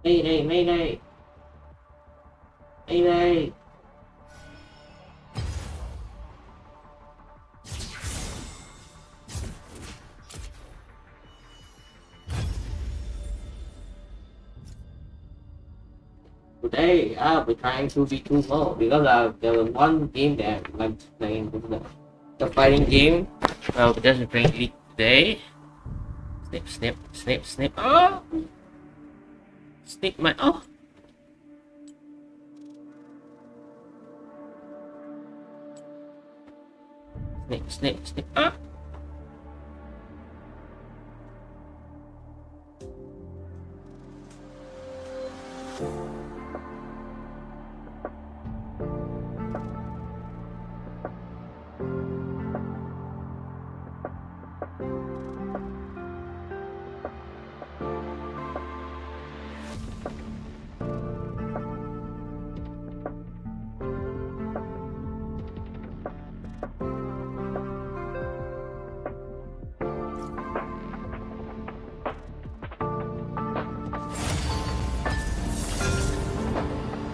Mayday, mayday, mayday. Today I'll be trying to be too more because there was one game that I'm playing the fighting game. I'll just be playing it today. Snip, snip, snip, snip. Oh! Snip my oh! Snip, snip, snip. Ah!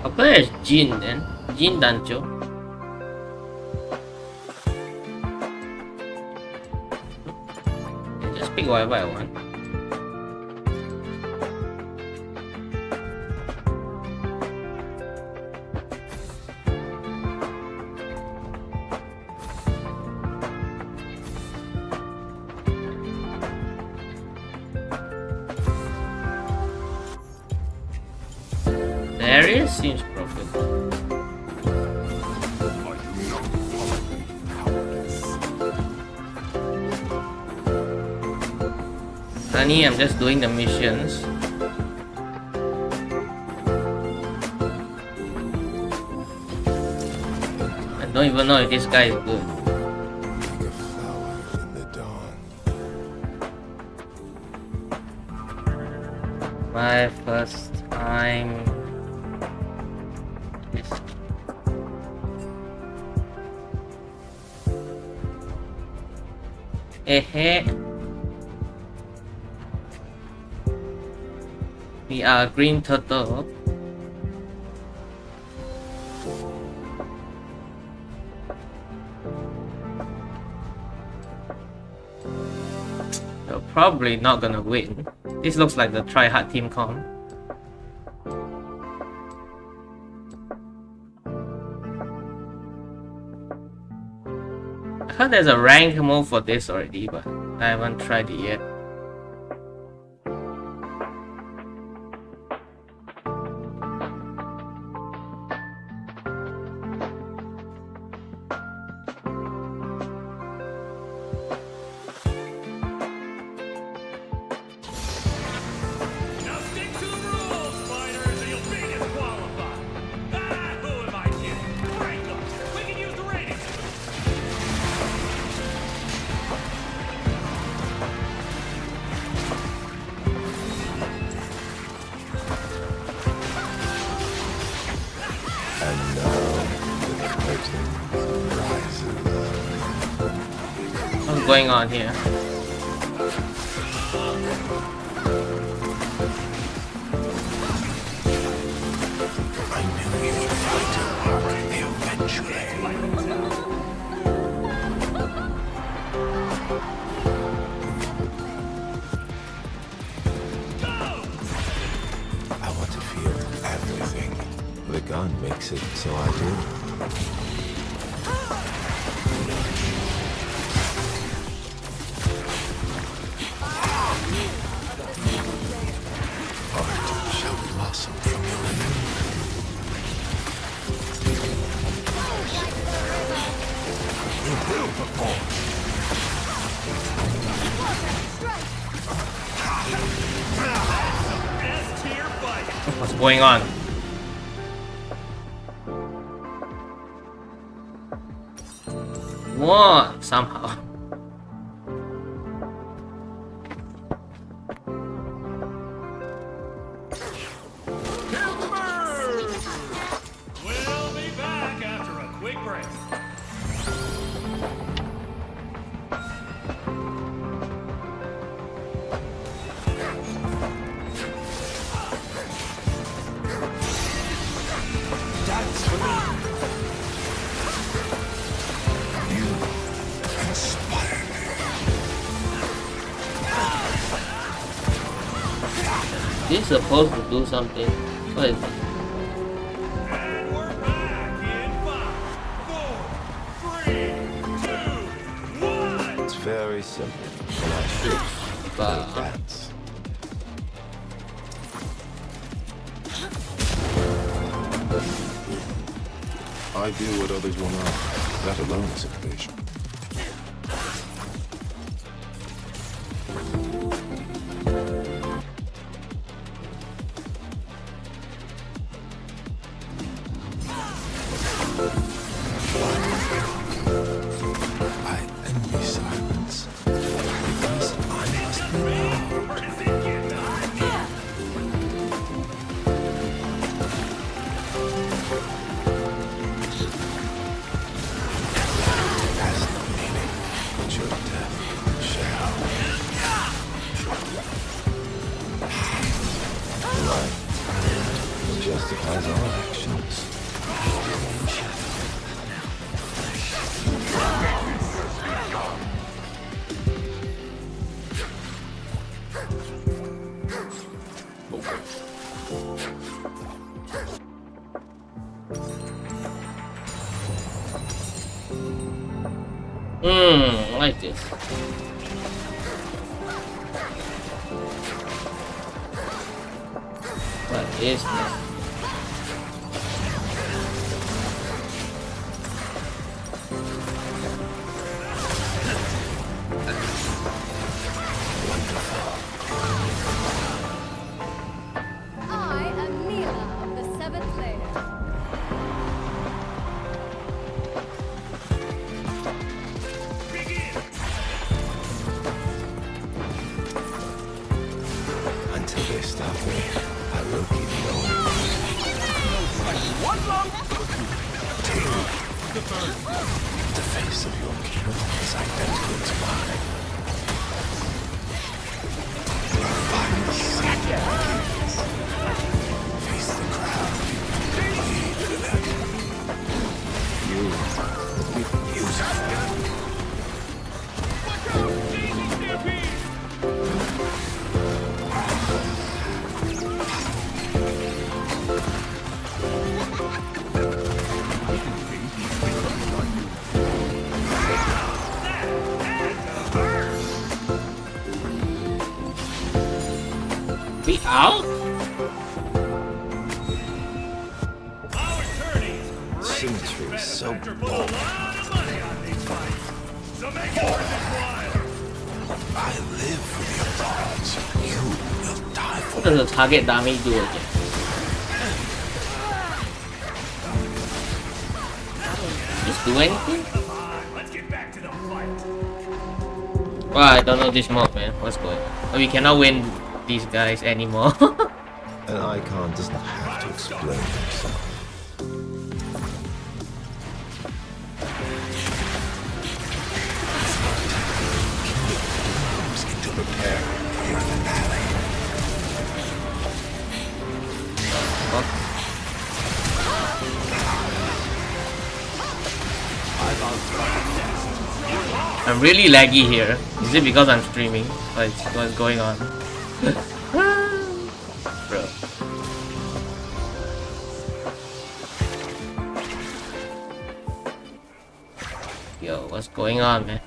I'll play as Jin then. Jin Dancho. Just pick whatever I want. Area seems perfect. Honey, I'm just doing the missions. I don't even know if this guy is good. Like a flower in the dawn. My first time. We are green turtle. They're probably not gonna win. This looks like the try hard team comp. I heard there's a rank mode for this already, but I haven't tried it yet. What's going on here? I knew you would fight hard eventually. I want to feel everything. The gun makes it so I do. Art shall blossom from your hand. You will perform. What's going on? What? Somehow. We'll be back after a quick break. This is supposed to do something. What is it? And we're back in 5, 4, 3, 2, 1. It's very simple. When I shoot, they dance. I do what others will not. That alone is innovation. I envy silence because I must be loud. Has no meaning, but your death shall. Life justifies all actions. I like this. What is this? I am Mila of the Seventh Layer. Begin. Until they stop me, I will keep going. The face of your kingdom is identical to mine. Your final sacrifice. Face the crowd. Lead to them. You will be useful. We out? Our attorneys Symmetry is so put a lot of money on these fights. So make it worth its while. I live for the applause. You will die for What does the target damage do again? Just do anything? Come on, let's get back to the fight. Well, I don't know this mode, man. What's going on? We cannot win these guys anymore. An icon doesn't have to explain himself. To prepare for your finale. I'm really laggy here. Is it because I'm streaming? What's going on? Bro. Yo, what's going on, man?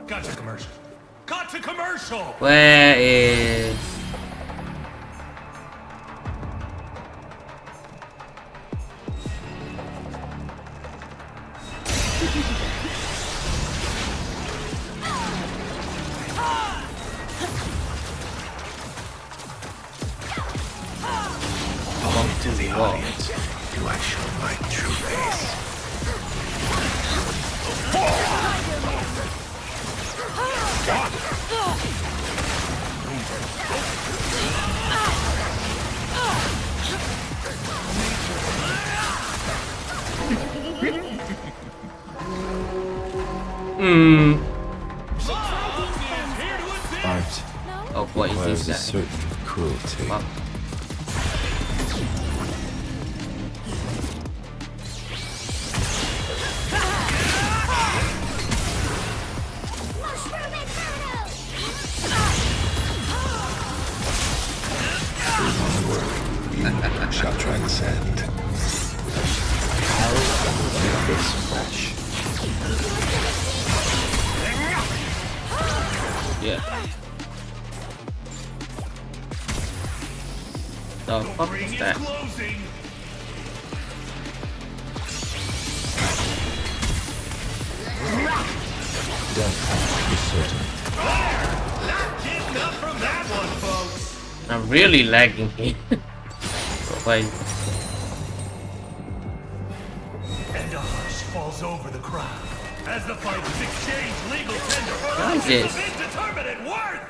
Cut to commercial. Cut to commercial. Where is... To the audience, do I show my true face? Art Oh, what is requires a this guy? certain cruelty. Wow. Yeah. The fuck Ring is is that? closing. Death is certain. Not getting up from that one, folks. I'm really lagging here. Why? And a hush falls over the crowd as the fighters exchange legal tender for What is options this? of indeterminate worth.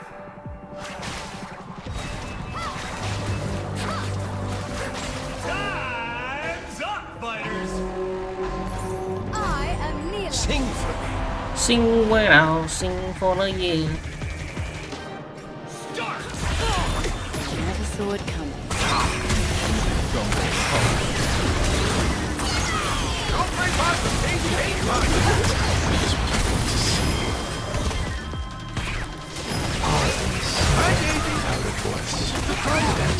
Time's up, fighters. I am Neela. Sing for me. Sing well, sing for the year. Start. Never saw it coming. How it was.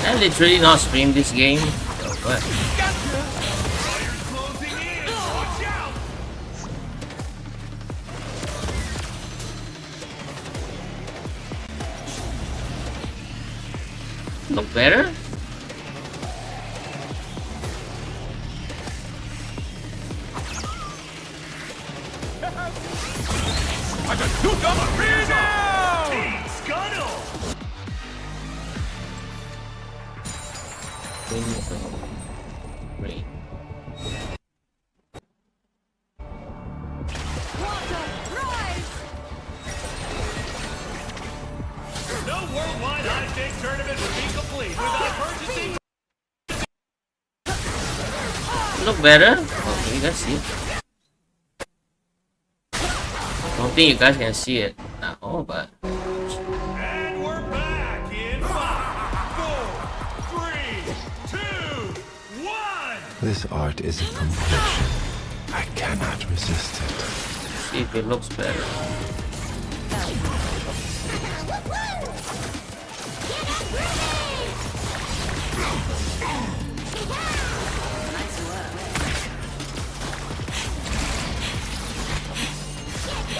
I literally not stream this game. So what? Fighters closing in. Watch out. Look better? Team Scuttle. Great. Water, rise! No worldwide high stakes tournament would be complete without purchasing. Look better? Oh, can you guys see it? Don't think you guys can see it now, but And we're back in 5, 4, 3, 2, 1. This art is a compulsion. I cannot resist it. see if it looks better.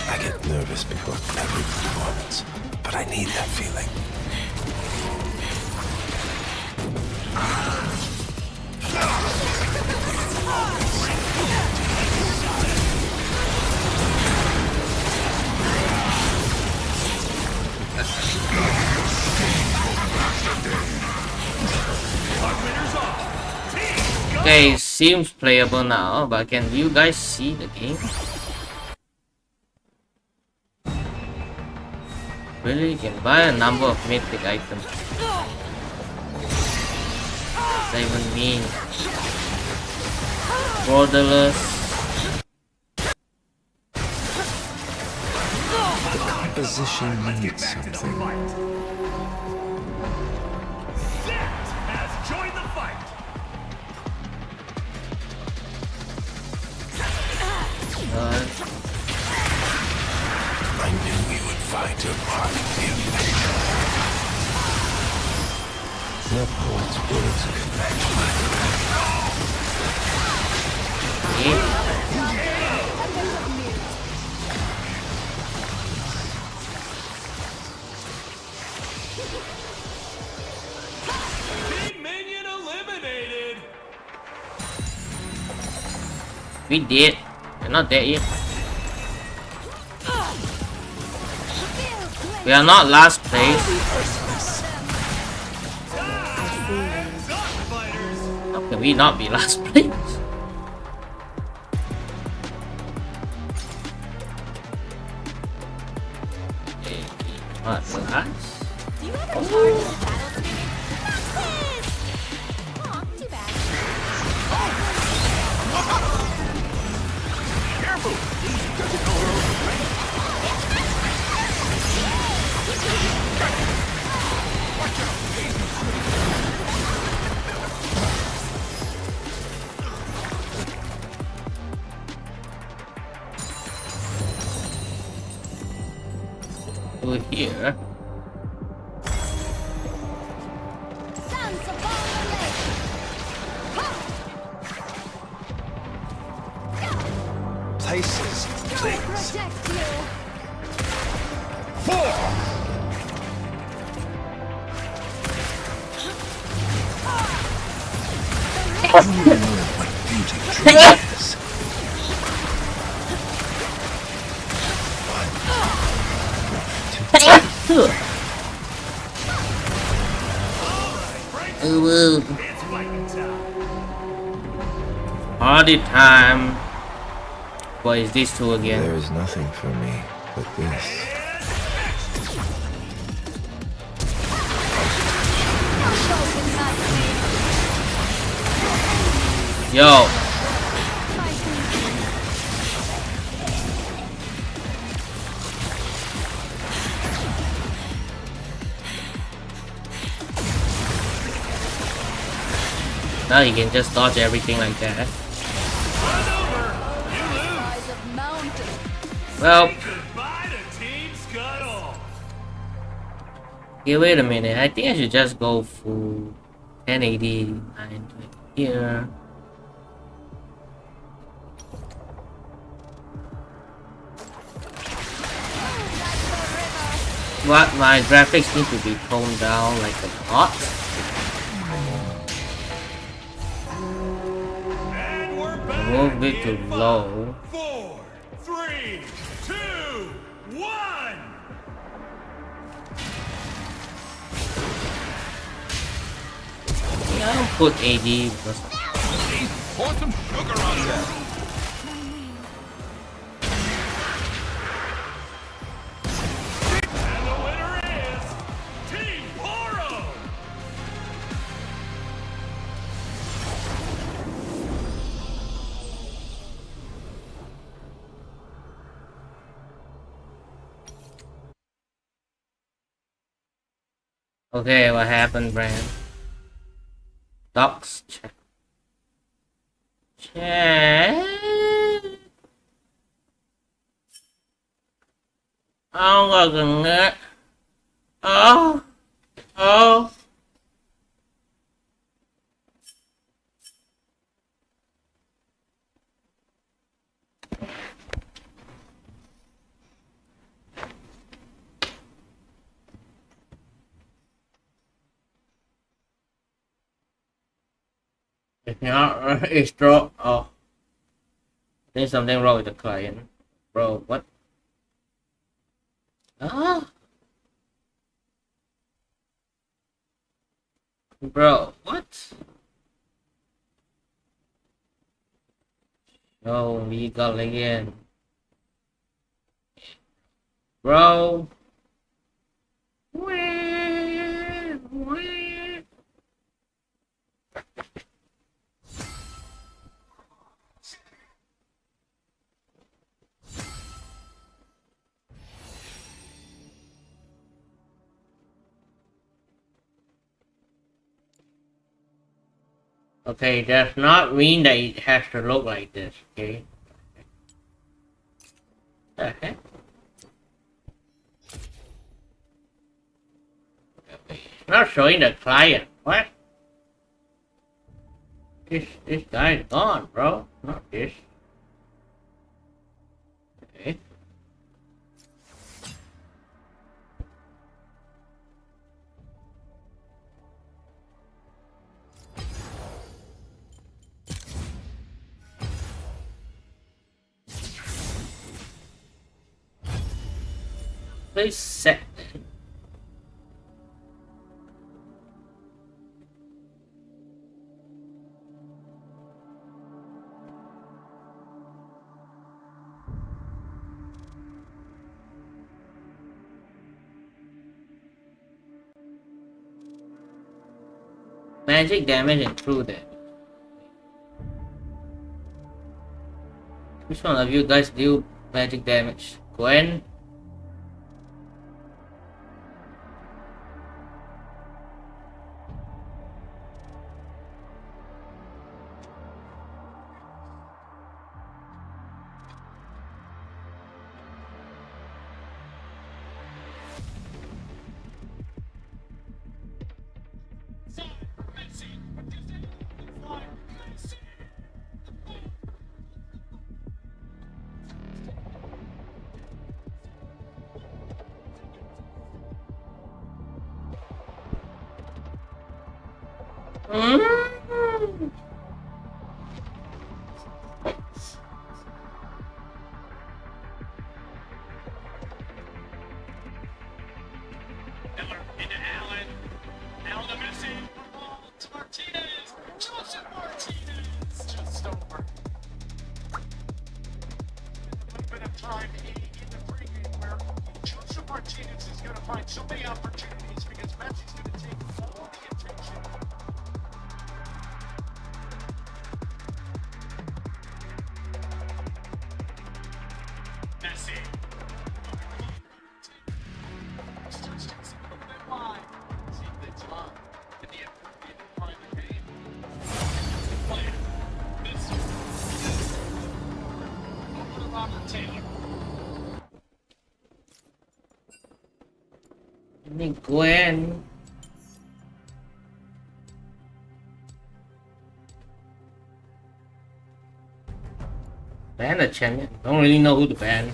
I get nervous before every performance, but I need that feeling. Okay, seems playable now, but can you guys see the game? Really, you can buy a number of mythic items. What does that even mean? Borderless. The composition needs something. Set has joined the fight. I knew we would find a mark in the poet's words could match Team Minion eliminated. We did. We're not dead yet. We are not last place. Time's up, fighters. How can we not be last place? Okay, not last. Do you have a charge of battle spirit? Maxis! Aw, too bad. Over here. Dance upon the lake. protect you. 4. You know what beauty truly is. It's fighting time. Party time. What is these two again? There is nothing for me but this. Yo. Now you can just dodge everything like that. Well, Goodbye to Team Scuttle. okay, wait a minute. I think I should just go full 1080 here. What, my graphics need to be toned down like a lot. And we're back. Move it to in low. 4, 3, 2, 1. Yeah, I'll put AD because Pour some sugar on that. And the winner is Team Poro. okay, what happened, Brand? Docs check. Check. Oh, gần á. Oh. Oh. It's not, it's drop. Oh. There's something wrong with the client. Bro, what? Ah. Bro, what? Oh, we got again. Bro. Wah, wah. Okay, does not mean that it has to look like this, okay? The heck? Not showing the client. What? This guy's gone, bro. Not this. Okay. Please set. Magic damage included. Which one of you guys deal magic damage? Gwen? Mm. Miller into Allen. Now the missing ball to Martinez. Joseph Martinez just over. A little bit of time in the pregame where Joseph Martinez is going to find so many opportunities because Messi's going to take all the attention. Messi. Starts to see a little bit wide. See if they talk. In the end, part of the game. Play. This. Over to Robert Taylor. Ni Gwen. Ban a champion. Don't really know who to ban.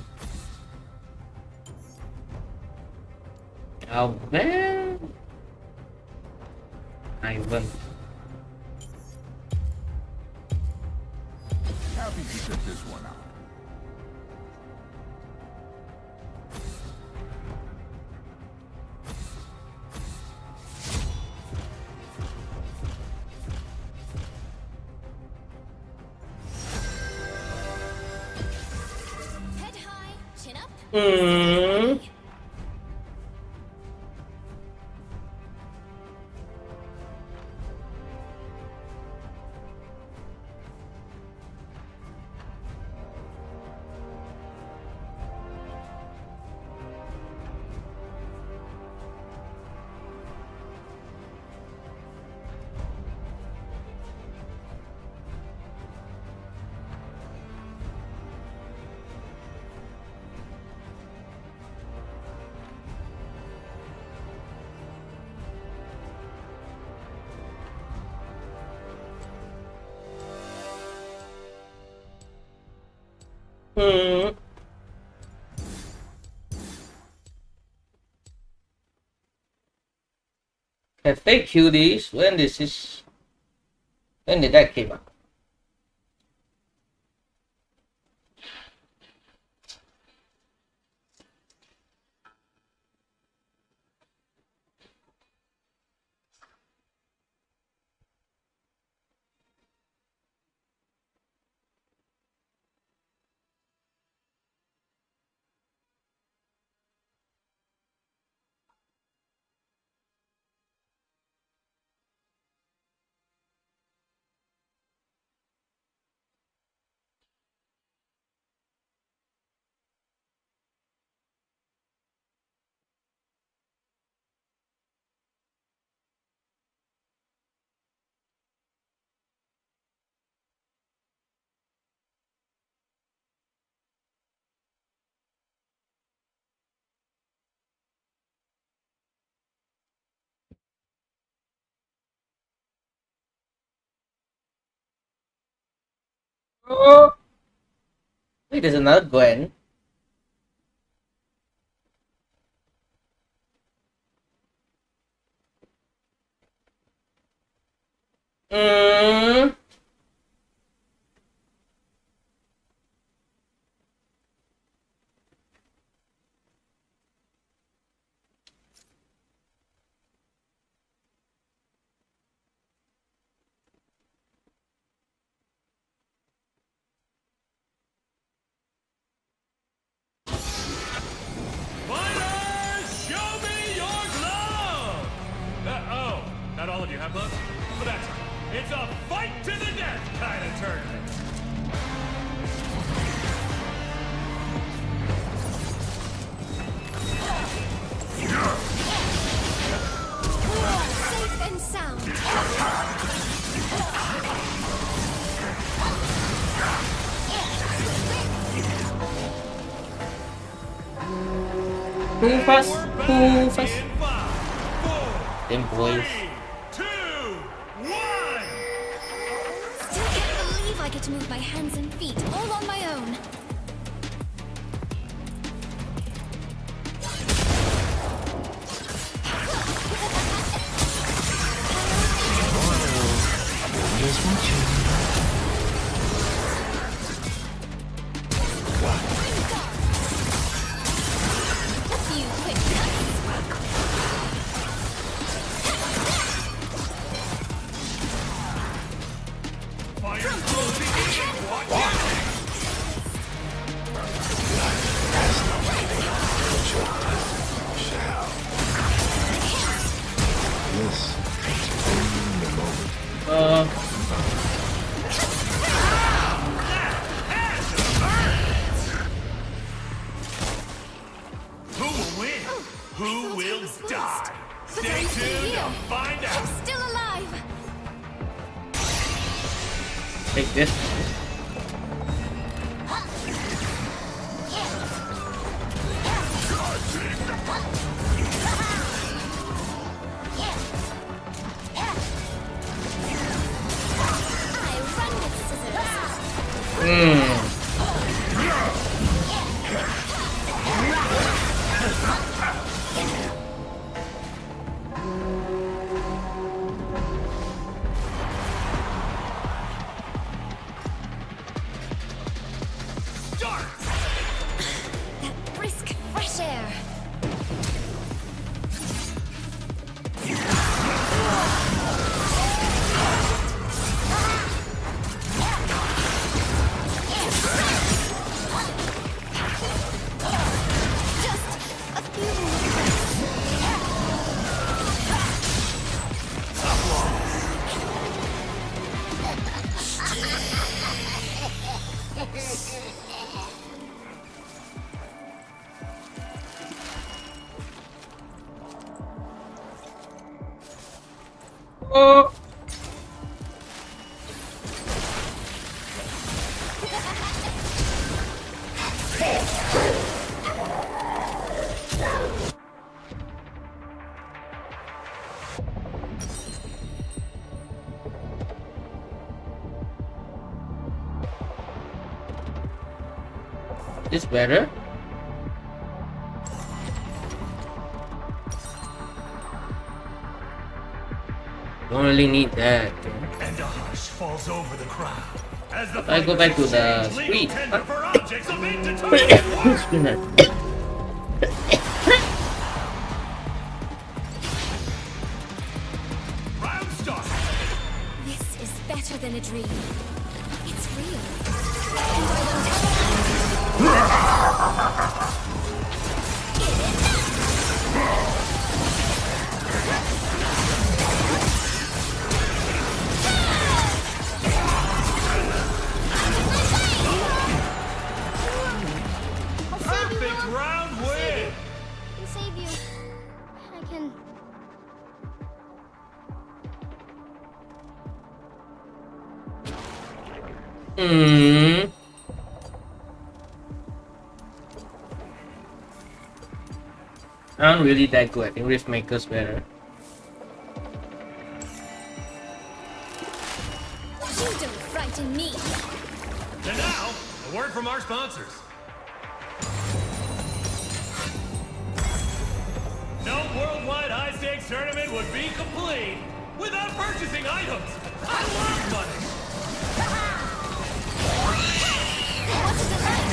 I'll ban Ivan. Happy to sit this one out. Head high, chin up. Hmm. Hmm. Cafe Cuties. When did that came out? Oh, wait, there's another Gwen. Hmm. Fighters, show me your glove! Oh, not all of you have gloves? But that's right. It's a fight to the death kind of tournament. Safe and sound. Who first? Who first? In 5, 4, Them boys. 3, 2, 1! Still can't believe I get to move my hands and feet all on my own. A few quick cuts. Fire closing in! Watch out! This is only the moment. Who will win? Who thought I will was lost. die? But Stay I'm still tuned here. to find I'm out. still alive. Take this. I run with scissors. Start! That brisk, fresh air. Just a few more. Oh. This better? Don't really need that. And a hush falls over the crowd. As the I go back to the exchange legal street. tender for objects of indeterminate Screen that. round start. This is better than a dream. It's real. And I won't I'll save you, Perfect Mom. round win. I'll save you. I can. Hmm. I'm really that good. I think Rift Maker's better. You don't frighten me. And now, a word from our sponsors. No worldwide high-stakes tournament would be complete without purchasing items. I love money. What is it like?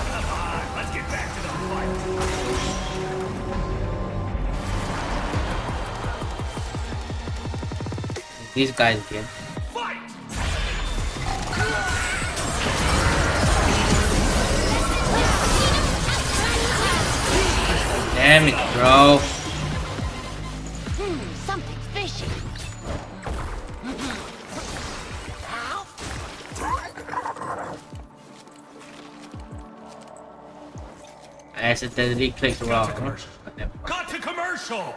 Come on, let's get back to the fight. These guys again. Fight! Damn it, bro. Something's fishy. I accidentally clicked wrong. commercial. But never mind. Cut to commercial!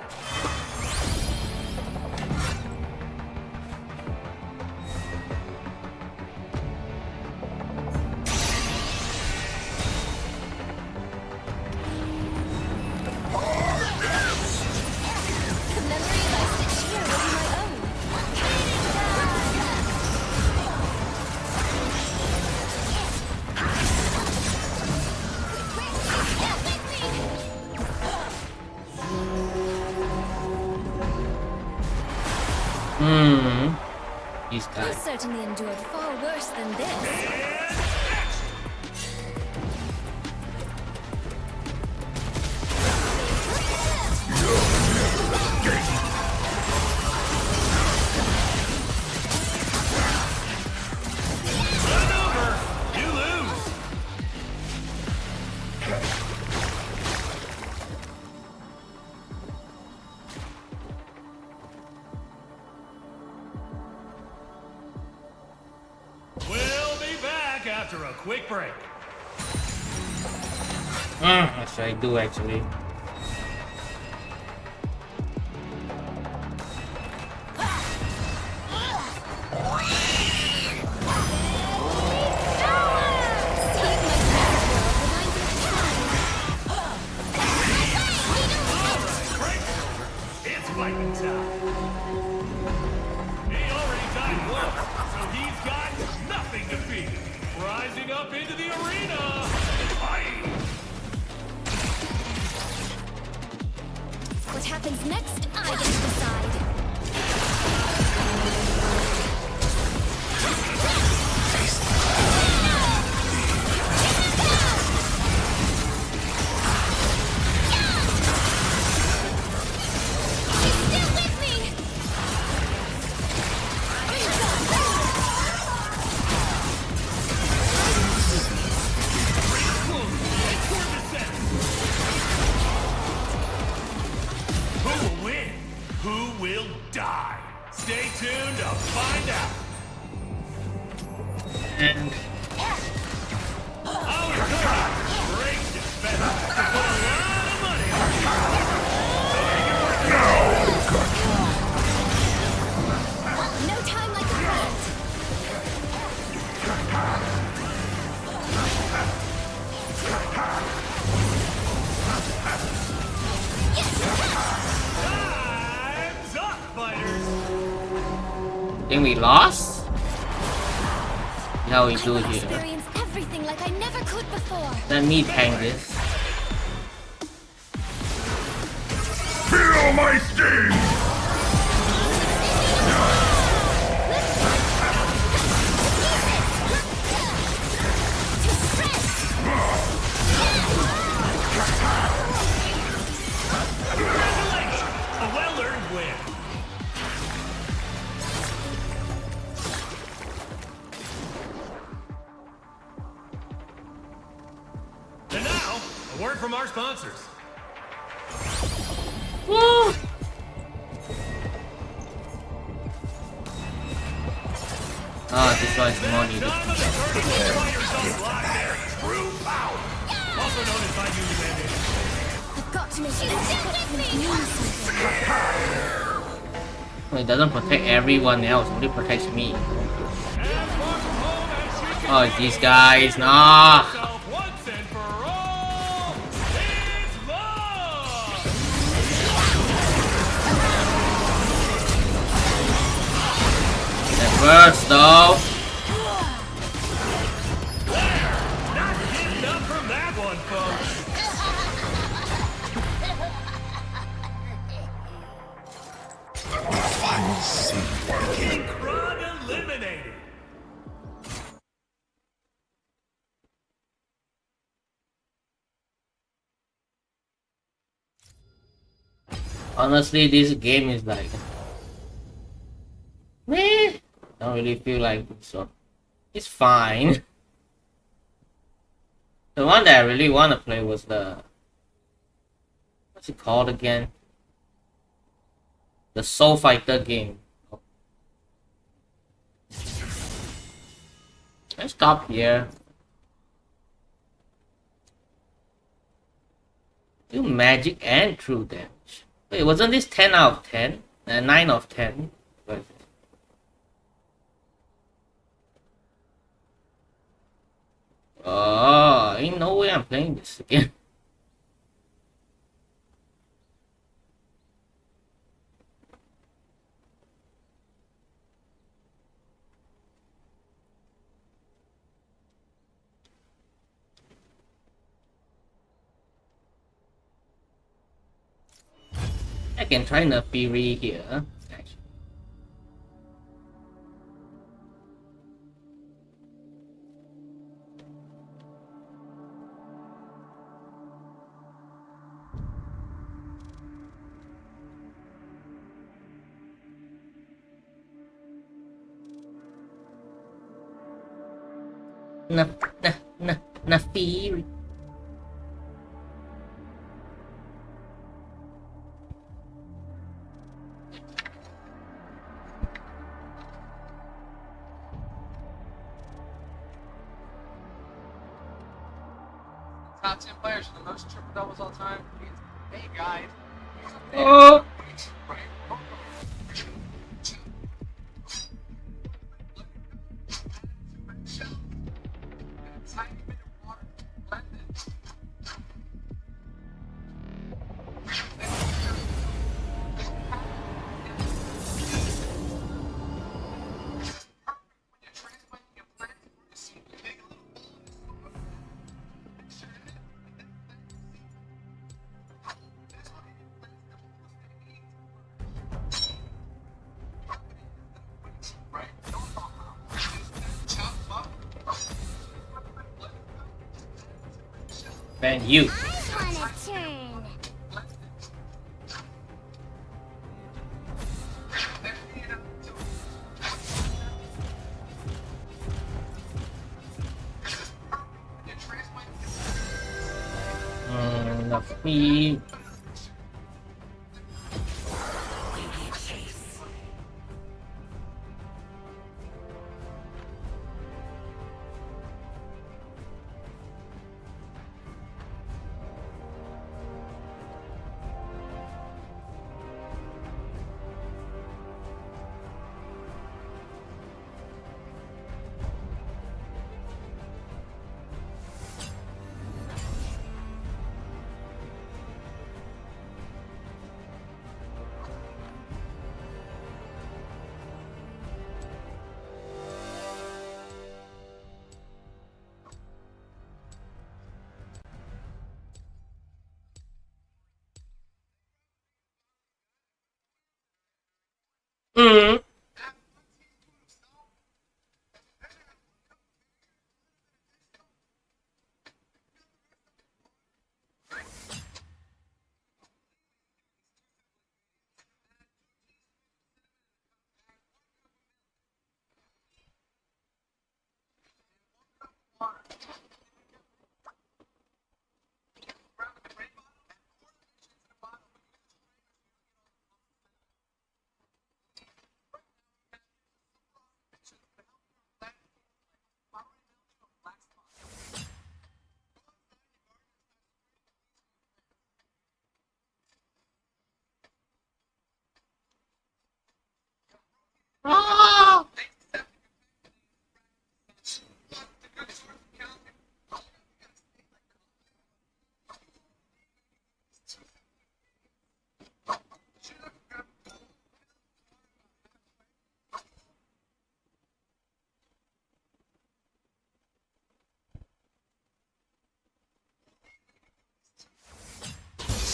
The memories I stitch here will be my own. These You guys. certainly endured far worse than this. You lose. We'll be back after a quick break. Yes, I do actually. It's fighting time. He already died once, so he's got nothing to fear. Rising up into the arena. Fight! What happens next, I get to decide. He's still with me! Who will win? Who will die? Stay tuned to find out. And Our coach breaks his feathers to put a lot of money on you. No time like the present. Time's up, fighters. think we lost? How we I do will here? experience everything like I never could before. Let me tank this. Feel my sting! Congratulations! A well-earned win. And now, a word from our sponsors. Woo! Ah, this one is more needed. Time of the tournament fighters unlock their true power. Also known as by you bandits. I've got to make sure this means something. Well, it doesn't protect everyone else, only protects me. As far from home as she can Oh, these guys, nah. herself once and for all. It's love! That works though. Not getting up from that one, folks. Final scene. King Krog eliminated. Honestly, this game is like, meh. Don't really feel like it, so it's fine. The one that I really want to play was the, what's it called again? The Soul Fighter game. Let's stop here. Do magic and true damage. Wait, wasn't this 10 out of 10? 9 out of 10? But oh, ain't no way I'm playing this again. I can try Nafiri here. Actually. Na Fury. Top 10 players for the most triple doubles all time. Hey guys. Oh. Man, you. I want a turn. Na Fury.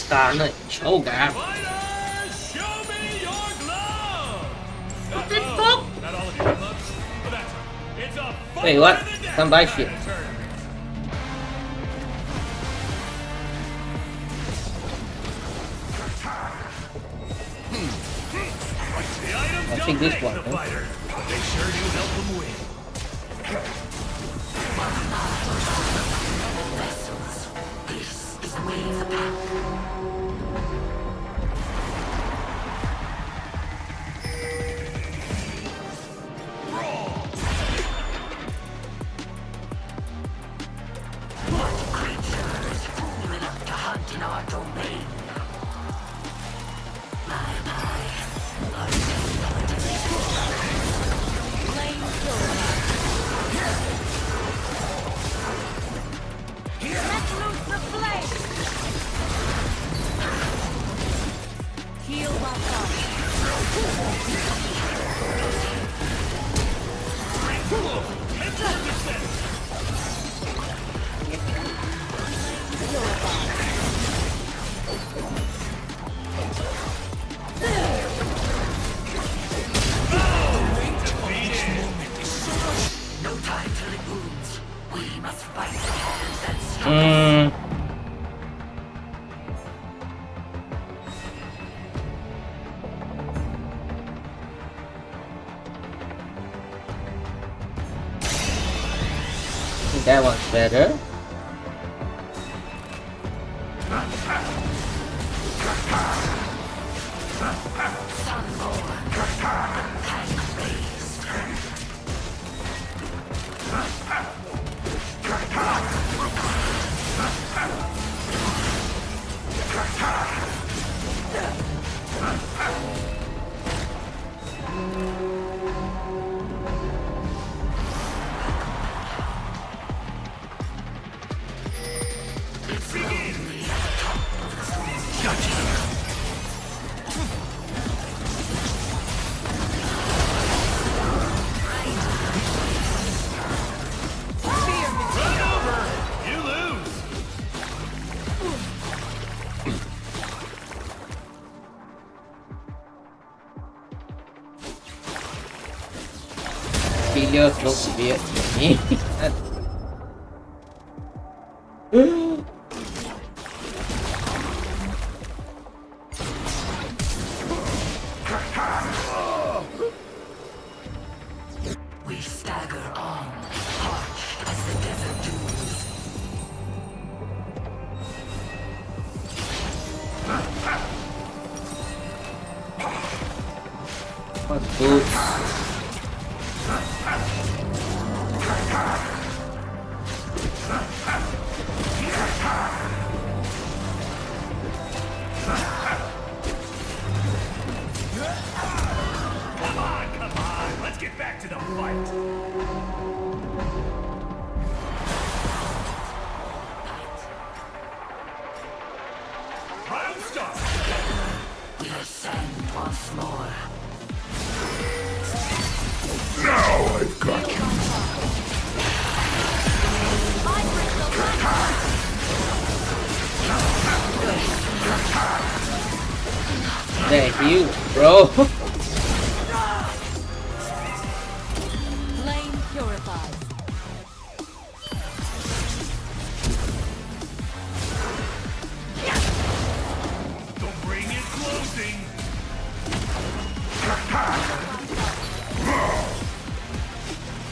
Scarlet Choga. Fighters, show me your gloves! What the fuck? Not all of you have gloves, but that's right. It's a fight Wait, what? to the death Don't buy kind shit. of tournament. The items I'll don't take this make one, the huh? fighter, but they sure do help them win. Let's loose the flame. Heal while falling. Mm. think that one's better. Videos looks weird to me. We stagger on, parched as the desert dunes. What's good? Come on, let's get back to the fight. Round start. We ascend once more. Now I've got you. Thank you, bro. Flame purified. Don't bring it closing.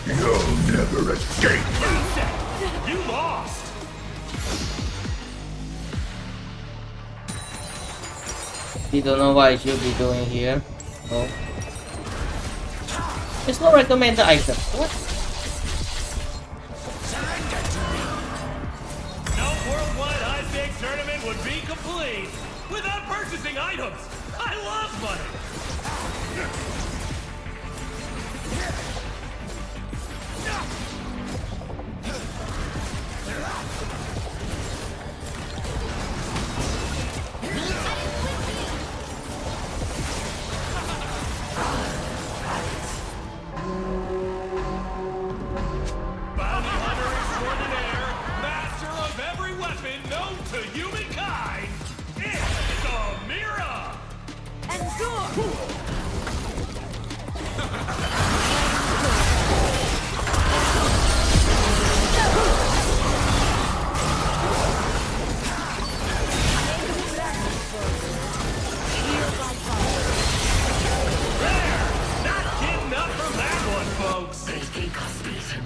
You'll never escape. You lost. You don't know what I should be doing here. No. There's no recommended item. What? No worldwide high-stakes tournament would be complete without purchasing items. I love money. Bounty hunter extraordinaire, master of every weapon known to humankind. It's Amira. Not getting up from that one, folks. They think us beaten,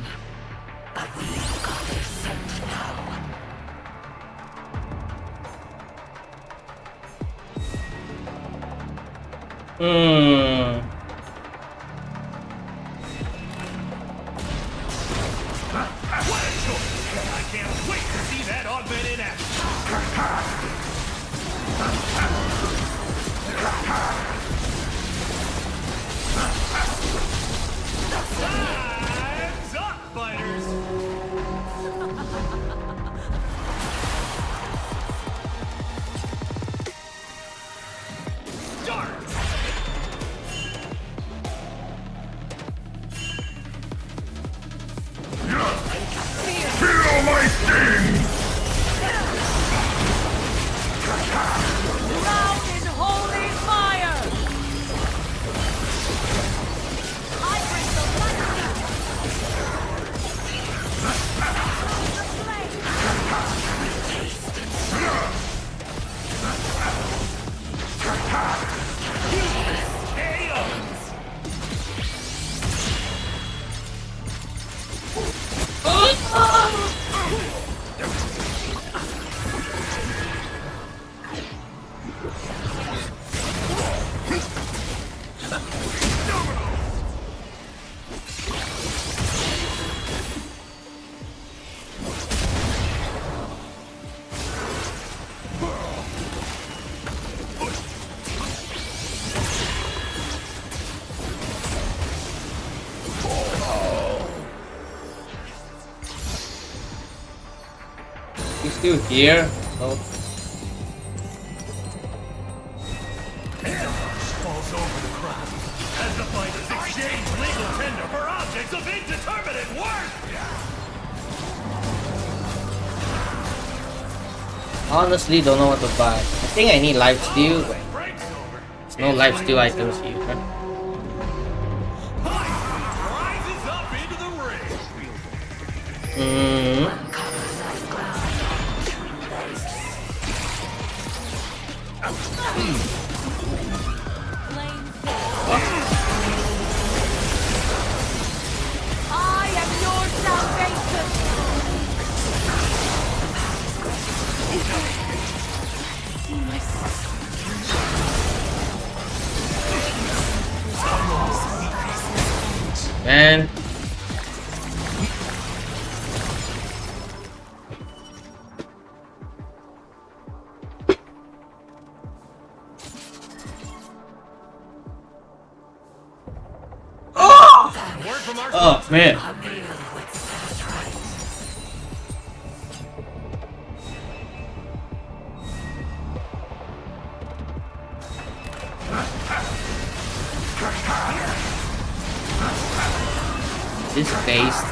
but we've got their scent now. What a choice! I can't wait to see that augment in action. Time's up, fighters! Start! He's still here. Oh. Falls over the crowd as the fighters exchange legal tender for objects of indeterminate worth. Honestly, don't know what to buy. I think I need lifesteal. Breaks over. There's no lifesteal items here. Rises up into the ring. I am your salvation! Man. Word from our Oh man. This based.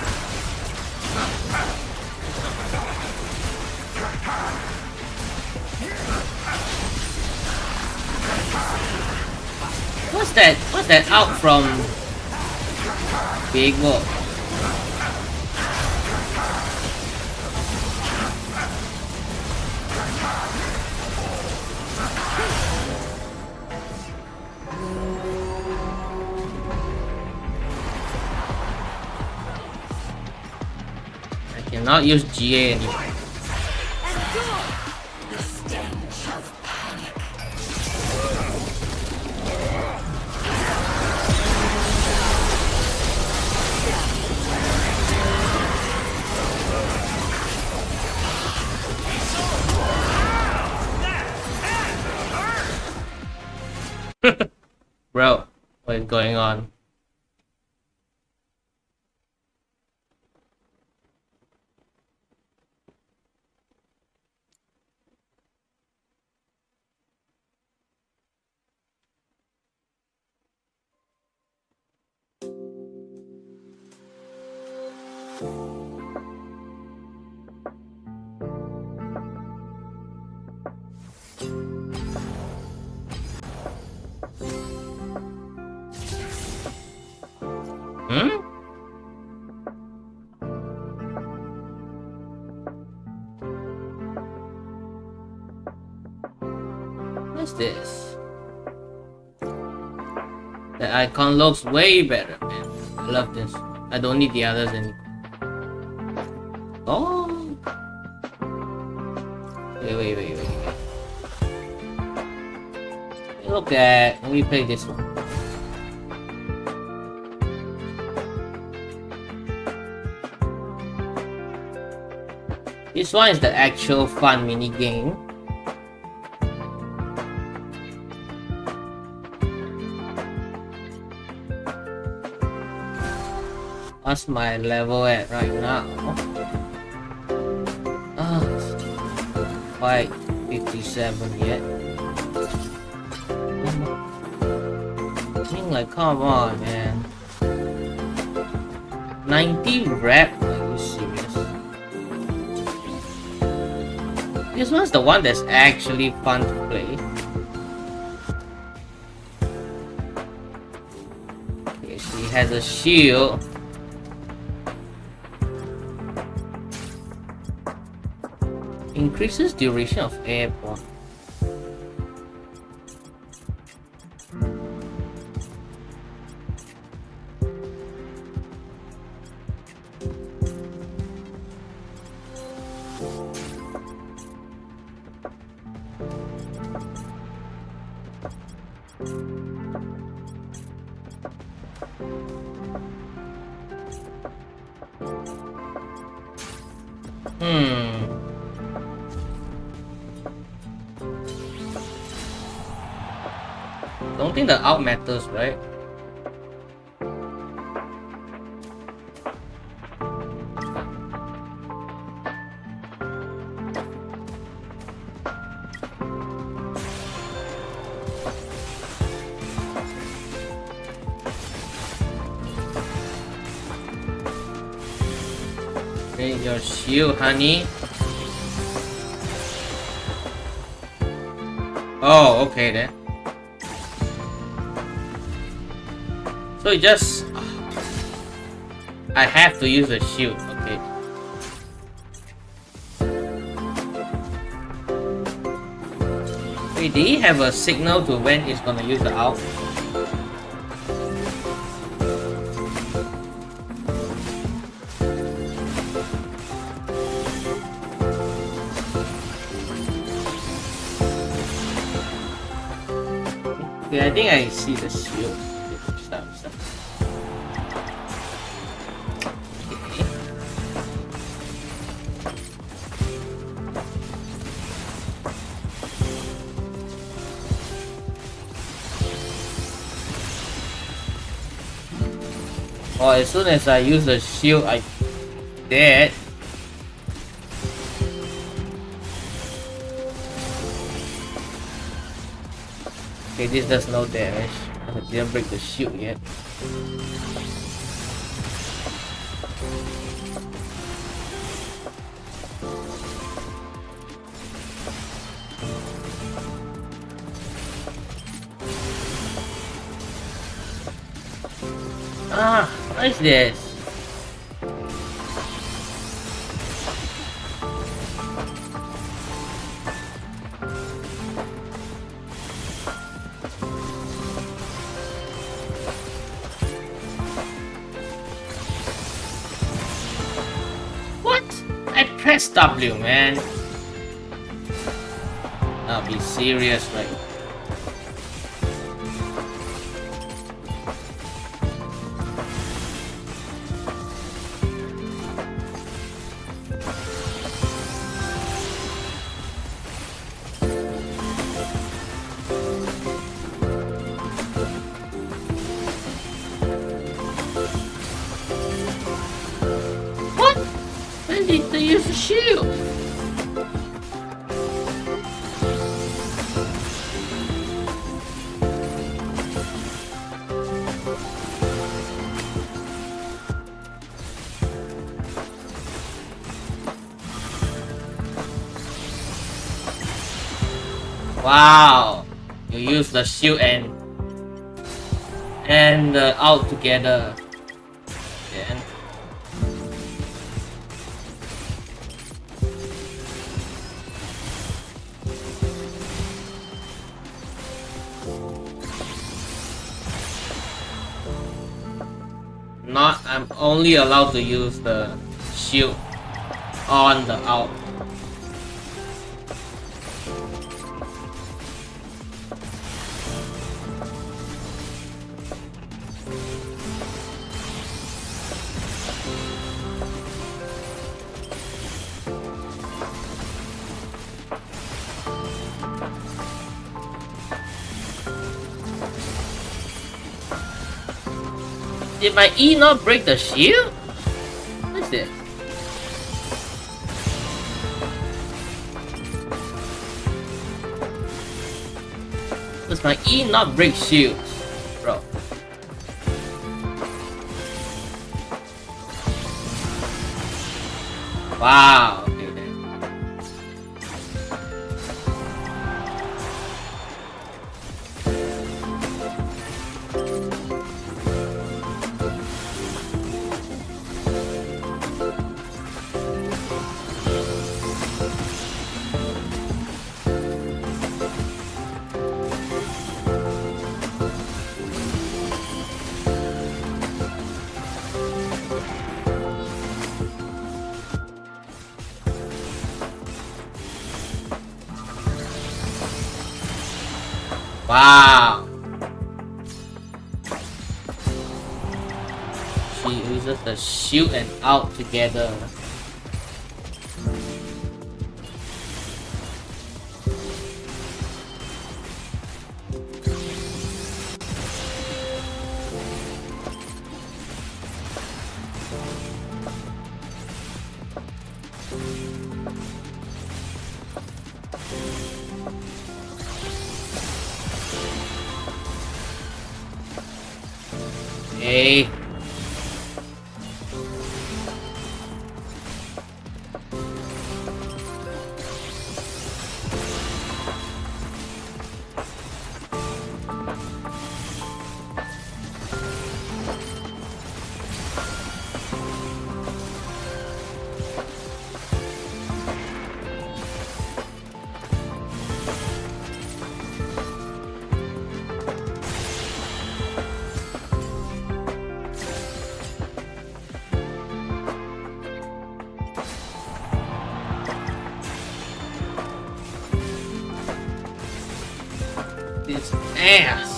What's that? What's that out from Big Wolf? I cannot use GA anymore. Bro, what is going on? Hmm? What's this? The icon looks way better, man. I love this. I don't need the others anymore. Oh! Wait. Look at. Let me play this one. This one is the actual fun mini game. What's my level at right now? Ah, quite 57 yet. I mean, like, come on, man. 90 rep? Are you serious? This one's the one that's actually fun to play. Okay, she has a shield. Increases duration of airborne. Don't think the out matters, right? Okay, your shield, honey. Oh, okay then. So it just... I have to use the shield, okay. Wait, did he have a signal to when he's gonna use the out? Okay, I think I see the shield. Stop. Okay. Oh, as soon as I use the shield, I dead. Okay, this does no damage. I didn't break the shield yet. Ah, what is this? What? I pressed W, man. I'll be serious, right? What? When did they use the shield? Wow, you use the shield and the out together. Yeah. Not, I'm only allowed to use the shield on the out. Did my E not break the shield? What is this? Does my E not break shields? Bro. Wow. Okay then. Wow. she uses the shield and out together. Hey. This ass.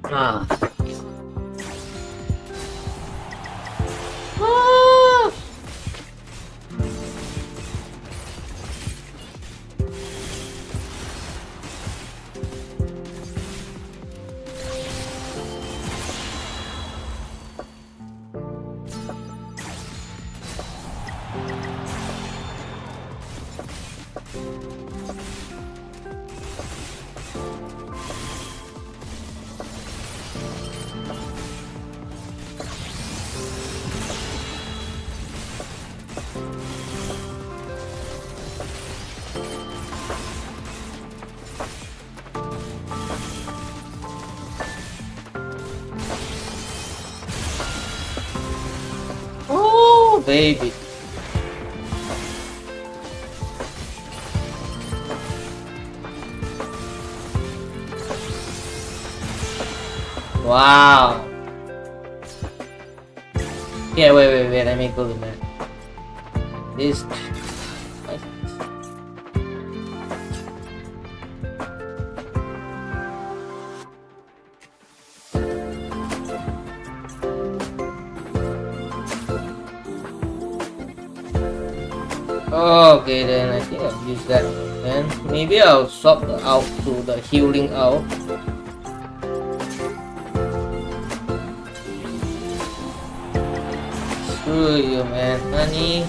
Ah. Ah. Oh, baby. Wow. Yeah, wait, let me go to that. This. Okay, then I think I'll use that. Then maybe I'll swap the out to the healing out. Screw you, man, honey.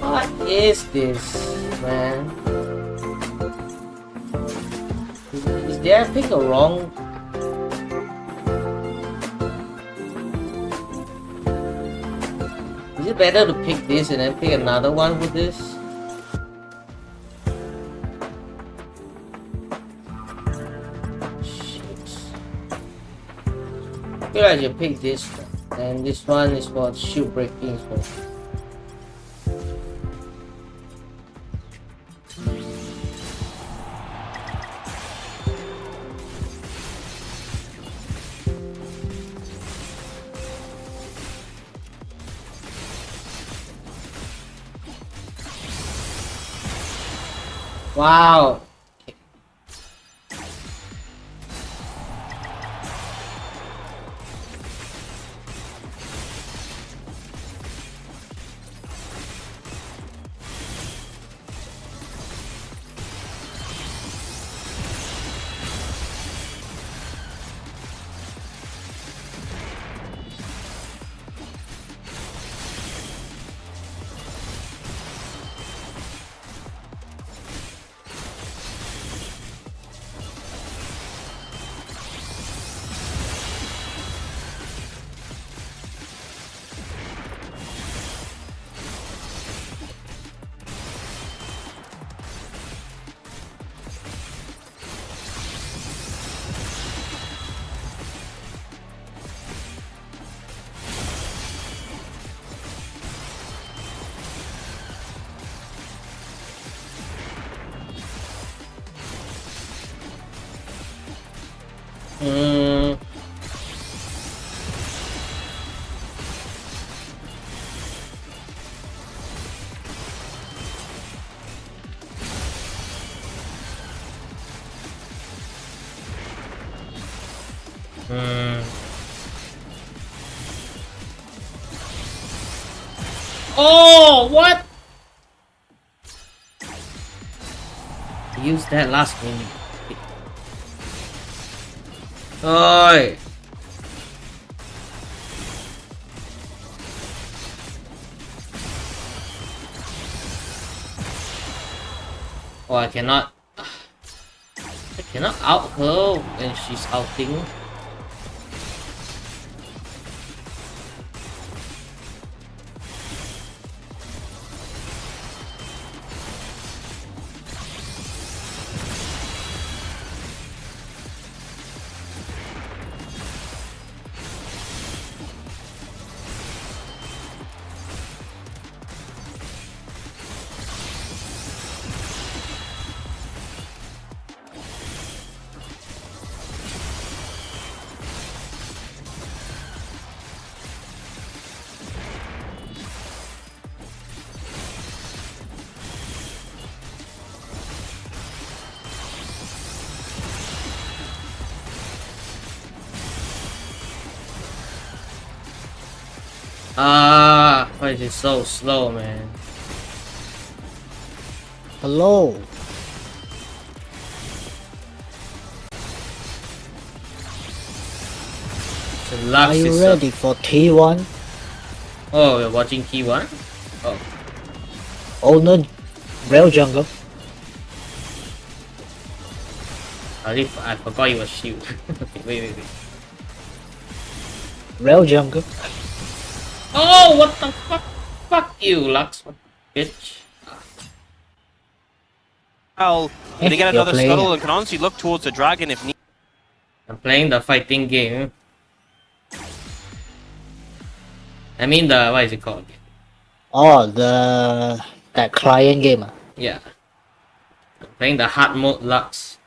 What is this, man? did I pick a wrong? Is it better to pick this and then pick another one with this? Shit. I feel like I should pick this one. And this one is for shield breaking. Wow. Oh, what? Use that last one. Oi! Oh, I cannot out her when she's outing. Why is it so slow, man? Hello. The Lux Are you is ready for T1? Oh, we're watching T1? Oh. Oh no, Rail Jungle. I forgot it was shield. Okay, wait. Rail Jungle. Oh, what the fuck? Fuck you, Lux, bitch. Well, they get You're another playing scuttle it. and can honestly look towards the dragon if need. I'm playing the fighting game. I mean the, what is it called? Oh, that client game. Yeah. I'm playing the hard mode Lux.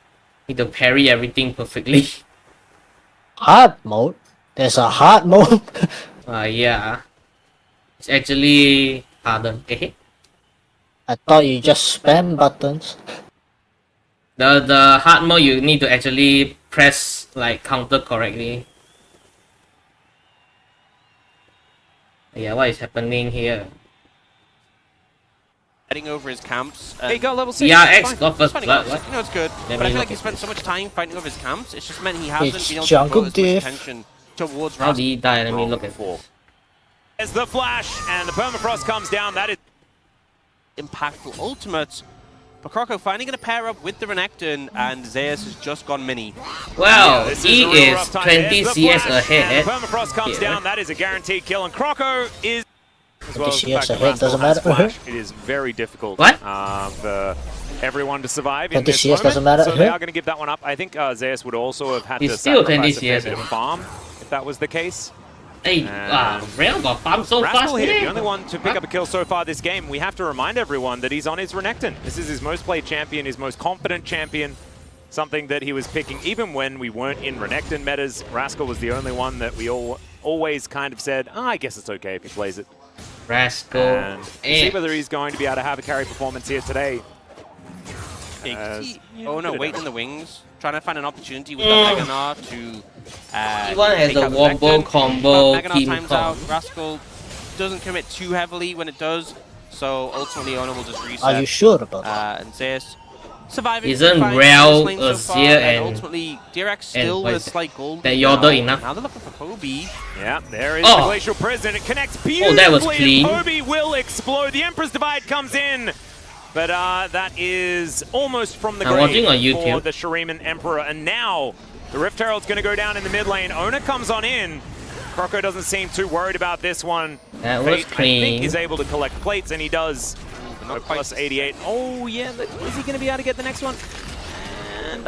Need to parry everything perfectly. Hard mode. There's a hard mode. Yeah. It's actually harder. Okay. I thought you just spam buttons. The hard mode you need to actually press like counter correctly. Yeah, what is happening here? Heading over his camps. He got level 6. Yeah, it's X fine. got first It's fine, blood, he got- what? You know, it's good. Let But I me feel look like he at spent this. so much time fighting over his camps. It's just meant he hasn't It's been able jungle to devote as much diff. attention towards How did he die? Let me look at before. As the flash and the permafrost comes down, that is Impactful ultimate, But Croco finally going to pair up with the Renekton, and Zeus has just gone mini. Well, This he a real is rough time. 20 There's the CS flash, ahead. and the Permafrost comes down. That is a guaranteed kill, and Croco is. As well as the fact that ahead Rascal doesn't has matter. flash, it is very difficult What? for everyone to survive in 20 this CS moment. doesn't matter. So they are going to give that one up. I think Zeus would also have had He's to still 20 sacrifice a fair CS. bit of farm if that was the case. Hey, Rail got farmed so fast Rascal here, today. the only one to pick up a kill so far this game. We have to remind everyone that he's on his Renekton. This is his most played champion, his most confident champion. Something that he was picking even when we weren't in Renekton metas. Rascal was the only one that we always kind of said, I guess it's okay if he plays it. Rascal. And we'll see whether he's going to be able to have a carry performance here today. Oh no, waiting in the wings. Trying to find an opportunity with that Meganar to T1 has take a out the wombo Renekton. combo But Meganar team times comp. out. Rascal doesn't commit too heavily when it does, so ultimately Ona will just reset. Are you sure about that? And Zeus surviving. Isn't fine Rail, in this lane so far, Azir, and and- ultimately Dirac still what with is it? slight gold. Then Yordle enough. Now they're looking for Kobe. Yeah, there is Oh. the Glacial Prison. It connects Oh, beautifully. that was clean. And Kobe will explode. The Emperor's Divide comes in. But that is almost from the I'm grave watching on for YouTube. the Shuriman Emperor. And now the Rift Herald's going to go down in the mid lane. Ona comes on in. Croco doesn't seem too worried about this one. That was Fate, I think, clean. is able to collect plates, and he does. Not quite. Plus 88. Oh, yeah. Is he going to be able to get the next one? And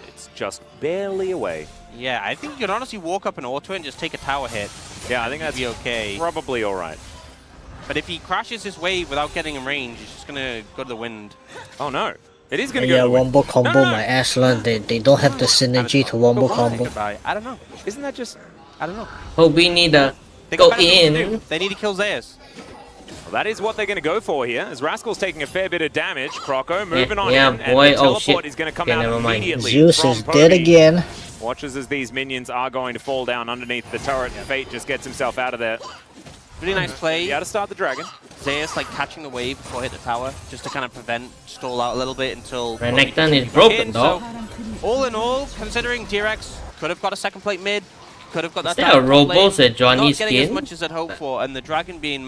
it's just barely away. Yeah, I think you can honestly walk up an auto and just take a tower hit. Yeah, I think that's Be okay. probably all right. But if he crashes his wave without getting in range, he's just gonna go to the wind. Oh, no. It is going to go Yeah, to the win. wombo combo, No, no. my ass learned they don't have the synergy to wombo combo. Goodbye. I don't know. Isn't that just... I don't know. Hope we need to They go got better things to in. do. They need to kill Zeus. Well, that is what they're going to go for here, as Rascal's taking a fair bit of damage. Croco moving on yeah, in, and boy, the oh, teleport shit. is going to come Okay, out never mind. immediately Zeus from is dead Pody. again. Watches as these minions are going to fall down underneath the turret. Fate just gets himself out of there. Really nice play. Yeah, to start the dragon. Zeus like catching the wave before hit the tower, just to kind of prevent, stall out a little bit until... Renekton is broken, So, though. all in all, considering Dirac could have got a second plate mid, could have got that Is there a down top lane, Robos at Johnny's not getting as skin? much as I'd hoped for, and the dragon being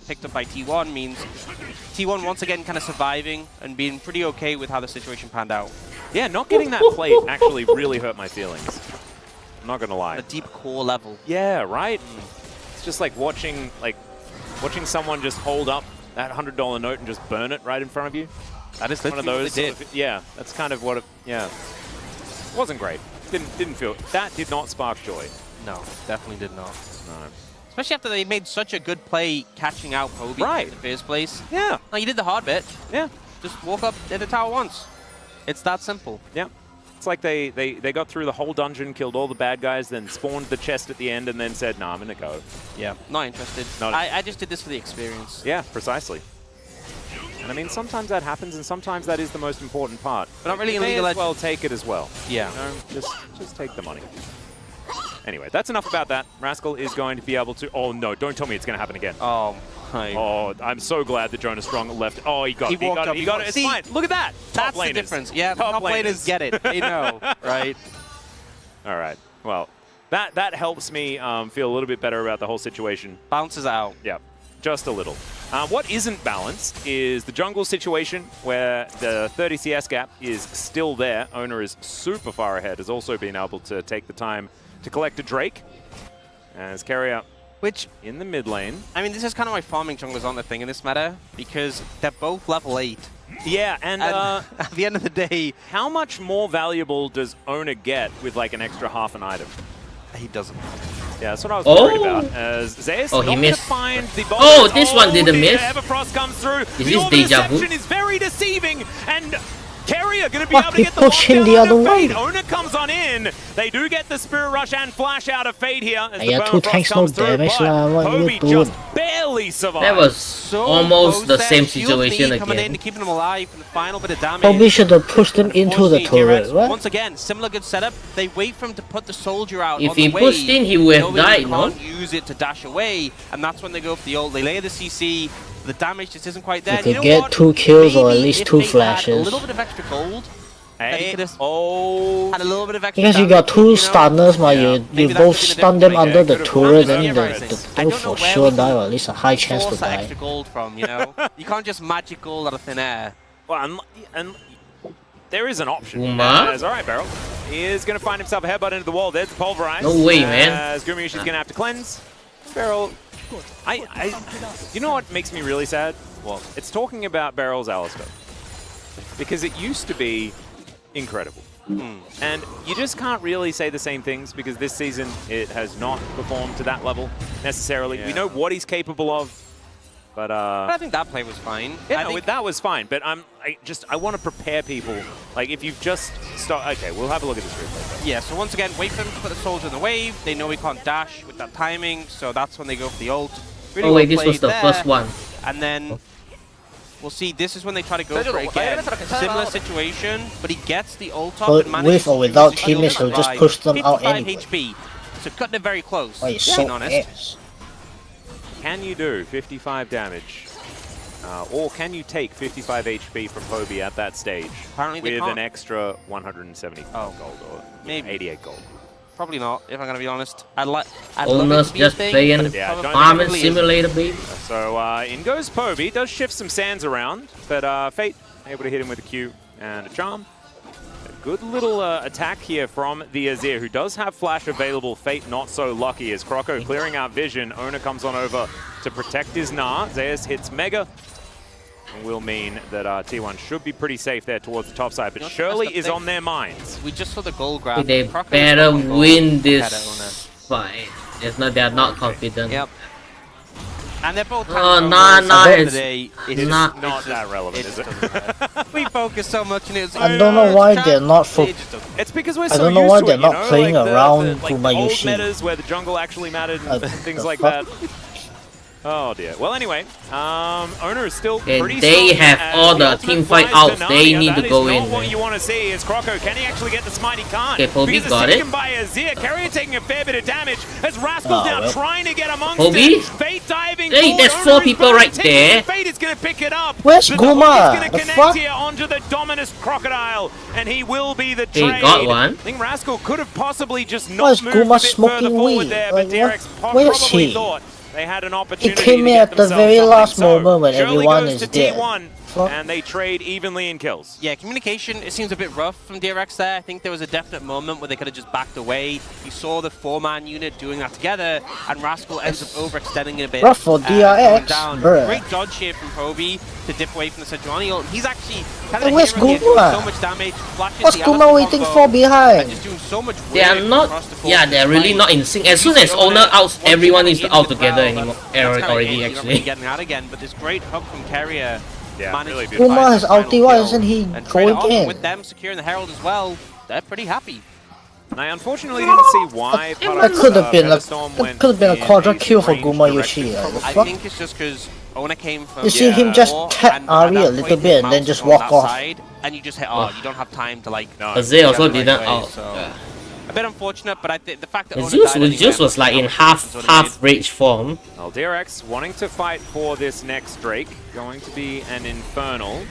picked up by T1 means T1 once again kind of surviving and being pretty okay with how the situation panned out. Yeah, not getting that plate actually really hurt my feelings. I'm not going to lie. On a deep core level. Yeah, right? It's just like watching someone just hold up that $100 note and just burn it right in front of you. That is One of literally those. what they did. Sort of- yeah, that's kind of what it, yeah. Wasn't great. Didn't feel, that did not spark joy. No, definitely did not. No. Especially after they made such a good play catching out Kobe Right. in the first place. Yeah, No, you did the hard bit. yeah, Just walk up in the tower once. It's that simple. yeah. It's like they got through the whole dungeon, killed all the bad guys, then spawned the chest at the end, and then said, nah, I'm gonna go. Yeah. Not interested. Not- I just did this for the experience. Yeah, precisely. And I mean, sometimes that happens, and sometimes that is the most important part. But not really you in may League of as well Legends. take it as well. Yeah. You know, just take the money. Anyway, that's enough about that. Rascal is going to be able to... Oh, no, don't tell me it's going to happen again. Oh, my. Oh, I'm so glad that Jonas Strong left. Oh, he got He it. He walked got up. it. He got it. It's See, fine. Look at that. That's the laners. difference. Yeah, top laners get it. They know, right? All right. Well, that helps me feel a little bit better about the whole situation. Bounces out. Yeah, just a little. What isn't balanced is the jungle situation, where the 30 CS gap is still there. Owner is super far ahead, has also been able to take the time to collect a Drake. As carrier Which, in the mid lane. I mean, this is kind of why farming junglers aren't a thing in this meta, because they're both level 8. Yeah, and At the end of the day, how much more valuable does Owner get with like an extra half an item? he doesn't. Yeah, that's what I was Oh. worried about. As Zeus Oh, he not missed. to find the Oh, bonus. this one didn't dear, miss. Everfrost comes through. Is the this orb deja vu? reception is very deceiving, and Carrier going to be Fuck, able to he get the pushed him lockdown the other under way. Fade. Owner comes on in. They do get the Spirit Rush and Flash out of Fade here as the Yeah, two Permafrost tanks, no comes through, damage but lah, what you Hobie doing? just barely survived. That was So almost the close same there. Shield situation knee coming in again. to keeping them alive for the final bit of damage. Probably should have pushed him into the Unfortunately, turret, Dirac, what? Once again, similar good setup. They wait for him to put the soldier out. If on he the pushed wave. in, he would have Nobody died, no? can't use it to dash away, and that's when they go for the ult. They lay the CC. The damage just isn't quite there. You And could know get what? 2 kills or at Maybe least if 2 they had flashes. a little bit of extra gold. That he Hey, could have oh, had a little bit of extra Because you got damage, 2 you know? stunners, but Yeah. you Maybe that both could've been the stun them difference. under the Could've turret, worked. then Yeah, the right. I both don't know for where sure we die, can or at least a high chance to source that die. extra gold from, you know? You can't just magic gold out of thin air. Well, and there is an option. Uma? All right, Beryl. He is going to find himself a headbutt into the wall. There's the pulverize. No way, man. As Gumayushi's going to have to cleanse. Beryl, you know what makes me really sad? Well, it's talking about Beryl's Alistar. Because it used to be incredible. And you just can't really say the same things because this season it has not performed to that level necessarily. We know what he's capable of, but I think that play was fine. yeah, I think that was fine. But I want to prepare people. Like if you've just started, okay, we'll have a look at this replay. yeah, so once again, wait for them to put the soldier in the wave. They know we can't dash with that timing, so that's when they go for the ult. Really Oh wait, well this was played the there. first one. And then we'll see, this is when they try to go for it again. Similar situation, but he gets the ult up But and manages with or to without use the shield teammates, to he'll just survive. push them out 55 anyway. HP, so cutting it very close, Why he's being so honest. ass. Can you do 55 damage? Or can you take 55 HP from Hobie at that stage Apparently they with can't. an extra 170 gold or Maybe. 88 gold? Probably not, if I'm going to be honest. I'd love Owners it to be a just thing, playing but it Yeah, don't- Farming probably isn't. Simulator, baby. So in goes Poby, does shift some sands around, but Fate able to hit him with a Q and a charm. A good little attack here from the Azir, who does have flash available. Fate not so lucky as Croco clearing out vision. Owner comes on over to protect his Gnar. Zeus hits Mega. And will mean that T1 should be pretty safe there towards the top side, but That's Shirley the is thing. on their minds. We just saw the goal grab. They Croco better is on goal. win Better this fight. It's not, they're not confident. Yep. And they're both Oh, nah, nah, it's It's not- not that relevant, is it? We focus so much on it. I don't know why they're not It's because we're I so don't know used why to they're it, not you know? playing like around the old Gumayushi. metas where the jungle actually mattered and things the like fuck? that. Oh dear. Well, anyway, Owner is still Okay, pretty they strong have as all the ultimate team fight flies out. to They Narnia. need to That go is in, not what man. you want to see. Is Croco, can he actually get the smite? He can't. Okay, Poby because it's got taken it. by Azir. Carrier taking a fair bit of damage as Rascal's Oh, now well. trying to get amongst Poby? it. Fate diving Hey, forward. there's Owner 4 is people burning, right taking there. it. Fate is going to pick it up. Where's The Guma? Hook is going The to connect fuck? here onto the Dominus Crocodile, and he will be the Hey, trade. got one. I think Rascal could have possibly just Why not is moved Guma a bit smoking further forward weed? there, Like, but DRX where is probably he? thought they had an He opportunity came to in get at the themselves very something. last So, moment when Shirley everyone goes is to dead. T1, Fuck. and they trade evenly in kills. Yeah, communication, it seems a bit rough from DRX there. I think there was a definite moment where they could have just backed away. You saw the 4-man unit doing that together, and Rascal ends up overextending it a bit. Rough for going DRX, down. bruh. Great dodge here from Poby to dip away from the Sejuani ult. He's actually kind Hey, of where's the hero here, doing Guma? so much damage. Flashes What's the Guma Alistar waiting combo, for and behind? just doing so much They are work not. across the Yeah, court. they're really Despite not in sync. As you soon as see owner Owner, outs, once everyone you is get out into the together battle, anymore. that's kinda Already, it. You don't actually. really getting out again, but this great hook from Carrier Yeah, managed really to beautiful. Guma find has the final ulti, why kill isn't he and trade it going off. in? With them securing the Herald as well, they're pretty happy. And I unfortunately didn't see why That could have been a a quadra kill for Gumayushi. The I fuck? think it's just because Ona came from You see him just tap Ari a little bit and then just walk off. and you just hit, oh, you don't have time to like. No. Azir also get the right didn't way, out. so- A bit unfortunate, but I think the fact that Ona Zeus died was anyway, just was like in half rage form. Well, DRX wanting to fight for this next Drake, going to be an Infernal.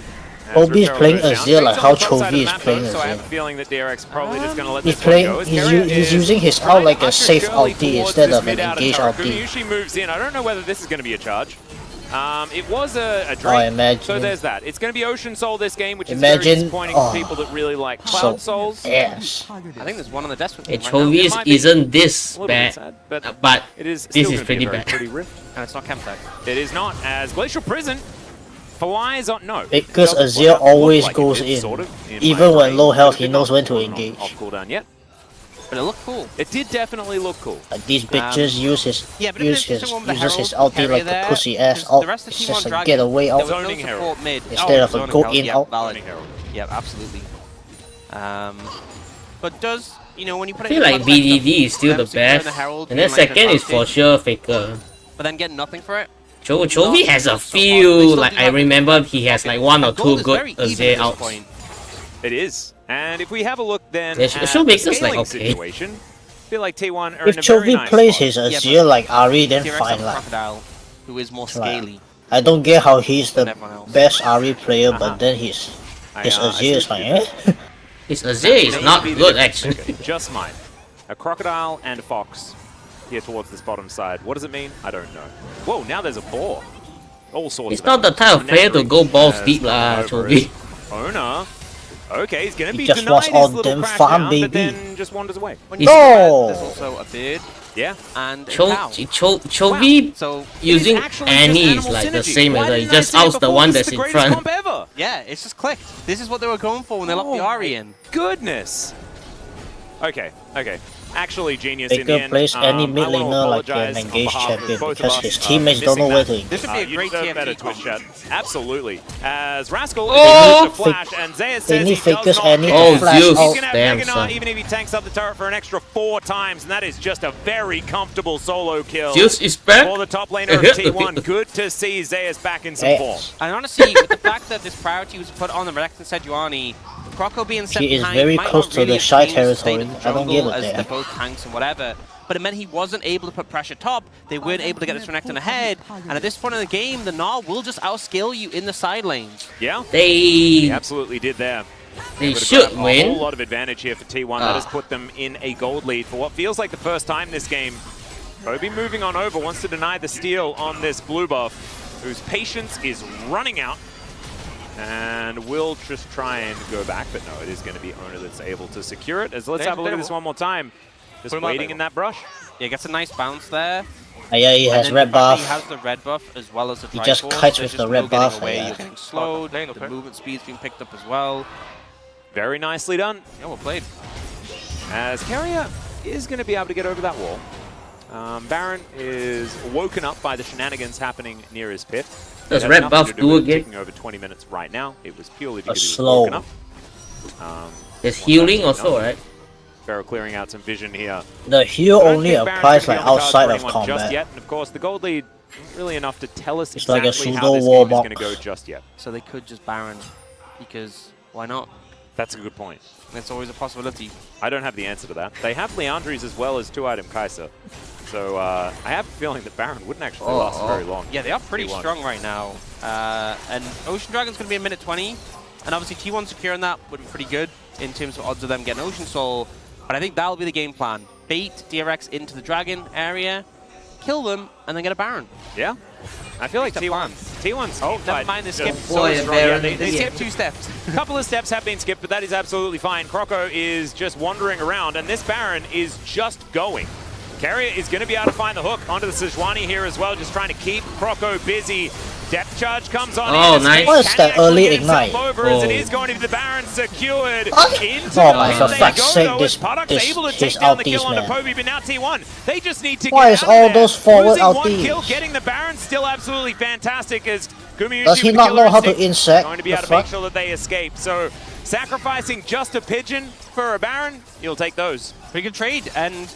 as Obi's Raphael playing goes down. Azir Drake's like on how the top side of Chovy the is map, playing though, So I have a Azir. feeling that DRX probably just going to let He's this one playing. go. as He's, Carrier he's is using his trying ult like a usher safe Shirley ulti towards instead this of an mid outer engage tower. ulti. Gumayushi moves in. I don't know whether this is going to be a charge. It was a Drake, Oh, imagine. so there's that. It's going to be Ocean Soul this game, which is very Imagine- disappointing oh. for people that really like So Cloud Souls. ass. I think there's one on the desk with Hey, him right now. Chovy It might be isn't this A little bit bad, sad, but but it is this still is gonna be pretty a very bad. pretty rift. And it's not Chemtech. It is not, as Glacial Prison flies on. No. Because Doesn't Azir look always like it goes did, in. sort of, Even my when brain, low but health, it he did knows not when to go on engage. Off cooldown yet. But it looked cool. It did definitely look cool. Like these bitches Yeah, but uses it's interesting one with the his Herald ulti carrier like there, a pussy ass 'cause ult. the rest of It's the just team a on getaway There out was no Zoning support Herald. mid. instead of a zoning go Herald, in yeah, out. valid. Zoning Herald. Yep, absolutely. But does, you know, when you put I it feel in like context of BDD is still them the securing best, the Herald and then being like an second is for advantage, sure Faker. but then getting nothing for it. Chovy has a Not so hard. They few, still like do I have- remember he has like one or And gold two is good very even at Azir this outs. point. It is. And if we have a look then Yeah, at Show the makes us like, scaling okay. situation, I feel like T1 are If in a very Chovy nice plays spot. his Yeah, Azir like Ari, then DRX fine have like. Crocodile, who is more Like, scaly. I don't get how he's than the everyone else. best Ari player, Uh-huh. but then his I Azir see is what like, you eh? did. His Azir is Maybe not the good difference actually. maker, Just mine. A Crocodile and a Fox here towards this bottom side. What does it mean? I don't know. Whoa, now there's a boar. All sorts It's of not the type of player to Never go balls has deep lah, come over Chovy. it. Owner. Okay, he's gonna He be just denied was his on little them crash farm, down, but baby. then just wanders away. When you No! see that, there's also a bird Yeah. and a cow. Chobi So using actually Annie just is animal like the synergy. same Why as I didn't just say it oust the before? one This is that's the in greatest front. comp ever. yeah, it's just clicked. This is what they were going for when they locked the Ari in. Goodness. Okay. Actually, genius in the Baker end. plays any I mid wanna laner like apologize an on engaged behalf of champion both of because us, his teammates don't know missing where that. to. This would be a You great deserve better, TFT Twitch comp. chat. Absolutely. As Rascal Oh! is going to flash, and Zeus They says need he does Faker's not Annie care. to flash Zeus. He's out. going to have Damn, Mega son. Knight even if he tanks up the turret for an extra 4 times, and that is just a very comfortable solo kill. Zeus is back. For the top laner of T1, good to see Zeus back in some form. And honestly, with the fact that this priority was put on the Renekton Sejuani, Croco being sent He is behind very might close not to really the have shy changed the state territory. of the I don't get jungle it as there. they're both tanks and whatever. But it meant he wasn't able to put pressure top. They weren't able to get this Renekton ahead. And at this point in the game, the Gnar will just outscale you in the side lanes. Yeah, he They absolutely did there. they Able to should grab a win. whole lot of advantage here for T1. That has put them in a gold lead for what feels like the first time this game. Kobe moving on over, wants to deny the steal on this blue buff, whose patience is running out. And will just try and go back, but no, it is going to be Owner that's able to secure it. As let's have a look at this one more time. Just waiting in that brush. Yeah, gets a nice bounce there. Yeah, he has And then red the fact that buff. He has the red buff as well as the He Triforce. just kites There's with just the red no getting buff, away. yeah. You're getting slowed. The movement speed's being picked up as well. Very nicely done. Yeah, well played. As Carrier is going to be able to get over that wall. Baron is woken up by the shenanigans happening near his pit. Does It has red nothing buff to do with again? Taking over 20 minutes right now. It was purely because he was slow. woken up. There's Once healing that's also, done, right? Pharaoh clearing out some vision here. The heal I don't only think Baron's applies gonna like be on the cards outside for of anyone just combat. yet. And of course, the gold lead isn't really enough to tell us It's like a exactly how pseudo this game is warlock. going to go just yet. So they could just Baron, because why not? That's a good point. It's always a possibility. I don't have the answer to that. They have Leandries as well as 2-item Kai'Sa. So I have a feeling that Baron wouldn't actually last very long. Yeah, they are pretty T1. strong right now. And Ocean Dragon's going to be a minute 20. And obviously T1 securing that would be pretty good in terms of odds of them getting Ocean Soul. But I think that'll be the game plan. Bait DRX into the Dragon area, kill them, and then get a Baron. Yeah. I feel like That's the plan. T1's Oh, team never fight mind, they just skipped. so Boy, strong. Baron, Yeah, they yeah. skipped 2 steps. A couple of steps have been skipped, but that is absolutely fine. Croco is just wandering around, and this Baron is just going. Carrier is going to be able to find the hook onto the Sejuani here as well, just trying to keep Croco busy. Depth charge comes on. Oh, in. nice. What is that early ignite? Over as it Oh. is going to be the Baron secured into Oh my, the for lane. fuck's They go, sake, though, this- as Puddock's this- able to his take down the ultis, kill onto man. Poby, but now T1, they just need to Why get is out of all there. those forward Losing one ultis? kill, getting the Baron still absolutely fantastic as Gumayusi Does he with the not killer know how to instinct insect? going to be The able to make fuck? sure that they escape. So sacrificing just a pigeon for a Baron, you'll take those. Pretty good trade. And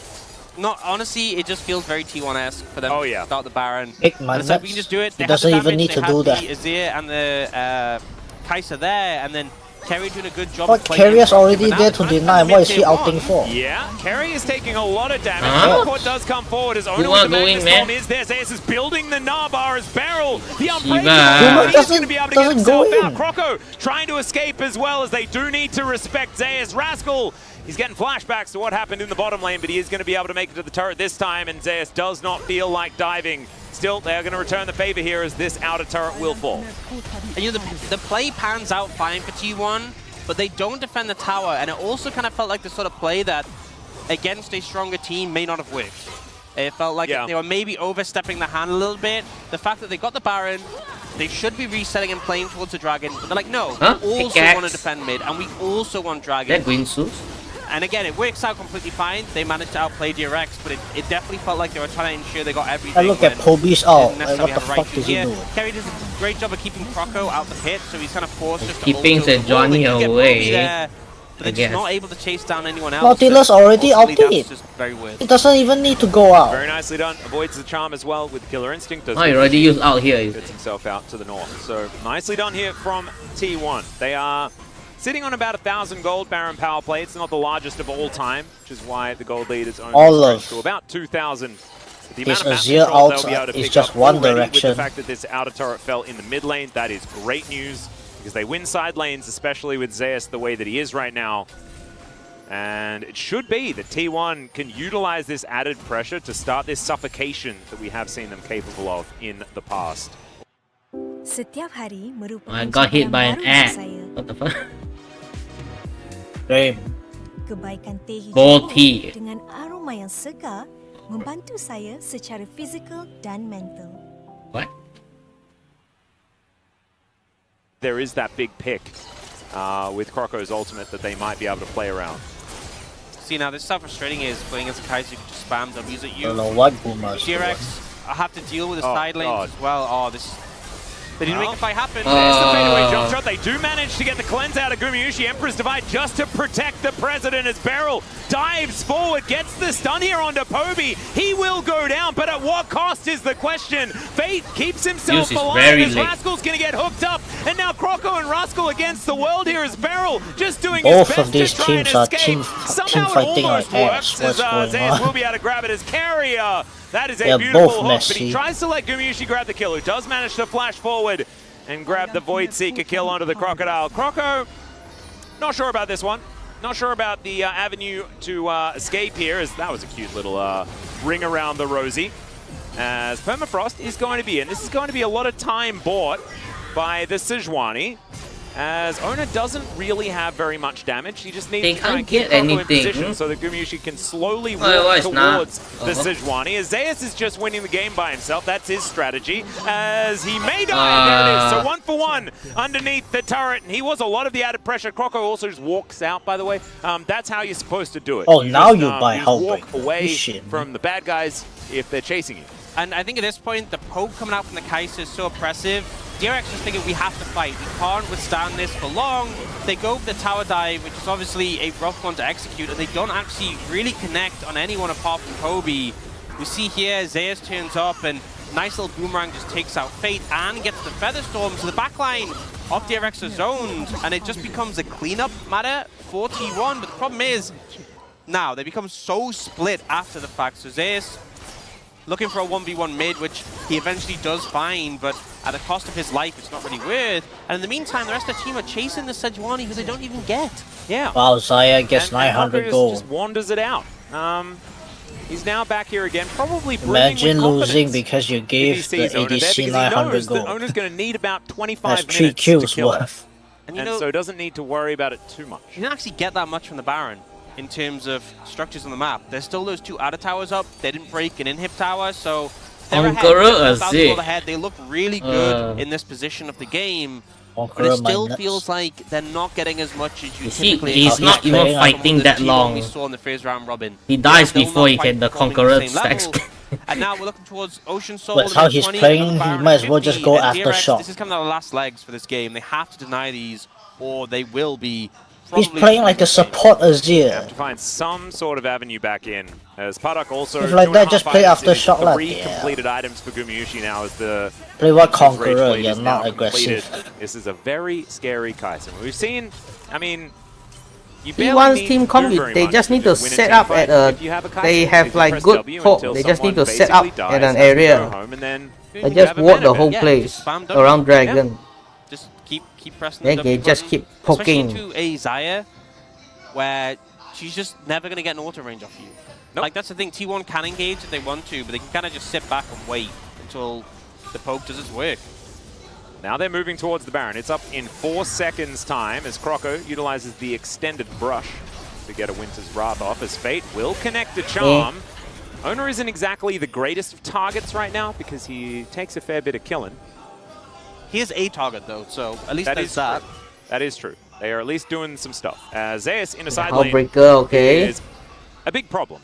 not honestly, it just feels very T1-esque for them Oh, to yeah. start the Baron. Big man, And so we can just do it. They he have the doesn't even damage, need they to have do that. the Azir and the Kai'Sa there, and then Kerry doing a good job But of playing Carrier's in front, already but there now to it's deny. What is he mid-tier outing one. for? Yeah, Kerry is taking a lot of damage. Uh-huh. Teleport does come forward as Owner Who with are the going, Magnus man? Storm is there. Zeus is building the Narbar as Beryl, the Shiva. unbreakable. He's going to be able to get Doesn't go himself out. in. Croco trying to escape as well as they do need to respect Zeus. Rascal, he's getting flashbacks to what happened in the bottom lane, but he is going to be able to make it to the turret this time, and Zeus does not feel like diving. Still, they're going to return the favor here as this outer turret will fall. And you know, the play pans out fine for T1, but they don't defend the tower, and it also kind of felt like the sort of play that against a stronger team may not have worked. It felt like Yeah. they were maybe overstepping the hand a little bit. The fact that they got the Baron, they should be resetting and playing towards the Dragon, but they're like, no, Huh? we also Pickaxe. want to defend mid, and we also want Dragon. That green suit. And again, it works out completely fine. They managed to outplay DRX, but it definitely felt like they were trying to ensure they got everything. And look at when Poby's they ult. didn't Like, necessarily what the have right fuck to is he here. doing? Kerry does a great job of keeping Croco out the pit, so he's kind of forced just to Keeping ult over the wall. Sejuani They do get away, Poby there, but they're I just guess. not able to chase down anyone else. Nautilus's and already ultimately, ulted. that's just very weird. It doesn't even need to go out. Very nicely done. Avoids the charm as well with Killer Instinct. Does Oh, he already used out here. gets himself out to the north. So nicely done here from T1. They are sitting on about 1,000 gold Baron power play. It's not the largest of all time, which is why the gold lead is only All stretched of to about 2,000. The his amount of map Azir control ult they'll be able to is pick just up one already direction. With the fact that this outer turret fell in the mid lane, that is great news because they win side lanes, especially with Zeus the way that he is right now. And it should be that T1 can utilize this added pressure to start this suffocation that we have seen them capable of in the past. Setiap hari merupakan I got hit by an cabaran baru ant. untuk saya. What the fuck? Dream. Kebaikan teh Gold hijau tea. dengan aroma yang segar membantu saya secara fizikal dan mental. What? There is that big pick with Croco's ultimate that they might be able to play around. See, now this is how frustrating it is playing as a Kai'Sa who can just spam W's at I you. don't know what boomers. DRX, I have to deal with the Oh, side lanes God. as well. Oh, this... They didn't make the fight happen. There's the fadeaway jump shot. They do manage to get the cleanse out of Gumayusi. Emperor's Divide just to protect the President as Beryl dives forward, gets the stun here onto Poby. He will go down, but at what cost is the question? Fate keeps himself This is alive very as late. Rascal's going to get hooked up. And now Croco and Rascal against the world here as Beryl just doing Both his of best these to try and teams are escape. team Somehow it fighting almost like works ass. as What's going Zayas on? will be able to grab it as Carrier. That is a They're beautiful both hook, but he messy. tries to let Gumayusi grab the kill, who does manage to flash forward and grab the Void Seeker kill onto the Crocodile. Croco, not sure about this one. Not sure about the avenue to escape here, as that was a cute little ring around the Rosie. As Permafrost is going to be in. This is going to be a lot of time bought by the Sejuani, as Ona doesn't really have very much damage. He just needs They to try and can't keep get Croco in anything. position so that Gumayusi can slowly walk Otherwise, nah. towards the Sejuani. As Zayas is just winning the game by himself. That's his strategy. As he may die. There it is. So 1 for 1 underneath the turret. And he was a lot of the added pressure. Croco also just walks out, by the way. That's how you're supposed to do it. Oh, now you buy you Hellbreaker. walk away Shit. from the bad guys if they're chasing you. And I think at this point, the poke coming out from the Kai'Sa is so oppressive. DRX is thinking we have to fight. We can't withstand this for long. They go for the tower dive, which is obviously a rough one to execute, and they don't actually really connect on anyone apart from Poby. We see here, Zayas turns up, and nice little boomerang just takes out Fate and gets the Featherstorm. So the backline of DRX is zoned, and it just becomes a cleanup matter for T1. But the problem is, now they become so split after the fact. So Zayas looking for a 1v1 mid, which he eventually does find, but at the cost of his life, it's not really worth. And in the meantime, the rest of the team are chasing the Sejuani, who they don't even get. Yeah. Wow, Zaya gets And 900 Croco gold. just wanders it out. He's now back here again, probably brimming Imagine with losing confidence because you if he gave the sees Ona there, because ADC he 900 knows that gold. Ona's going to need about 25 That's 3 minutes to kills kill her. worth. And you And know, so doesn't need to worry about it too much. you didn't actually get that much from the Baron in terms of structures on the map. There's still those 2 outer towers up. They didn't break an inhib tower, so they're ahead. Conqueror They're is about sick. to go ahead. They look really good in this position of the game. But Conqueror it still my nuts. feels like they're not getting as much as you see, typically he's expect not from even this fighting T1 that long. we saw in the first round robin. He dies Still before he not can the quite performing Conqueror at the same stacks. level. And now we're looking towards Ocean Soul. But how he's 20, playing, he Baron might as well 50, just go and after DRX, shot. This is kind of the last legs for this game. They have to deny these, or they will be. He's probably playing like a support Have Azir. to find some sort of avenue back in. As Paddock also If like 2.5 that, just play items, after it is shot left, 3 yeah. completed items for Gumayusi now as the Play what Rage Conqueror, Blade you're is now not aggressive. completed. This is a very scary Kai'Sa. We've seen, I mean, you He barely wants need team to do comp. very They much just need to win a set team up fight at a. if you have a Kai'Sa. They You have just like press good W poke. until They just need someone to set up basically at dies, an has to area. go home, and then They you just have a ward the benefit. whole Yeah, place just spam W. around Yeah. Dragon. Just keep pressing Then the they W just button, keep poking. especially to a Xayah, where she's just never going to get an auto range off you. Nope. Like, that's the thing. T1 can engage if they want to, but they can kind of just sit back and wait until the poke does its work. Now they're moving towards the Baron. It's up in 4 seconds time as Croco utilizes the extended brush to get a Winter's Wrath off, as Fate will connect a charm. Ona isn't exactly the greatest of targets right now because he takes a fair bit of killing. He is a target, though, so at least That there's is that. true. That is true. They are at least doing some stuff. Zayas in a side lane Hullbreaker, okay. is a big problem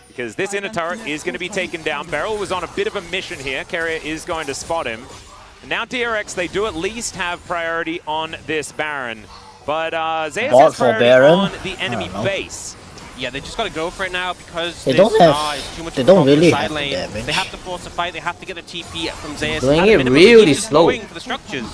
because this inner turret is going to be taken down. Beryl was on a bit of a mission here. Carrier is going to spot him. And now DRX, they do at least have priority on this Baron. But Zayas Bot has for priority Baron? on the enemy I don't know. base. Yeah, they just got to go for it now because They this don't have- Snar is too much they of a don't problem in the really side have the lane. damage. They have to force a fight. They have to get a TP from Zayas. Doing At a it minimum, really he's slow. going for the structures.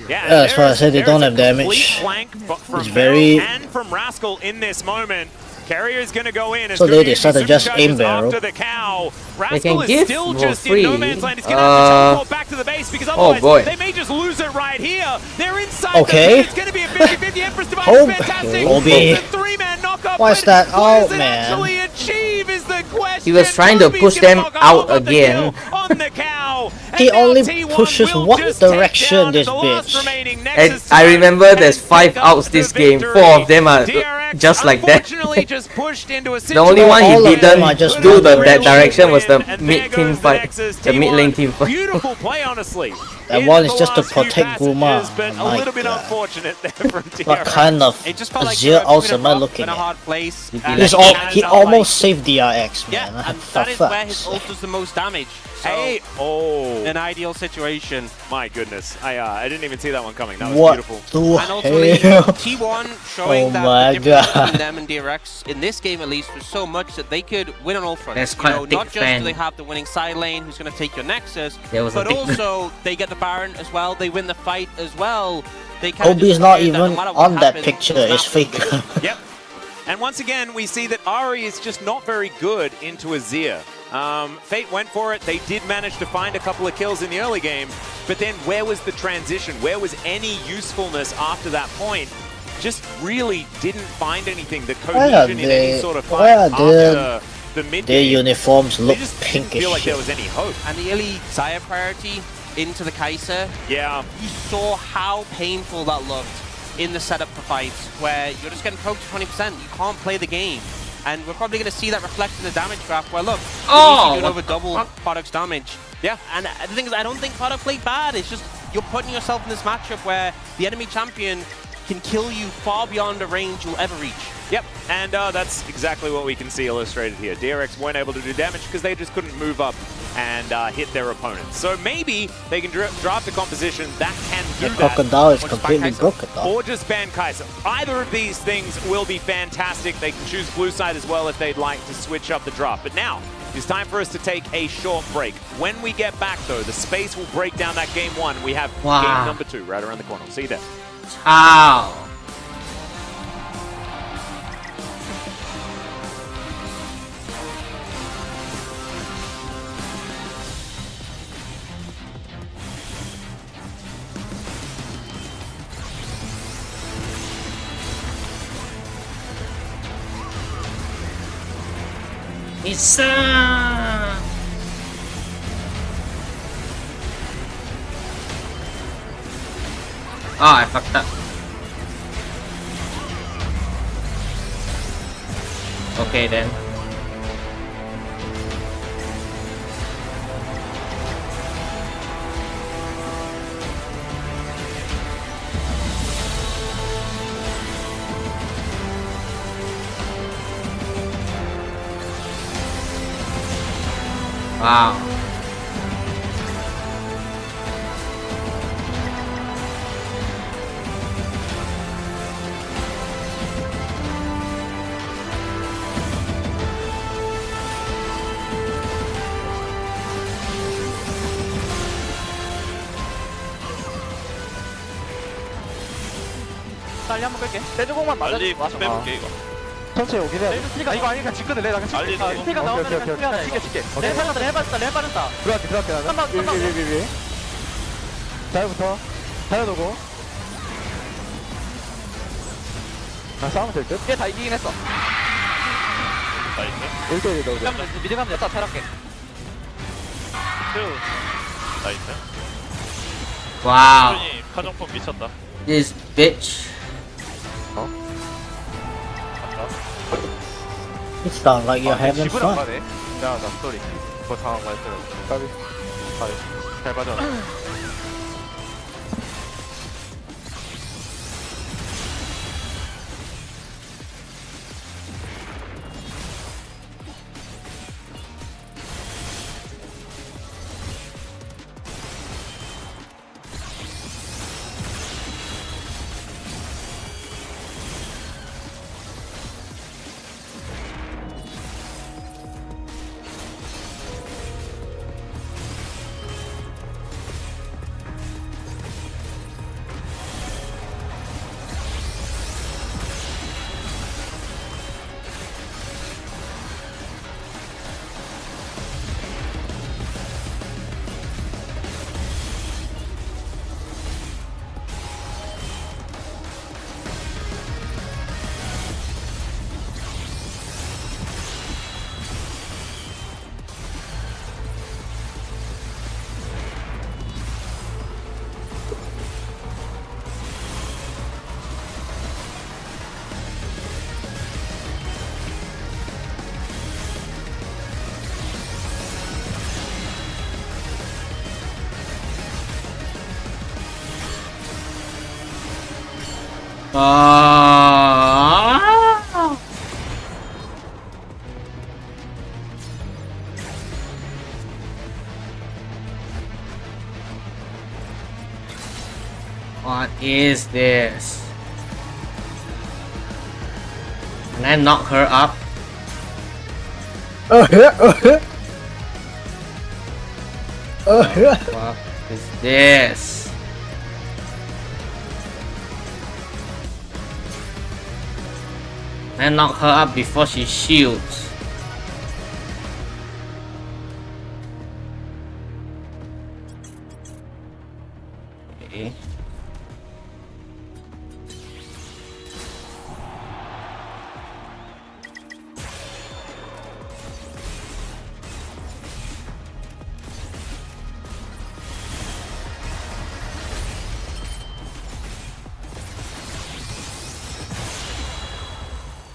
Yeah, that's why I said they there's don't a have damage. complete flank from It's very- Beryl and from Rascal in this moment. Carrier is going to go in. So they decided to just aim Beryl. After the cow. They Rascal can is give still for just free. in no man's land. He's going to have to teleport back to the base because otherwise boy. they may just lose it right here. They're inside Okay. the pit. It's going to be a 50-50. Empress Divide Oh, is fantastic. Obi. It's a 3-man knockup. What's but that? What Oh, does it man. actually achieve is the question. He was trying to Obi's push gonna them walk out off with the again. kill on the cow. He And now only T1 pushes will one just take direction, down this the last bitch. remaining And Nexus I turret remember there's and 5 pick up outs the this game. victory. 4 of them are DRX just like that. unfortunately just pushed into a The situation only one he All of them didn't are just do one that direction was the win, and mid there team goes the fight, Nexus the mid lane T1. team fight. Beautiful play, honestly. That In one is the just to last few protect Guma. passages, but Oh a my little bit God. unfortunate there from DRX. What kind of It just felt like Azir DRX ults put am I him up looking in a at? hard place. He and did. He felt almost like- saved DRX, Yeah, man. and For that is where his fuck's ult sake. does the most damage. So, Hey, oh, an ideal situation. my goodness. I didn't even see that one coming. That was What beautiful. the And ultimately, hell? T1 showing Oh that my the difference God. between them and DRX in this game at least was so much that they could win on all fronts. That's quite a big not just fan. do they have the winning side lane who's going to take your Nexus, There was a but big- also they get the Baron as well. They win the fight as well. They kind Obi is not even on that picture. It's fake. Yep. And once again, we see that Ari is just not very good into Azir. Fate went for it. They did manage to find a couple of kills in the early game, but then where was the transition? Where was any usefulness after that point? Just really didn't find anything. The cohesion in any sort of fight after the mid Their game. uniforms They look just pink didn't as feel like there shit. was any hope. And the early Xayah priority into the Kai'Sa, Yeah. you saw how painful that looked in the setup for fights, where you're just getting poked to 20%. You can't play the game. And we're probably going to see that reflected in the damage graph, where look, Oh, doing what over the double fuck? Product's damage. Yeah. And the thing is, I don't think Product played bad. It's just you're putting yourself in this matchup where the enemy champion can kill you far beyond the range you'll ever reach. Yep, and that's exactly what we can see illustrated here. DRX weren't able to do damage because they just couldn't move up and hit their opponents. So maybe they can draft a composition that can The give that, crocodile is Or just completely back broken though. or just ban Kai'Sa. Either of these things will be fantastic. They can choose blue side as well if they'd like to switch up the draft. But now, it's time for us to take a short break. When we get back though, the space will break down that game 1. We have Wow. game number 2 right around the corner. We'll see you there. Ow. It's Oh, I fucked up. Okay then. Wow. 빨리 한번 끌게. 세주공만 맞아. 빨리 빼볼게 이거. 천천히 오긴 해. 피가 이거 아니니까 직근을래. 나 같이. 빨리 좀. 피가 나오면 그냥 피가 칠게 칠게. 내 빠졌다. 내 빠졌다. 내 빠졌다. 들어갈게 나는. 한방 위. 자유부터. 자유도고. 나 싸우면 될 듯? 얘 다 이기긴 했어. 나이스. 1대1 넣으자. 미드 가면 됐다. 탈할게. 큐. 나이스. Wow. 수준이 파정품 미쳤다. This bitch. It sounds like you're having 집을 안 fun. 가네. 나 스토리. 그거 당한 거야. 까비. 잘 빠져. Ah! What is this? Can I knock her up? What is this? Can I knock her up before she shields? Okay.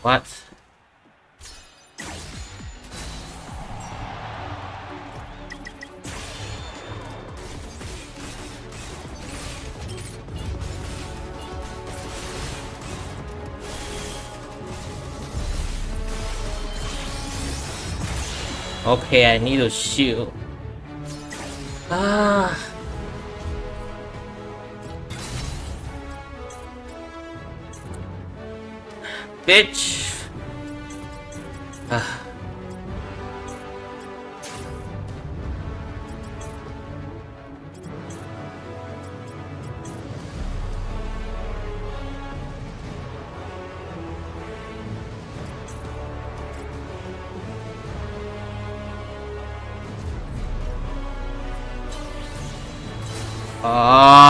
What? Okay, I need to shield. Ah. Bitch. Ah. Ah.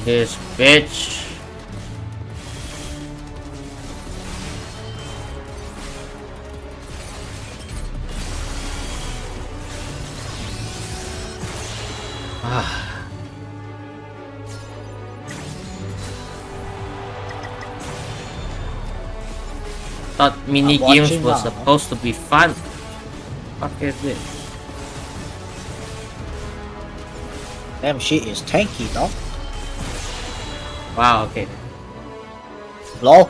This bitch. Thought mini games were supposed to be fun. What is this? Damn, she is tanky, dog. Wow, okay. Low.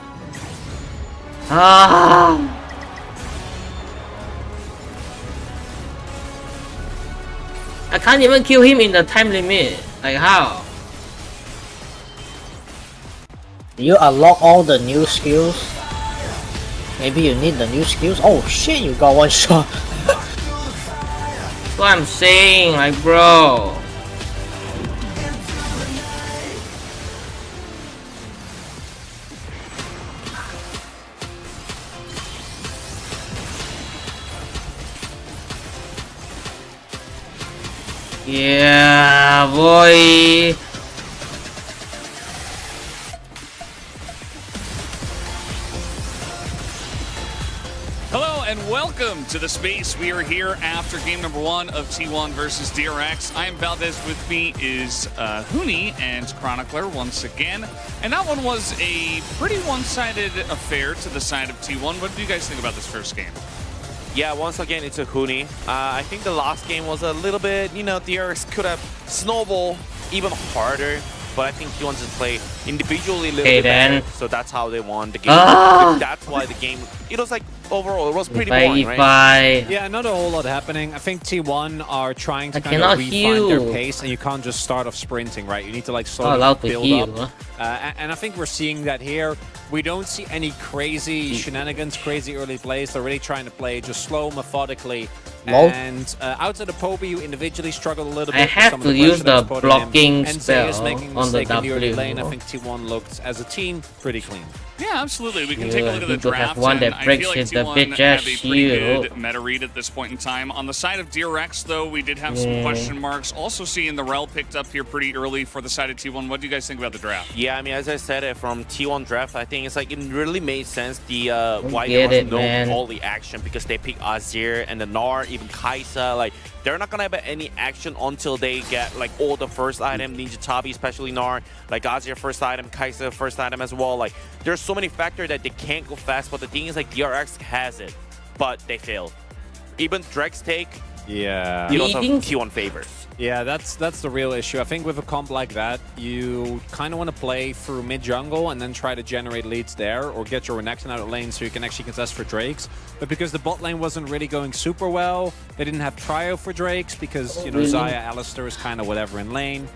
Ah. I can't even kill him in the time limit. Like how? You unlock all the new skills. Maybe you need the new skills. Oh shit, you got one shot. That's what I'm saying, like bro. Yeah, boy. Hello and welcome to the space. We are here after game number 1 of T1 versus DRX. I am Valdez. With me is Huni and Chronicler once again. And that one was a pretty one-sided affair to the side of T1. What do you guys think about this first game? Yeah, once again, it's a Huni. I think the last game was a little bit, you know, DRX could have snowballed even harder, but I think he wants to play individually a little bit better, so that's how they won the game. That's why the game it was like overall it was pretty If boring, right? Yeah, not a whole lot happening. I think T1 are trying to I kind of cannot refine their heal. pace, and you can't just start off sprinting, right? You need to like Not slowly allowed to build heal. up. And I think we're seeing that here. We don't see any crazy shenanigans, crazy early plays. They're really trying to play just slow, methodically. Lol. And outside of Poby, you individually struggle a little bit. I with have some of to the use pressure that's the put on him. blocking And Zay is spell making a on the mistake in the early W. lane. I think T1 looked, as a team, pretty clean. Yeah, absolutely. We can take a look at the need to have draft, one and that I breaks feel like his the T1 bitch have ass a pretty shield. good meta read at this point in time. On the side of DRX, though, we did have some question marks. Also seeing the Rel picked up here pretty early for the side of T1. What do you guys think about the draft? Yeah, I mean, as I said, from T1 draft, I think it's like it really made sense why get there it, was no man. early action, because they pick Azir and the Gnar, even Kai'Sa. Like, they're not gonna have any action until they get like all the first item, Ninja Tabi, especially Gnar, like Azir first item, Kai'Sa first item as well. Like, there's so many factors that they can't go fast, but the thing is like DRX has it, but they fail. Even Drake's take, Yeah. you also T1 favors. Yeah, that's the real issue. I think with a comp like that, you kind of want to play through mid-jungle and then try to generate leads there, or get your Renekton out of lane so you can actually contest for Drakes. But because the bot lane wasn't really going super well, they didn't have Trio for Drakes because, you know, Xayah, Alistar is kind of whatever in lane.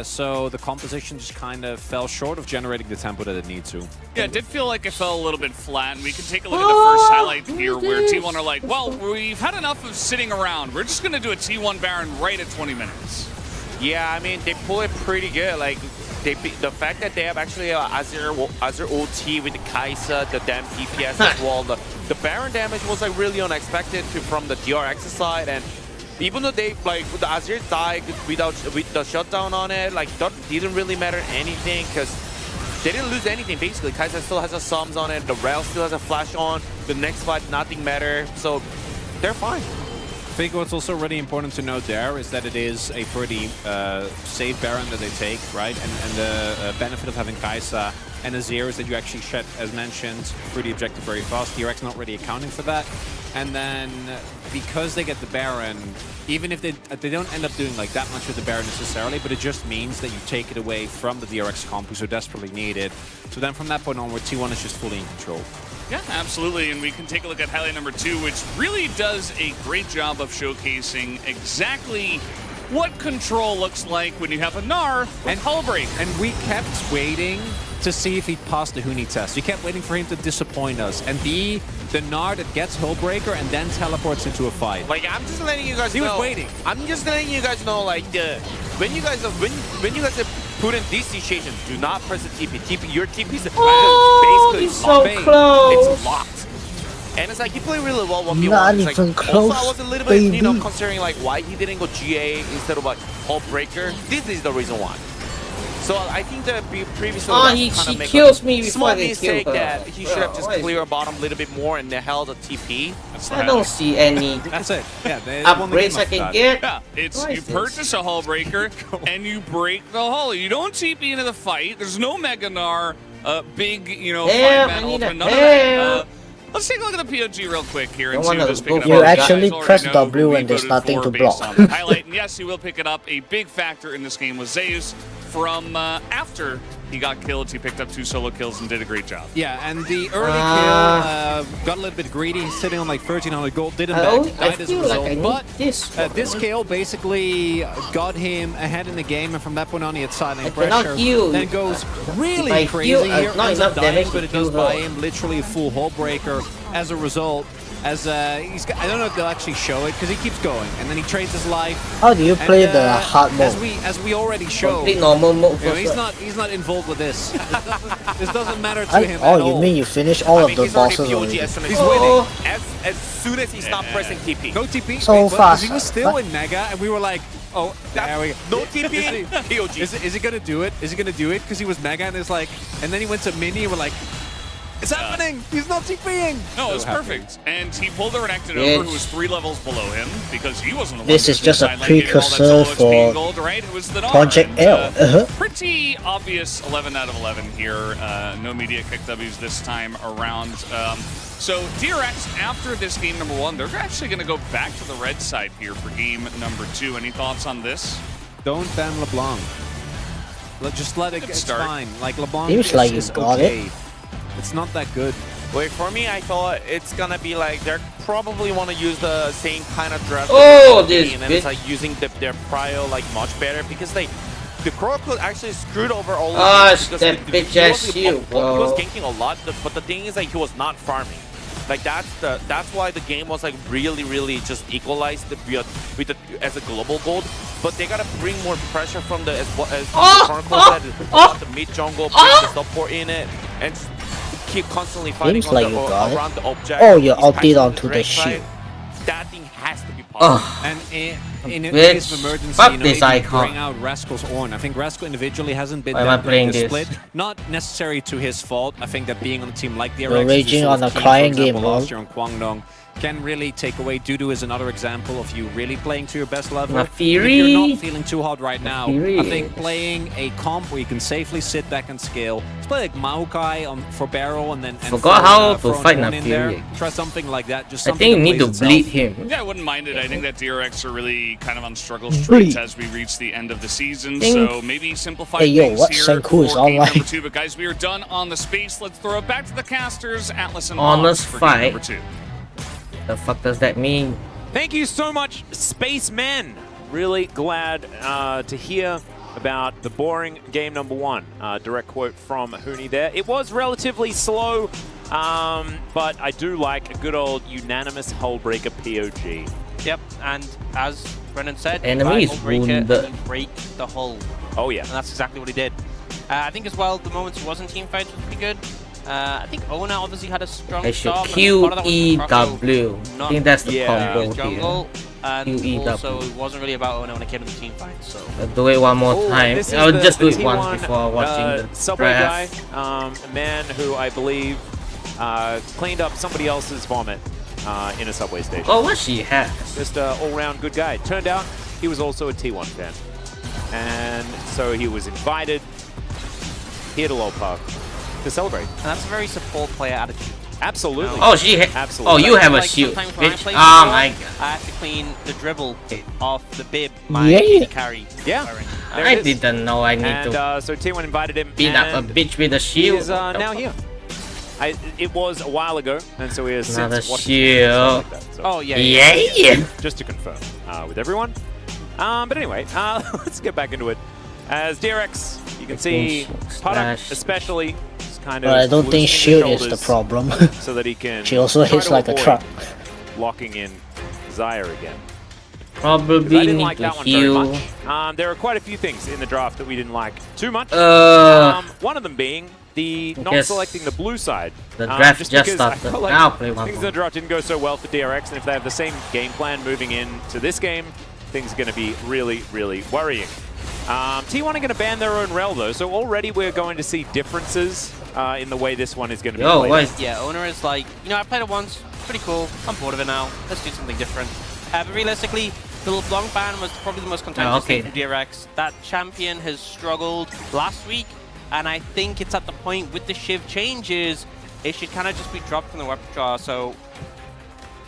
So the composition just kind of fell short of generating the tempo that it needs to. Yeah, it did feel like it fell a little bit flat, and we can take a look at the first highlight here where T1 are like, well, we've had enough of sitting around. We're just going to do a T1 Baron right at 20 minutes. Yeah, I mean, they pull it pretty good. Like, the fact that they have actually Azir OT with the Kai'Sa, the damn DPS as well. The Baron damage was like really unexpected from the DRX side, and even though they like the Azir died with the shutdown on it, like that didn't really matter anything because they didn't lose anything basically. Kai'Sa still has a Psalms on it, the Rail still has a flash on. The next fight, nothing matter, so they're fine. I think what's also really important to note there is that it is a pretty safe Baron that they take, right? And the benefit of having Kai'Sa and Azir is that you actually shed, as mentioned, pretty objective very fast. DRX not really accounting for that. And then because they get the Baron, even if they don't end up doing like that much with the Baron necessarily, but it just means that you take it away from the DRX comp who so desperately need it. So then from that point onward, T1 is just fully in control. Yeah, absolutely, and we can take a look at highlight number 2, which really does a great job of showcasing exactly what control looks like when you have a Gnar with Hullbreaker. And we kept waiting to see if he'd pass the Huni test. We kept waiting for him to disappoint us and be the Gnar that gets Hullbreaker and then teleports into a fight. Like, I'm just letting you guys know. He was waiting. I'm just letting you guys know, like, when you guys are put in this situation, do not press the TP. Your TP is basically he's so close. It's locked. And it's like, he played really well 1v1. Not It's like, even close, also, I was a little bit, you know, baby. considering like why he didn't go GA instead of like Hullbreaker. This is the reason why. So I think that previously she kills me before small they mistake kill her. that he should have just cleared bottom a little bit more and held a TP. I don't see any That's it. Yeah, they upgrades I can get. Yeah, it's What you is this? purchase a Hullbreaker and you break the hull. You don't TP into the fight. There's no Mega Gnar, big, you know, Help, 5-man I need ultimate. a None of that. help. Let's take a look at the POG real quick here and Don't see who wanna this picking go up. for You it. actually Guys press already know W who and we there's voted nothing for to based block. on the highlight. And yes, he will pick it up. A big factor in this game was Zeus from after he got killed. He picked up 2 solo kills and did a great job. Yeah, and the early kill got a little bit greedy. He's sitting on like 1300 gold, didn't I died as a feel result. like I need But this. this kill basically got him ahead in the game, and from that point on he had silent I cannot pressure. heal. Then goes really If I crazy heal, here, not ends up enough damage dying, but to it does kill buy her. him literally a full Hullbreaker as a result. As he's got, I don't know if they'll actually show it because he keeps going, and then he trades his life. How do you play And, the hard mode? As we already showed, Complete normal mode. you know, he's not involved with this. This doesn't matter to him Oh, at you all. mean you finish all of mean, the he's already bosses POG already? as soon as He's he's winning. as soon as he stopped pressing TP. Go TP. So Wait, what? 'Cause fast. He was still in Mega, and we were like, oh, there we go. No TP, POG. Is he gonna do it? Is he gonna do it? Because he was Mega, and it's like, and then he went to Mini, and we're like, it's happening. He's not TPing. No, it was So happy. perfect. And he pulled the Renekton Yes. over, who was 3 levels below him, because he wasn't the one This who is was just a inside lane getting all that precursor solo XP and for gold, right? It was the Gnar. Project And, L. Pretty obvious 11 out of 11 here. No media kick W's this time around. So DRX, after this game number 1, they're actually going to go back to the red side here for game number 2. Any thoughts on this? Don't ban LeBlanc. Just let it. Good It's start. fine. Like LeBlanc Seems like you is got okay. it. It's not that good. Wait, for me, I thought it's gonna be like they're probably want to use the same kind of draft. Oh, this and then it's like using their prior like much better because the Crocodile actually screwed over all of that bitch ass you, bro. He was ganking a lot, but the thing is like he was not farming. Like that's why the game was like really just equalized as a global gold. But they gotta bring more pressure from the as Chronicle said, the mid jungle, bring the support in it, and keep constantly fighting Seems like you got around the object. Oh, you ulted onto the shield. That thing has to be possible. And in a case of emergency, fuck you know, this if you icon. bring out Rascal's Ornn. I think Rascal individually hasn't been Why am I that great playing this this? split. Not necessary to his fault. I think that being on a team like the You're raging on a crying game, last bro. year on Kwangdong can really take away. Dudu is another example of you really playing to your best level. My If Fury. you're not feeling too hot right now, Fury. I think playing a comp where you can safely sit back and scale. Let's play like Maokai for barrel and then Forgot how to throw an fight Ornn Na in there. Fury. Try something like that. Just I something think you that need to plays itself. bleed him. Yeah, I wouldn't mind it. I think that DRX are really kind of on struggle streets as we reach the end of the season. So maybe simplify Hey, yo, things what here Senku is for game online? number 2. But guys, we are done on the space. Let's throw it back to the casters, Atlas and Honest Ox for fight. game number 2. The fuck does that mean? Thank you so much, Spacemen. Really glad to hear about the boring game number 1. Direct quote from Huni there. It was relatively slow, but I do like a good old unanimous Hullbreaker POG. Yep, and as Brennan said, Enemy is Hullbreaker wounded. and then break the hull. Oh yeah. And that's exactly what he did. I think as well, the moments he was in team fights was pretty good. I think Ona obviously had a strong I should start. but I think part of that was QEW. Croco I think that's the not combo use jungle, and QEW. also it wasn't really about Ona when it came to the team fight. So I'll do it one more time. This is I'll the- just do the it once T1, before watching the Subway draft. guy, a man who I believe cleaned up somebody else's vomit in a subway station. Oh, what she has? Just an all-round good guy. Turned out he was also a T1 fan. And so he was invited here to Lolpark to celebrate. and that's a very support player attitude. Absolutely. Oh, she Absolutely. Oh, you have a Like, shield, sometimes when I bitch. play Oh support, my god. I have to clean the dribble off the bib my Yeah. AD carry. Yeah. wearing. There I it is. didn't know I need And to so T1 invited him. beat up a and bitch with a he shield. is now here. It was a while ago, and so we are Another since watching shield. like that. So Oh yeah. Yeah. just to confirm with everyone. But anyway, let's get back into it. As DRX, you can see Pudak Slash. especially is kind of But I don't think loosening shield the is the shoulders problem. so that he can She also try hits to like a avoid truck. locking in Zyre again. 'Cause Probably I didn't need like to that one very heal. much. There are quite a few things in the draft that we didn't like too much. One of them being the not Yes. selecting the blue side. The draft just because I started. felt like I'll play one things in more. the draft didn't go so well for DRX, and if they have the same game plan moving into this game, things are going to be really, really worrying. T1 are going to ban their own rel though, so already we're going to see differences in the way this one is going to be Yo, played. what is Yeah, Owner is like, you know, I played it once, pretty cool, I'm bored of it now, let's do something different. But realistically, the LeBlanc ban was probably the most contentious okay. thing for DRX. That champion has struggled last week, and I think it's at the point with the Shiv changes, it should kind of just be dropped from the weapon draw, so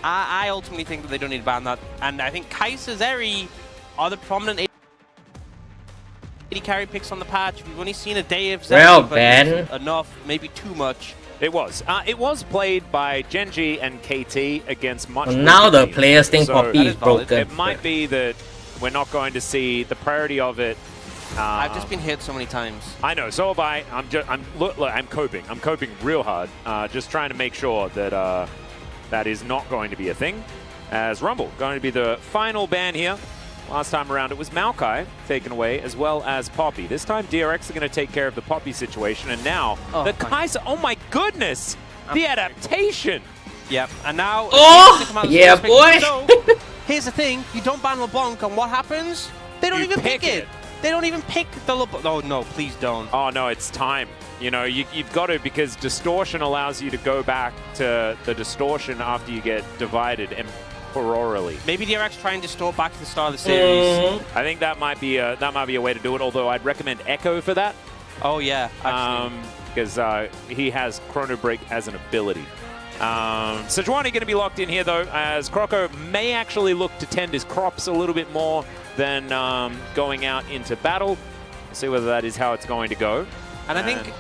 I ultimately think that they don't need to ban that. And I think Kai'Sa, Zeri are the prominent AD carry picks on the patch. We've only seen a day of Zeri, Well, but Ben. it's enough, maybe too much. It was. It was played by Genji and KT against much Well, now weaker the teams. players think So Poppy is broken. It might be that we're not going to see the priority of it. I've just been hit so many times. I know, so have I. Look, I'm coping. I'm coping real hard. Just trying to make sure that that is not going to be a thing. As Rumble going to be the final ban here. Last time around it was Maokai taken away, as well as Poppy. This time DRX are going to take care of the Poppy situation, and now the Kai'Sa. Oh my goodness, the adaptation. Yep, and now. Oh, yeah, boy. So, here's the thing: you don't ban LeBlanc, and what happens? They don't You even pick pick it. They don't even pick the LeBlanc. Oh no, please don't. Oh no, it's time. You know, you've got to, because distortion allows you to go back to the distortion after you get divided temporarily. Maybe DRX try and distort back to the start of the series. I think that might be a way to do it. Although I'd recommend Echo for that. Oh yeah, actually. Because he has Chrono Break as an ability. Sejuani going to be locked in here though, as Croco may actually look to tend his crops a little bit more than going out into battle. We'll see whether that is how it's going to go. And I think,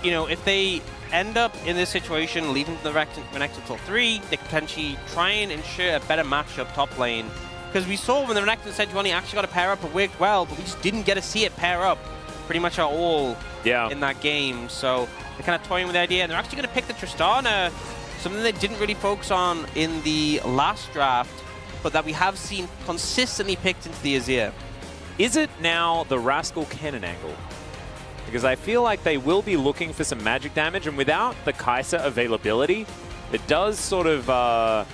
you know, if they end up in this situation, leaving the Renekton till 3, they could potentially try and ensure a better matchup top lane. Because we saw when the Renekton Sejuani actually got a pair up, it worked well, but we just didn't get to see it pair up pretty much at all in that game. So they're kind of toying with the idea, and they're actually going to pick the Tristana, something they didn't really focus on in the last draft, but that we have seen consistently picked into the Azir. Is it now the Rascal Cannon angle? Because I feel like they will be looking for some magic damage, and without the Kai'Sa availability, it does sort of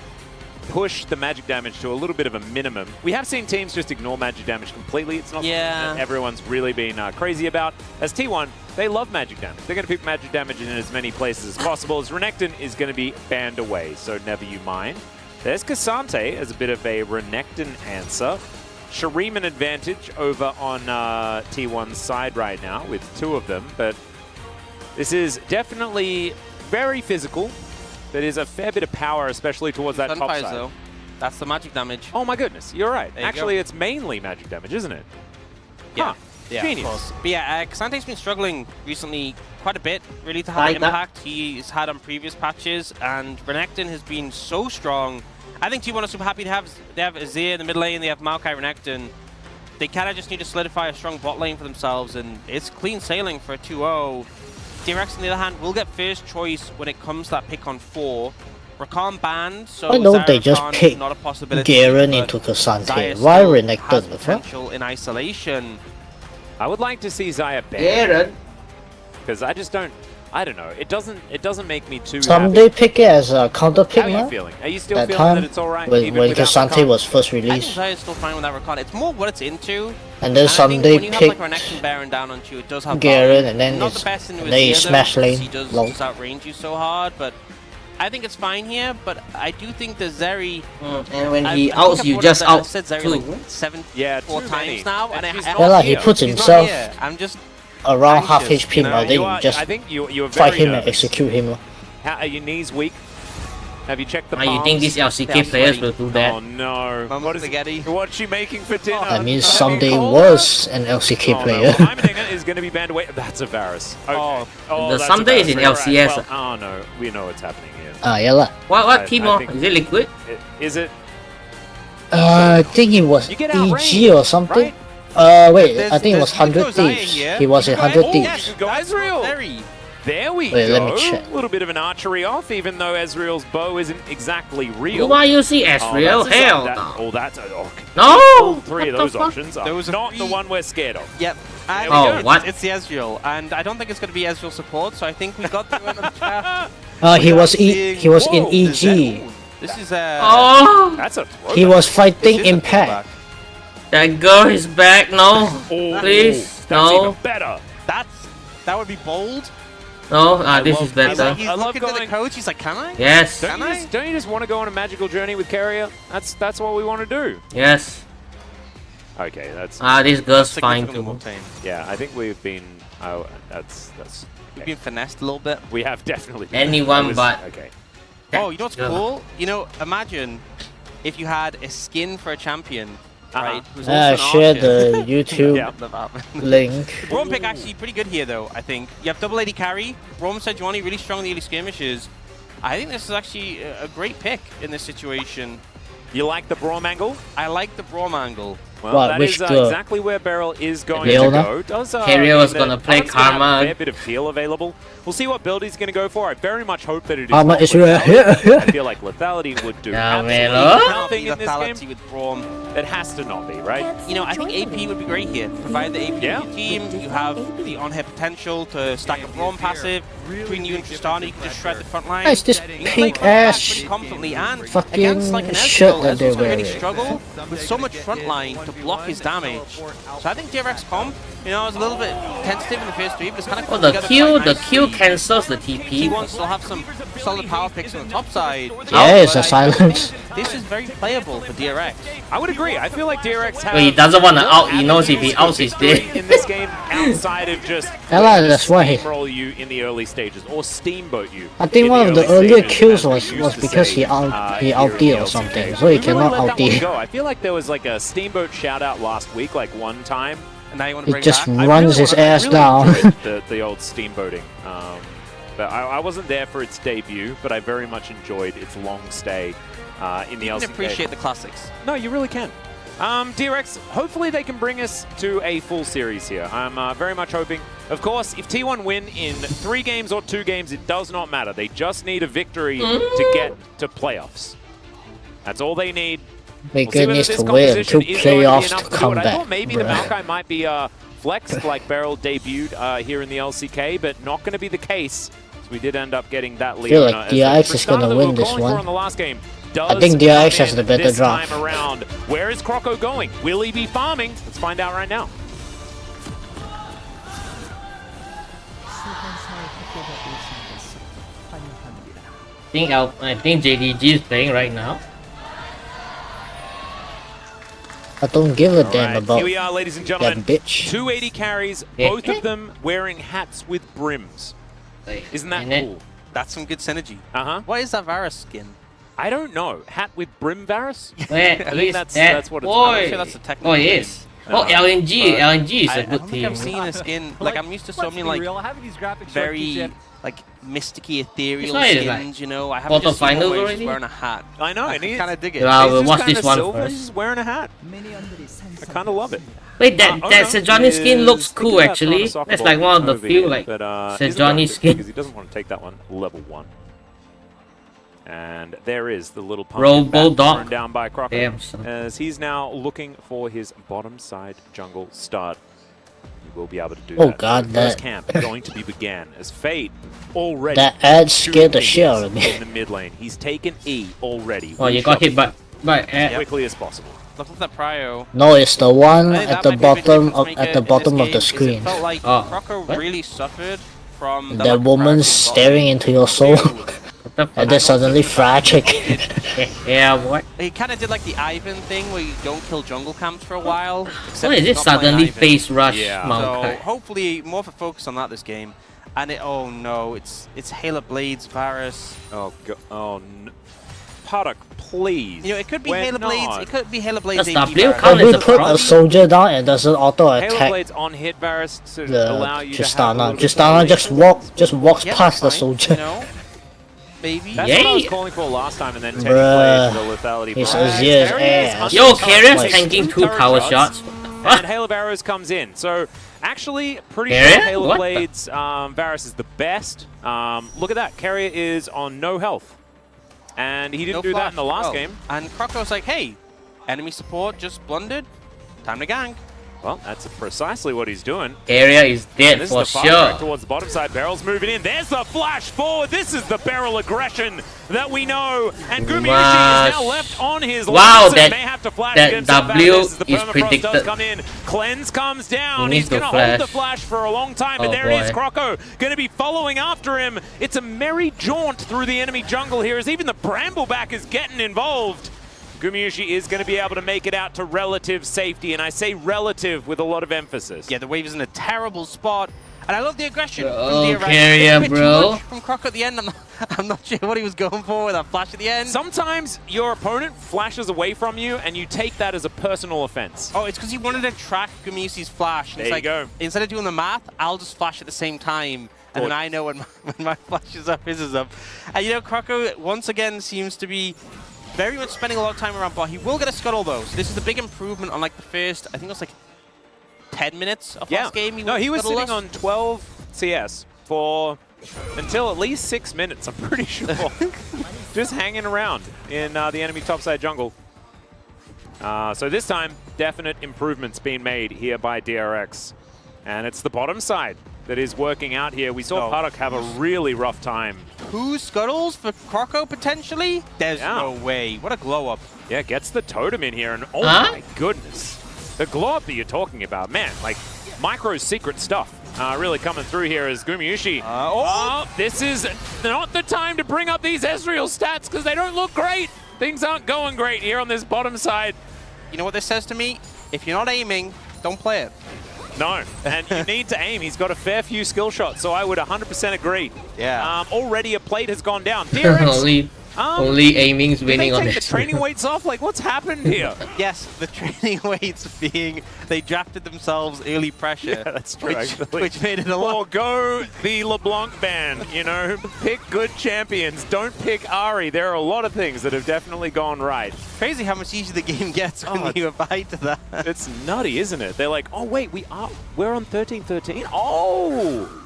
push the magic damage to a little bit of a minimum. We have seen teams just ignore magic damage completely. It's not something that everyone's really been crazy about. As T1, they love magic damage. They're going to pick magic damage in as many places as possible, as Renekton is going to be banned away, so never you mind. There's Cassante as a bit of a Renekton answer. Shuriman advantage over on T1's side right now with 2 of them, but this is definitely very physical. There is a fair bit of power, especially towards that top side. Though. That's the magic damage. Oh my goodness, you're right. There you Actually, go. it's mainly magic damage, isn't it? Yeah. Huh. Yeah, Genius. of course. But yeah, Casante's been struggling recently quite a bit, really, to have the impact he's had on previous patches, and Renekton has been so strong. I think T1 are super happy to have Azir in the mid lane, they have Maokai Renekton. They kind of just need to solidify a strong bot lane for themselves, and it's clean sailing for a 2-0. DRX, on the other hand, will get first choice when it comes to that pick on 4. Rakan banned, so Why don't they just Zarakan pick not a possibility, Garen but into Cassante? Xayah Why still Renekton? has The fuck? potential in isolation. I would like to see Xayah banned. Garen. Because I just don't. I don't know. It doesn't make me too Someday happy. pick it as a counter pick How are now. you feeling? Are you still That feeling time that it's alright? when Cassante Rakan? was first I think released, Xayah's still fine with that Rakan. It's more what it's into. and then I think someday when you pick have like Renekton bearing down onto you, it does have Garen, value. and then Not it's the best in and then you Azir, though, smash because lane. he does Lol. just outrange you so hard, but I think it's fine here. But I do think the Zeri. And when he I outs think you, I've just I've out said Zeri too. like 74 too times many. now, and And he's Yeah, like, he puts he's himself not here. I'm just around half anxious, HP, you know? now, then you just I think you're fight very him and nervous. execute him. How, are your knees weak? Have you checked the You think palms? these LCK players will do that? Oh no! Mama What is spaghetti. What's she making for dinner? That means Is it someday cold? was an LCK Oh, player. No. Heimerdinger is going to be banned away. That's a Varus. Okay. Oh, The that's someday a is in Varus. LCS. Right. Well, oh no, we know what's happening here. Yeah lah. What team? I think- Is it Liquid? Is it? I think it was You get EG outraged, or something. right? Wait, I think it was 100 Thieves. He was in 100 Thieves. Go Ezreal. There we Wait, go. let me check. A little bit of an archery off, even though Ezreal's bow isn't exactly real. Why you see Ezreal? that's a- Hell that- no. Oh, that's all No! 3 of What those the fuck? options are There was a not the free- one we're scared of. Yep. And Oh, it's, what? It's the Ezreal, and I don't think it's going to be Ezreal support. So I think we got through another draft. He was he was in Whoa, EG. This is Oh! That's a He was fighting This is a Impact. That girl is back, no? Oh, Please, that's no. even better. That would be bold. No, this is He's better. like, he's I love looking to the going- coach. He's like, can I? Yes, Don't you just want to go on a magical journey with Carrier? That's what we want to do. yes. Okay, that's This girl's fine Significantly more too. tame. yeah. I think we've been. Oh, that's. We've been finessed a little bit. We have definitely. Been. Anyone That was- but- Okay. Oh, you know what's Yeah. cool? You know, imagine if you had a skin for a champion, right? Who's I also an share archer. the YouTube Yeah. link. Braum pick actually pretty good here, though, I think. You have double AD carry. Braum Sejuani really strong in the early skirmishes. I think this is actually a great pick in this situation. You like the Braum angle? I like the Braum angle. Well, What, that which is girl? exactly where Beryl is going Leona? to go. Does, Carrier was mean gonna that play Karma's gonna have Karma. a fair bit of heal available. We'll see what build he's going to go for. I very much hope that it is. Karma not is lethality. real. I feel like lethality would do Yeah, man, absolutely huh? nothing in this Lethality game. with Braum. It has to not be, right? You know, I think AP would be great here. Provide the AP Yeah. to your team. You have the on-hit potential to stack a Braum passive. Between you and Tristana, you can just shred the front line. Nice, this You can play pink front line ass pretty confidently, and fucking against like an shirt Ezreal, that they're Ezreal's gonna really wearing. struggle with so much front line to block his damage. So I think DRX comp, you know, I was a little bit tentative in the first 3, but it's kind of Oh, the Q cancels the TP. T1 still have some solid power picks on the top side. Yeah, it's But a silence. This is very playable for DRX. I would agree. I feel like DRX has. But he doesn't want to out. He knows if he outs, he's dead. in this game outside of just Yeah lah, that's why he- steamroll you in the early stages or steamboat you. I think in one of the early earlier stages, kills as we was used to because say, he here outdid in or the something, LCK. so he We really cannot let that one outdid. go. I feel like there was like a steamboat shout out last week, like one time. And now you want to He bring just back? I runs really his wanna- I ass really down. enjoyed the old steamboating. But I wasn't there for its debut, but I very much enjoyed its long stay in the LCK. You can appreciate the classics. No, you really can. DRX, hopefully they can bring us to a full series here. I'm very much hoping. Of course, if T1 win in 3 games or 2 games, it does not matter. They just need a victory to get to playoffs. That's all they need. Bigger needs to win 2 playoffs to come back. I thought maybe the Maokai might be flexed like Beryl debuted here in the LCK, but not going to be the case. So we did end up getting that lead. I feel like DRX is going to win this one. On the last game, I think DRX has the better draft. Time around. Where is Croco going? Will he be farming? Let's find out right now. I think JDG is playing right now. I don't give a damn about here we are, ladies and gentlemen. that bitch. 280 carries, both of them wearing hats with brims. Isn't that cool? That's some good synergy. Uh-huh. What is that Varus skin? I don't know. Hat with brim Varus? I think that's what it's boy. I'm sure that's the technical Oh, yes. Oh, LNG. LNG is a I good don't think team. I've seen a skin. Like, I'm used to so many, like, very, like, mysticky, ethereal skins, like you know? I haven't just seen one where he's just wearing a hat. I know. I kind of dig it. Well, we'll He's watch just this kinda one silver, first. He's just wearing a hat. I kind of love it. Wait, that Sejuani skin looks cool actually. That's like one of the few like Sejuani skin. Because he doesn't want to take that one level 1. And there is the little Bulldog thrown down by Croco. Damn, son. As he's now looking for his bottom side jungle start. He will be able to do Oh that. god, First that camp going to be began as Fate already. that ad scared the shit out of me. In the mid lane, he's taken E already. Oh, you got hit by as quickly as possible. Look at that prio. No, it's the one I think at that the might be a big bottom difference of maker at the in bottom this of the game, is screen. It felt like Oh. Croco What? really suffered from The woman staring into your soul, and then suddenly tragic. Yeah, what? He kind of did like the Ivan thing where you don't kill jungle camps for a while. What is it? Suddenly face rush Maokai. So hopefully more of a focus on that this game. And oh no, it's Halo Blades Varus. Oh god! Oh no. Paddock, please. You know, it could be We're Halo Blades. not. It could be Halo Blades. That's AD W Varus. count Can we as a put a problem. soldier down and does it auto Halo attack Blades on hit Varus to the allow you to have a little Tristana? bit Tristana of just walks Yeah, past the fine, soldier. You know, maybe. That's what I was Yay. calling for last time, and then Teddy Bruh. played the lethality. It's Barrage. Azir's Carrier is ass. Yo, under Carrier's turret, tanking takes 2 power shots. and Halo Varus comes in. So actually, pretty Carrier? sure Halo What the- Blades Varus is the best. Look at that. Carrier is on no health. And he didn't No do that flash. in the last Oh. game. And Croco's like, hey, enemy support just blundered. Time to gank. Well, that's precisely what he's doing. Area is And dead this for is the fast track sure. towards the bottom side. Barrel's moving in. There's the flash forward. This is the barrel aggression that we know. And Gumayushi is now left on his Wow, lines and that- may have to flash that against himself. W This the is permafrost predicted. does come in. Cleanse comes down. He He's needs to going to hold the flash. flash for a long time. But Oh, there he is, boy. Croco, going to be following after him. It's a merry jaunt through the enemy jungle here as even the Brambleback is getting involved. Gumayushi is going to be able to make it out to relative safety, and I say relative with a lot of emphasis. Yeah, the wave is in a terrible spot. And I love the aggression Oh, from DRX. Carrier, It's a bit too bro. much from Croco at the end. I'm not sure what he was going for with that flash at the end. Sometimes your opponent flashes away from you, and you take that as a personal offense. Oh, it's because he wanted to track Gumayusi's flash. And There it's you like, go. instead of doing the math, I'll just flash at the same time. And then I know when my flash is up, his is up. And you know, Croco once again seems to be very much spending a lot of time around bot. He will get a scuttle though. So this is a big improvement on like the first, I think it was like 10 minutes of last game. He was scuttleless. sitting on 12 CS for until at least 6 minutes, I'm pretty sure. Just hanging around in the enemy topside jungle. So this time, definite improvements being made here by DRX. And it's the bottom side that is working out here. We saw Paddock have a really rough time. 2 scuttles for Croco potentially? There's no way. What a glow up. Yeah, gets the totem in here, and oh my goodness. The glow up that you're talking about, man, like micro secret stuff really coming through here as Gumayushi. This is not the time to bring up these Ezreal stats because they don't look great. Things aren't going great here on this bottom side. You know what this says to me? If you're not aiming, don't play it. No, and you need to aim. He's got a fair few skill shots, so I would 100% agree. Yeah. Already a plate has gone down. DRX Only aiming's Did they winning on take the this. training weights off? Like, what's happened here? Yes, the training weights being they drafted themselves early pressure. Yeah, that's true, actually. Which made it a lot. Or go the LeBlanc ban, you know? Pick good champions. Don't pick Ari. There are a lot of things that have definitely gone right. Crazy how much easier the game gets when you abide to that. It's nutty, isn't it? They're like, oh, wait, we're on 13-13? Oh!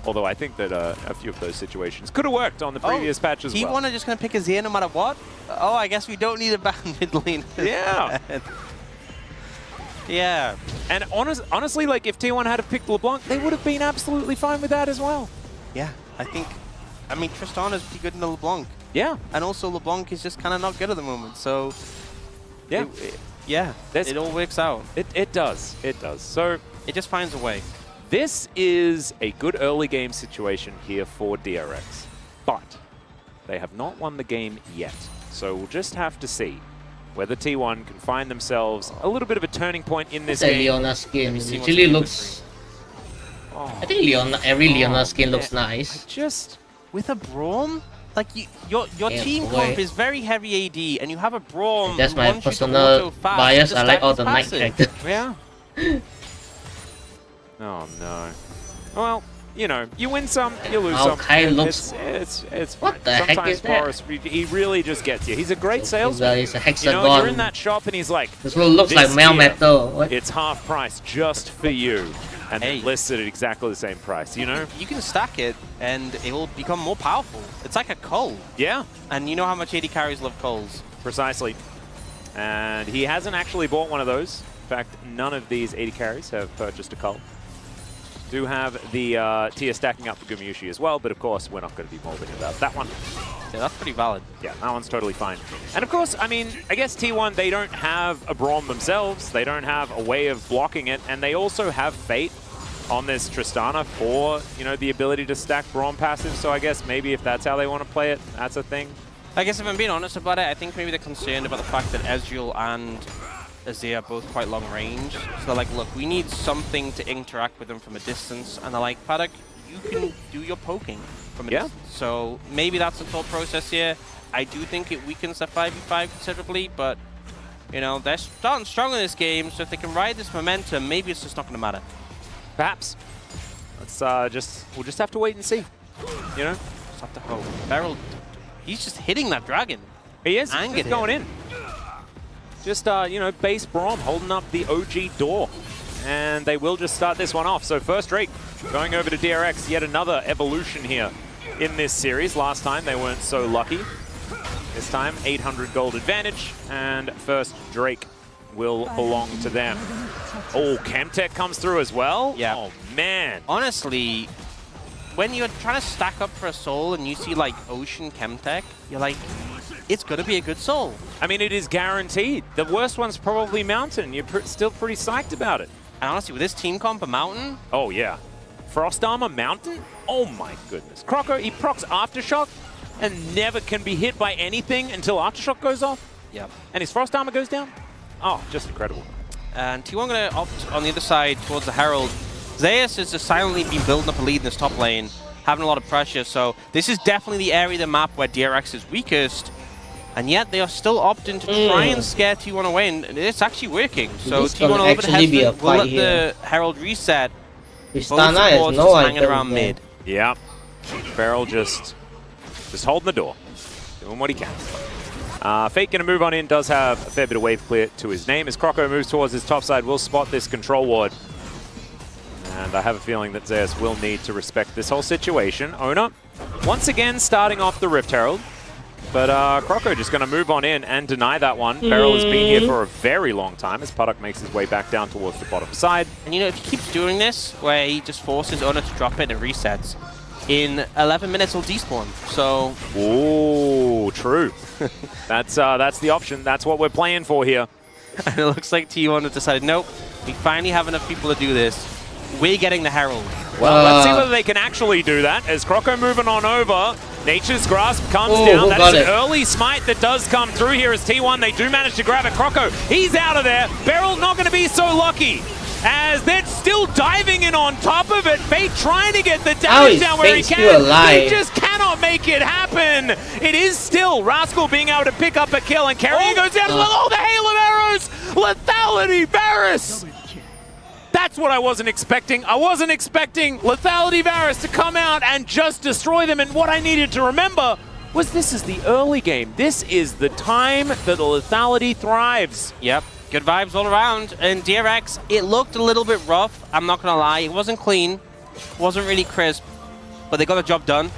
Although I think that a few of those situations could have worked on the previous patch as well. T1 are just going to pick a Zia no matter what? Oh, I guess we don't need a banned mid lane. Yeah. Yeah. And honestly, like, if T1 had picked LeBlanc, they would have been absolutely fine with that as well. Yeah, I mean, Tristana's pretty good in the LeBlanc. Yeah. And also LeBlanc is just kind of not good at the moment, so... Yeah. It all works out. It does. It does. So... It just finds a way. This is a good early game situation here for DRX, but they have not won the game yet. So we'll just have to see whether T1 can find themselves a little bit of a turning point in this game. Leona skin usually looks... I think every Leona skin looks nice. Just with a Braum, like your team comp is very heavy AD, and you have a Braum. That's my personal bias. I like all the Knight characters. Yeah. Oh no. Well, you know, you win some, you lose some. Kai looks... It's what fine. the heck Sometimes is that? Boris, he really just gets you. He's a great salesman. He's a hexagon. You know, you're in that shop and he's like, this one looks like Melmetal. What? It's half price just for you. And they listed at exactly the same price, you know? You can stack it and it will become more powerful. It's like a Cole. Yeah. And you know how much AD carries love Coles. Precisely. And he hasn't actually bought one of those. In fact, none of these 80 carries have purchased a Cole. Do have the tier stacking up for Gumushi as well, but of course we're not going to be molding about that one. Yeah, that's pretty valid. Yeah, that one's totally fine. And of course, I mean, I guess T1, they don't have a Braum themselves, they don't have a way of blocking it, and they also have Fate on this Tristana for, you know, the ability to stack Braum passive, so I guess maybe if that's how they want to play it, that's a thing. I guess if I'm being honest about it, I think maybe they're concerned about the fact that Ezreal and Azir are both quite long range. So they're like, look, we need something to interact with them from a distance. And they're like, Paddock, you can do your poking from a distance. So maybe that's the thought process here. I do think it weakens their 5v5 considerably, but, you know, they're starting strong in this game. So if they can ride this momentum, maybe it's just not going to matter. Perhaps. Let's we'll just have to wait and see. You know? Just have to hope. Beryl, he's just hitting that dragon. He is. He's going in. Just, you know, base Braum holding up the OG door. And they will just start this one off. So first Drake going over to DRX. Yet another evolution here in this series. Last time they weren't so lucky. This time 800 gold advantage. And first Drake will belong to them. Oh, Chemtech comes through as well? Yeah. Oh, man. Honestly, when you're trying to stack up for a soul and you see, like, Ocean Chemtech, you're like, it's going to be a good soul. I mean, it is guaranteed. The worst one's probably Mountain. You're still pretty psyched about it. And honestly, with this team comp, a Mountain? Oh, yeah. Frost Armor Mountain? Oh, my goodness. Croco, he procs Aftershock and never can be hit by anything until Aftershock goes off. Yep. And his Frost Armor goes down. Oh, just incredible. And T1 going to opt on the other side towards the Herald. Zeus has just silently been building up a lead in this top lane, having a lot of pressure. So this is definitely the area of the map where DRX is weakest. And yet they are still opting to try and scare T1 away, and it's actually working. So T1 a little bit hesitant, will let the Herald reset. Tristana has no hanging around mid. Yeah. Beryl just holding the door, doing what he can. Fate going to move on in, does have a fair bit of wave clear to his name. As Croco moves towards his top side, will spot this control ward. And I have a feeling that Zeus will need to respect this whole situation. Owner, once again, starting off the Rift Herald. But Croco just going to move on in and deny that one. Beryl has been here for a very long time as Paddock makes his way back down towards the bottom side. And you know, if he keeps doing this, where he just forces Owner to drop it and resets, in 11 minutes he'll despawn. So... Ooh, true. That's the option. That's what we're playing for here. And it looks like T1 have decided, nope, we finally have enough people to do this. We're getting the Herald. Well, let's see whether they can actually do that. As Croco moving on over, Nature's Grasp comes down. That is an early smite that does come through here as T1. They do manage to grab it. Croco, he's out of there. Beryl not going to be so lucky. as they're still diving in on top of it. Fate trying to get the How damage is down where he Fate can. still alive? He just cannot make it happen. It is still Rascal being able to pick up a kill, and Carrier goes down as well. Oh, the hail of arrows! Lethality Varus! That's what I wasn't expecting. I wasn't expecting Lethality Varus to come out and just destroy them, and what I needed to remember was this is the early game. This is the time that the Lethality thrives. Yep. Good vibes all around. And DRX, it looked a little bit rough, I'm not going to lie. It wasn't clean, wasn't really crisp, but they got the job done.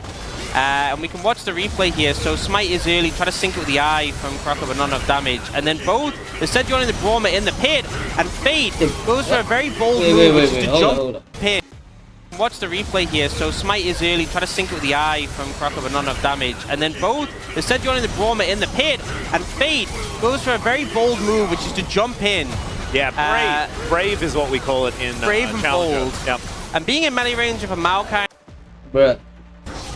And we can watch the replay here. So Smite is early, try to sync it with the eye from Crocker, but not enough damage. And then both, instead joining the Brawler in the pit, and Fate goes for a very bold move, which is to jump pit. Watch the replay here. So Smite is early, try to sync it with the eye from Crocker, but not enough damage. And then both, instead joining the Brawler in the pit, and Fate goes for a very bold move, which is to jump in. Yeah, brave. Brave is what we call it in brave and Challenger. bold. Yep. And being in melee range of a Maokai. Bruh.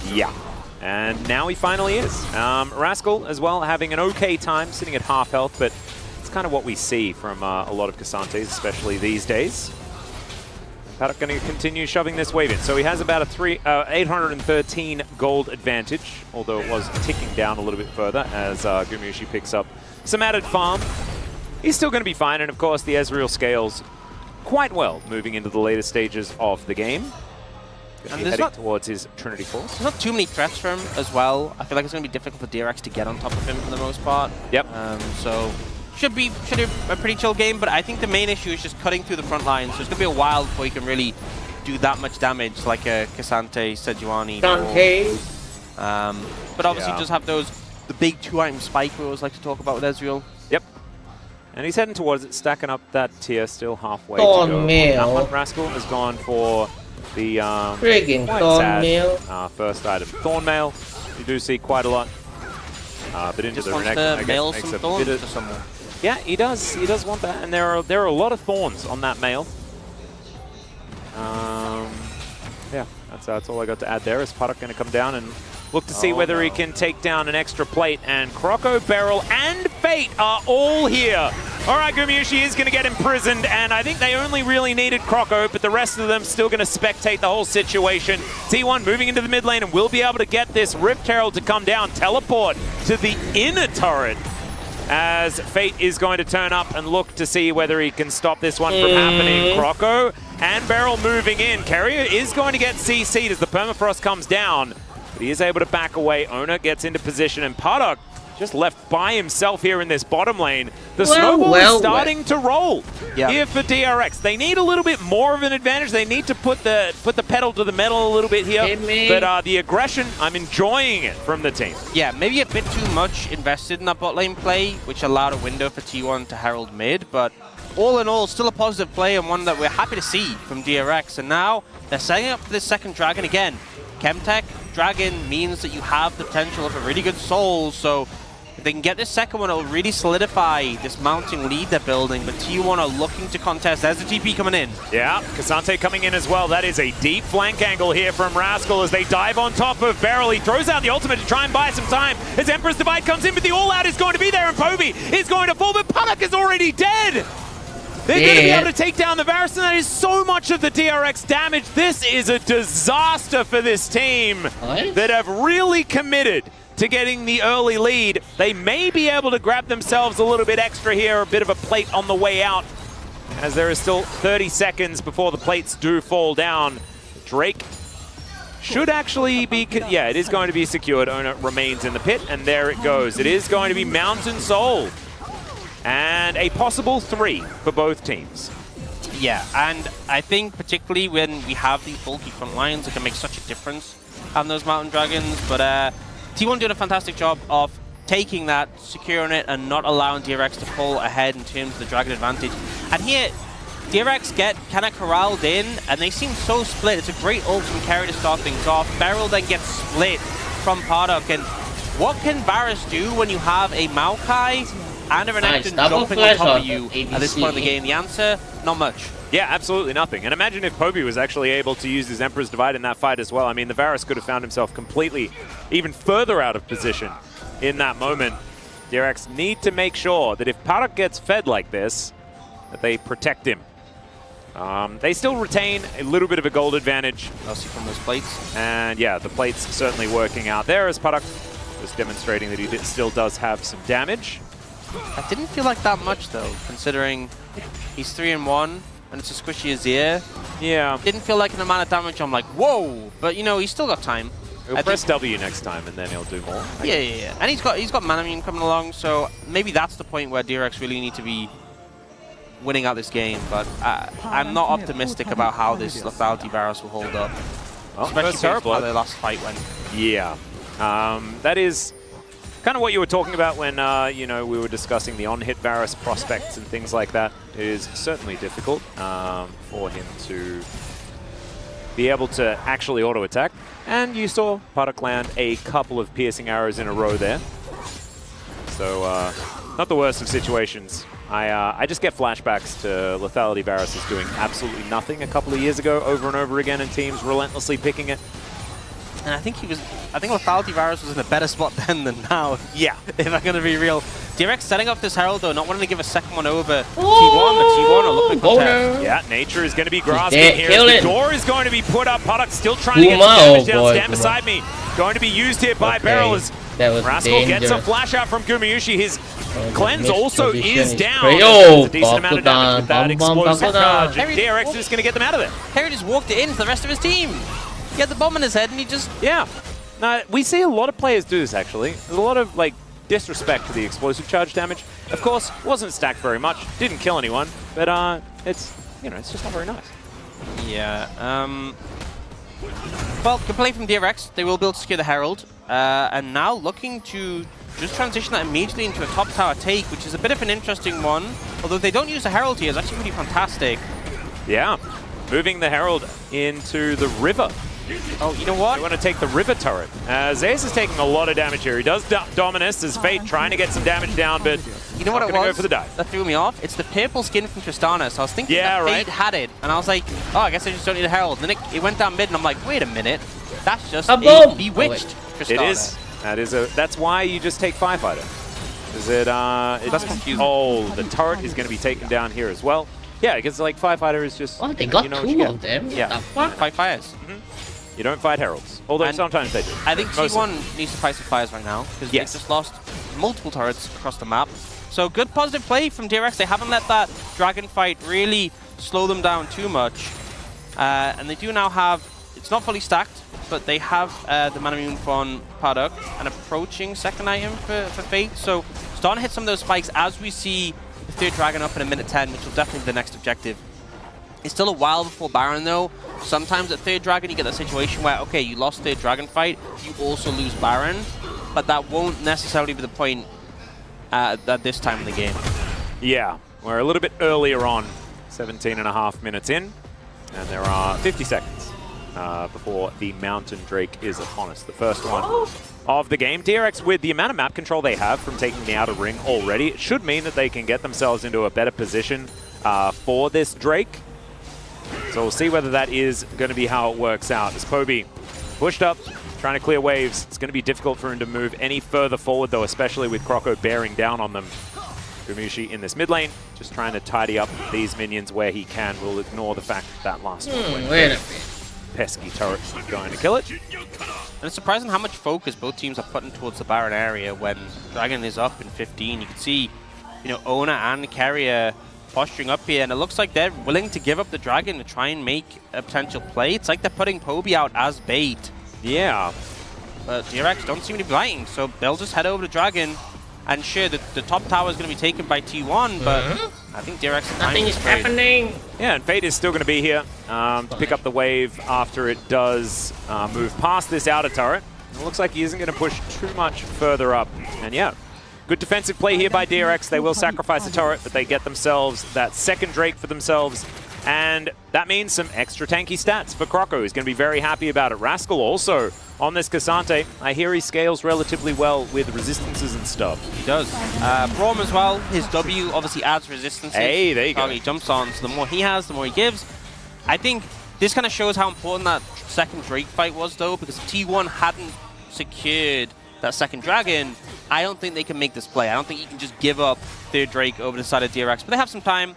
Yeah. And now he finally is. Rascal as well having an okay time, sitting at half health, but it's kind of what we see from a lot of Casantes, especially these days. Paddock going to continue shoving this wave in. So he has about a 813 gold advantage, although it was ticking down a little bit further as Gumushi picks up some added farm. He's still going to be fine, and of course the Ezreal scales quite well moving into the later stages of the game. And heading towards his Trinity Force. There's not too many threats for him as well. I feel like it's going to be difficult for DRX to get on top of him for the most part. Yep. So should be a pretty chill game, but I think the main issue is just cutting through the front line. So it's going to be a while before you can really do that much damage like a Cassante, Sejuani. But obviously just have the big 2-item spike we always like to talk about with Ezreal. Yep. And he's heading towards it, stacking up that tier, still halfway Thorn to go. Mail. Rascal has gone for the friggin' Thornmail. First item, Thornmail. You do see quite a lot. But into the next, I guess, makes a bit of someone. Yeah, he does. He does want that, and there are a lot of thorns on that mail. Yeah, that's all I got to add there. Is Paddock going to come down and look to see whether he can take down an extra plate? And Croco, Beryl, and Fate are all here. All right, Gumushi is going to get imprisoned, and I think they only really needed Croco, but the rest of them still going to spectate the whole situation. T1 moving into the mid lane and will be able to get this Rift Herald to come down, teleport to the inner turret, as Fate is going to turn up and look to see whether he can stop this one from happening. Croco and Beryl moving in. Carrier is going to get CC'd as the permafrost comes down, but he is able to back away. Owner gets into position, and Paddock just left by himself here in this bottom lane. The snowball is starting to roll here for DRX. They need a little bit more of an advantage. They need to put the pedal to the metal a little bit here. But the aggression, I'm enjoying it from the team. Yeah, maybe a bit too much invested in that bot lane play, which allowed a window for T1 to herald mid. But all in all, still a positive play and one that we're happy to see from DRX. And now they're setting up for this second dragon again. Chemtech dragon means that you have the potential of a really good soul. So if they can get this second one, it'll really solidify this mounting lead they're building. But T1 are looking to contest. There's the TP coming in. Yeah, Cassante coming in as well. That is a deep flank angle here from Rascal as they dive on top of Beryl. He throws out the ultimate to try and buy some time as Emperor's Divide comes in, but the all-out is going to be there, and Povey is going to fall, but Paddock is already dead! They're going to be able to take down the Varus, and that is so much of the DRX damage. This is a disaster for this team that have really committed to getting the early lead. They may be able to grab themselves a little bit extra here, a bit of a plate on the way out, as there is still 30 seconds before the plates do fall down. Drake should actually be, yeah, it is going to be secured. Owner remains in the pit, and there it goes. It is going to be Mountain Soul. And a possible 3 for both teams. Yeah, and I think particularly when we have these bulky front lines, it can make such a difference on those Mountain Dragons. But T1 doing a fantastic job of taking that, securing it, and not allowing DRX to pull ahead in terms of the Dragon advantage. And here, DRX get kind of corralled in, and they seem so split. It's a great ult from Carry to start things off. Beryl then gets split from Paddock. And what can Varus do when you have a Maokai and a Renekton jumping on top of you at this point of the game? The answer, not much. Yeah, absolutely nothing. And imagine if Povey was actually able to use his Emperor's Divide in that fight as well. I mean, the Varus could have found himself completely, even further out of position in that moment. DRX need to make sure that if Paddock gets fed like this, that they protect him. They still retain a little bit of a gold advantage. Mostly from those plates. And yeah, the plates certainly working out there as Paddock was demonstrating that he still does have some damage. That didn't feel like that much though, considering he's 3-1 and it's a squishy Azir. Yeah. Didn't feel like an amount of damage. I'm like, whoa! But you know, he's still got time. He'll press W next time and then he'll do more. Yeah. And he's got Mana Immune coming along, so maybe that's the point where DRX really need to be winning out this game. But I'm not optimistic about how this lethality Varus will hold up. Well, especially based on how their last fight went. Yeah. That is kind of what you were talking about when you know, we were discussing the on-hit Varus prospects and things like that. It is certainly difficult for him to be able to actually auto-attack. And you saw Paddock land a couple of piercing arrows in a row there. So, not the worst of situations. I just get flashbacks to lethality Varus is doing absolutely nothing a couple of years ago, over and over again, and teams relentlessly picking it. And I think lethality Varus was in a better spot then than now. Yeah. If I'm going to be real. DRX setting up this Herald though, not wanting to give a second one over T1, but T1 are looking contest. Yeah, Nature is going to be grasping here. Kill The it. door is going to be put up. Paddock still trying to get some damage down. Stand beside me. Going to be used here by Beryl as Rascal gets a flash out from Gumayushi. His cleanse also is down. Oh, a decent amount of damage with that explosive charge. And DRX is just going to get them out of there. Harry just walked it in for the rest of his team. He had the bomb in his head and he just... Yeah. No, we see a lot of players do this, actually. There's a lot of, like, disrespect to the explosive charge damage. Of course, wasn't stacked very much. Didn't kill anyone. But, it's, you know, it's just not very nice. Yeah. Well, good play from DRX. They will be able to secure the Herald. And now looking to just transition that immediately into a top tower take, which is a bit of an interesting one. Although they don't use the Herald here, it's actually pretty fantastic. Yeah. Moving the Herald into the river. Oh, you know what? We want to take the river turret. Zeus is taking a lot of damage here. He does Dominus as Fate trying to get some damage down, but you know what it was? Go for the dive. That threw me off. It's the purple skin from Tristana. So I was thinking that right. Fate had it, and I was like, oh, I guess I just don't need a Herald. And then it went down mid, and I'm like, wait a minute, that's just a bewitched Tristana. It is. That's why you just take Firefighter. Is it? That's confusing. Oh, the turret is going to be taken down here as well. Yeah, because like Firefighter is just. Oh, they got two of them. Yeah, fight fires. You don't fight Heralds, although sometimes they do. I think T1 needs to fight some fires right now, because they just lost multiple turrets across the map. So good positive play from DRX. They haven't let that dragon fight really slow them down too much. And they do now have, it's not fully stacked, but they have the Mana Immune from Paddock, an approaching second item for Fate. So starting to hit some of those spikes as we see the third dragon up in a minute 10, which will definitely be the next objective. It's still a while before Baron though. Sometimes at third dragon you get that situation where, okay, you lost third dragon fight, you also lose Baron, but that won't necessarily be the point at this time in the game. Yeah, we're a little bit earlier on, 17.5 minutes in, and there are 50 seconds before the Mountain Drake is upon us. The first one of the game. DRX, with the amount of map control they have from taking the outer ring already, it should mean that they can get themselves into a better position for this Drake. So we'll see whether that is going to be how it works out. As Poby pushed up, trying to clear waves. It's going to be difficult for him to move any further forward, though, especially with Croco bearing down on them. Gumayushi in this mid lane, just trying to tidy up these minions where he can. We'll ignore the fact that last one went. Wait a minute. Pesky turret going to kill it. And it's surprising how much focus both teams are putting towards the Baron area when Dragon is up in 15. You can see, you know, Ona and Carrier posturing up here, and it looks like they're willing to give up the dragon to try and make a potential play. It's like they're putting Poby out as bait. Yeah. But DRX don't seem to be biting, so they'll just head over to dragon. And sure, the top tower is going to be taken by T1, but I think DRX... Nothing is happening. Yeah, and Fate is still going to be here to pick up the wave after it does move past this outer turret. It looks like he isn't going to push too much further up. And yeah, good defensive play here by DRX. They will sacrifice the turret, but they get themselves that second Drake for themselves. And that means some extra tanky stats for Croco. He's going to be very happy about it. Rascal also on this Cassante. I hear he scales relatively well with resistances and stuff. He does. Braum as well. His W obviously adds resistance. Hey, there you go. He jumps on, so the more he has, the more he gives. I think this kind of shows how important that second Drake fight was, though, because if T1 hadn't secured that second dragon, I don't think they can make this play. I don't think you can just give up third Drake over the side of DRX, but they have some time.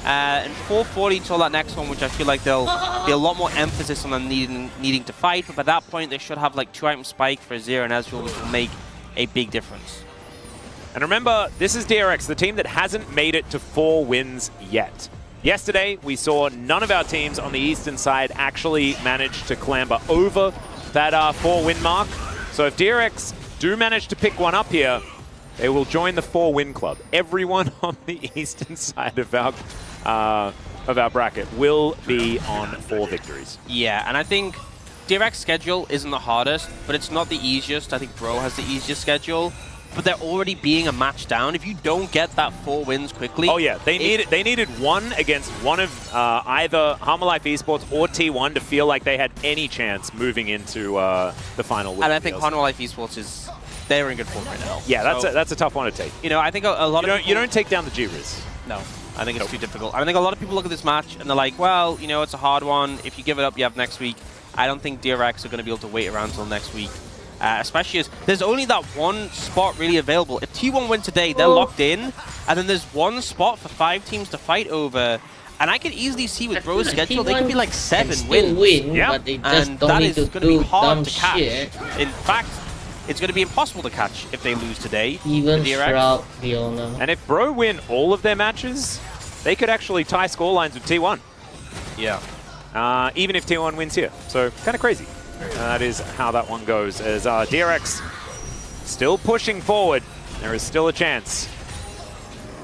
And 440 till that next one, which I feel like there'll be a lot more emphasis on them needing to fight. But by that point, they should have like 2-item spike for Azir and Ezreal, which will make a big difference. And remember, this is DRX, the team that hasn't made it to 4 wins yet. Yesterday, we saw none of our teams on the eastern side actually manage to clamber over that 4-win mark. So if DRX do manage to pick one up here, they will join the 4-win club. Everyone on the eastern side of our bracket will be on 4 victories. Yeah, and I think DRX schedule isn't the hardest, but it's not the easiest. I think Bro has the easiest schedule. But they're already being a match down. If you don't get that 4 wins quickly... Oh yeah, they needed one against one of either Harmalife Esports or T1 to feel like they had any chance moving into the final. And I think Harmalife Esports they're in good form right now. Yeah, that's a tough one to take. You know, I think a lot of people... You don't take down the G-Riz. No, I think it's too difficult. I think a lot of people look at this match and they're like, well, you know, it's a hard one. If you give it up, you have next week. I don't think DRX are going to be able to wait around until next week. Especially as there's only that one spot really available. If T1 win today, they're locked in, and then there's one spot for 5 teams to fight over. And I could easily see with Bro's schedule, they could be like 7 wins. But they just and don't that need is to going to be do hard dumb to catch. shit. In fact, it's going to be impossible to catch if they lose today. Even DRX. Shroud, Leona. And if Bro win all of their matches, they could actually tie scorelines with T1. Yeah. Even if T1 wins here. So, kind of crazy. That is how that one goes, as DRX still pushing forward. There is still a chance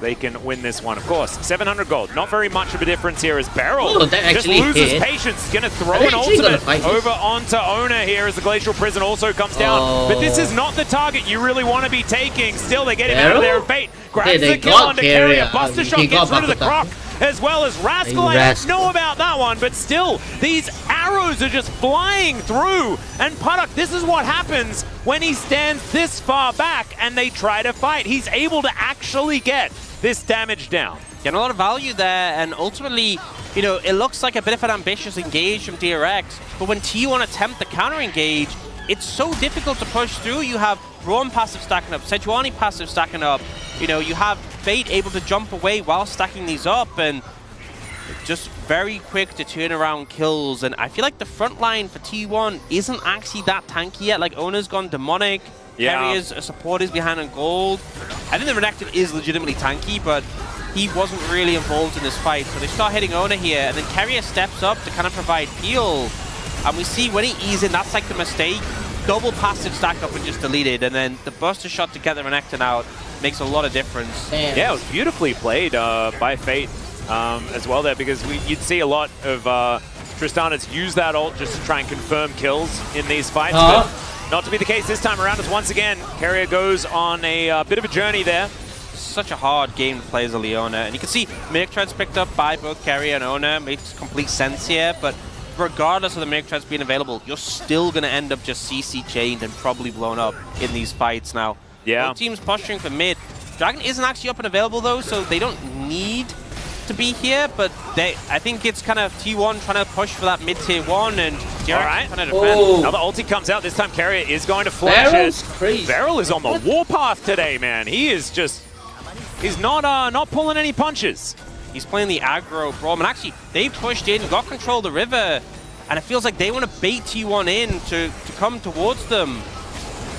they can win this one. Of course, 700 gold. Not very much of a difference here as Beryl just loses patience. Going to throw an ultimate over onto Ona here as the Glacial Prison also comes down. But this is not the target you really want to be taking. Still, they get him out of there. Fate grabs the kill under Carrier. Buster Shot gets rid of the Croc, as well as Rascal. I don't know about that one, but still, these arrows are just flying through. And Puddock, this is what happens when he stands this far back and they try to fight. He's able to actually get this damage down. Getting a lot of value there, and ultimately, you know, it looks like a bit of an ambitious engage from DRX, but when T1 attempt the counter engage, it's so difficult to push through. You have Braum passive stacking up, Sejuani passive stacking up, you know, you have Fate able to jump away while stacking these up, and just very quick to turn around kills. And I feel like the front line for T1 isn't actually that tanky yet. Like, Ona's gone demonic, Carrier's support is behind on gold. I think the Renekton is legitimately tanky, but he wasn't really involved in this fight. So they start hitting Ona here, and then Carrier steps up to kind of provide peel. And we see when he eases in, that's like the mistake. Double passive stack up and just deleted, and then the Buster Shot to get the Renekton out makes a lot of difference. Yeah, it was beautifully played by Fate as well there, because you'd see a lot of Tristana's use that ult just to try and confirm kills in these fights. But not to be the case this time around, as once again, Carrier goes on a bit of a journey there. Such a hard game to play as a Leona, and you can see Mimic Tread's picked up by both Carrier and Ona. Makes complete sense here, but regardless of the Mimic Treads being available, you're still going to end up just CC chained and probably blown up in these fights now. Yeah. Both teams posturing for mid. Dragon isn't actually up and available though, so they don't need to be here, but I think it's kind of T1 trying to push for that mid-tier 1, and DRX trying to defend. Now the ulti comes out. This time Carrier is going to flash it. Beryl is on the warpath today, man. He is just... He's not pulling any punches. He's playing the aggro Braum, and actually, they pushed in, got control of the river, and it feels like they want to bait T1 in to come towards them.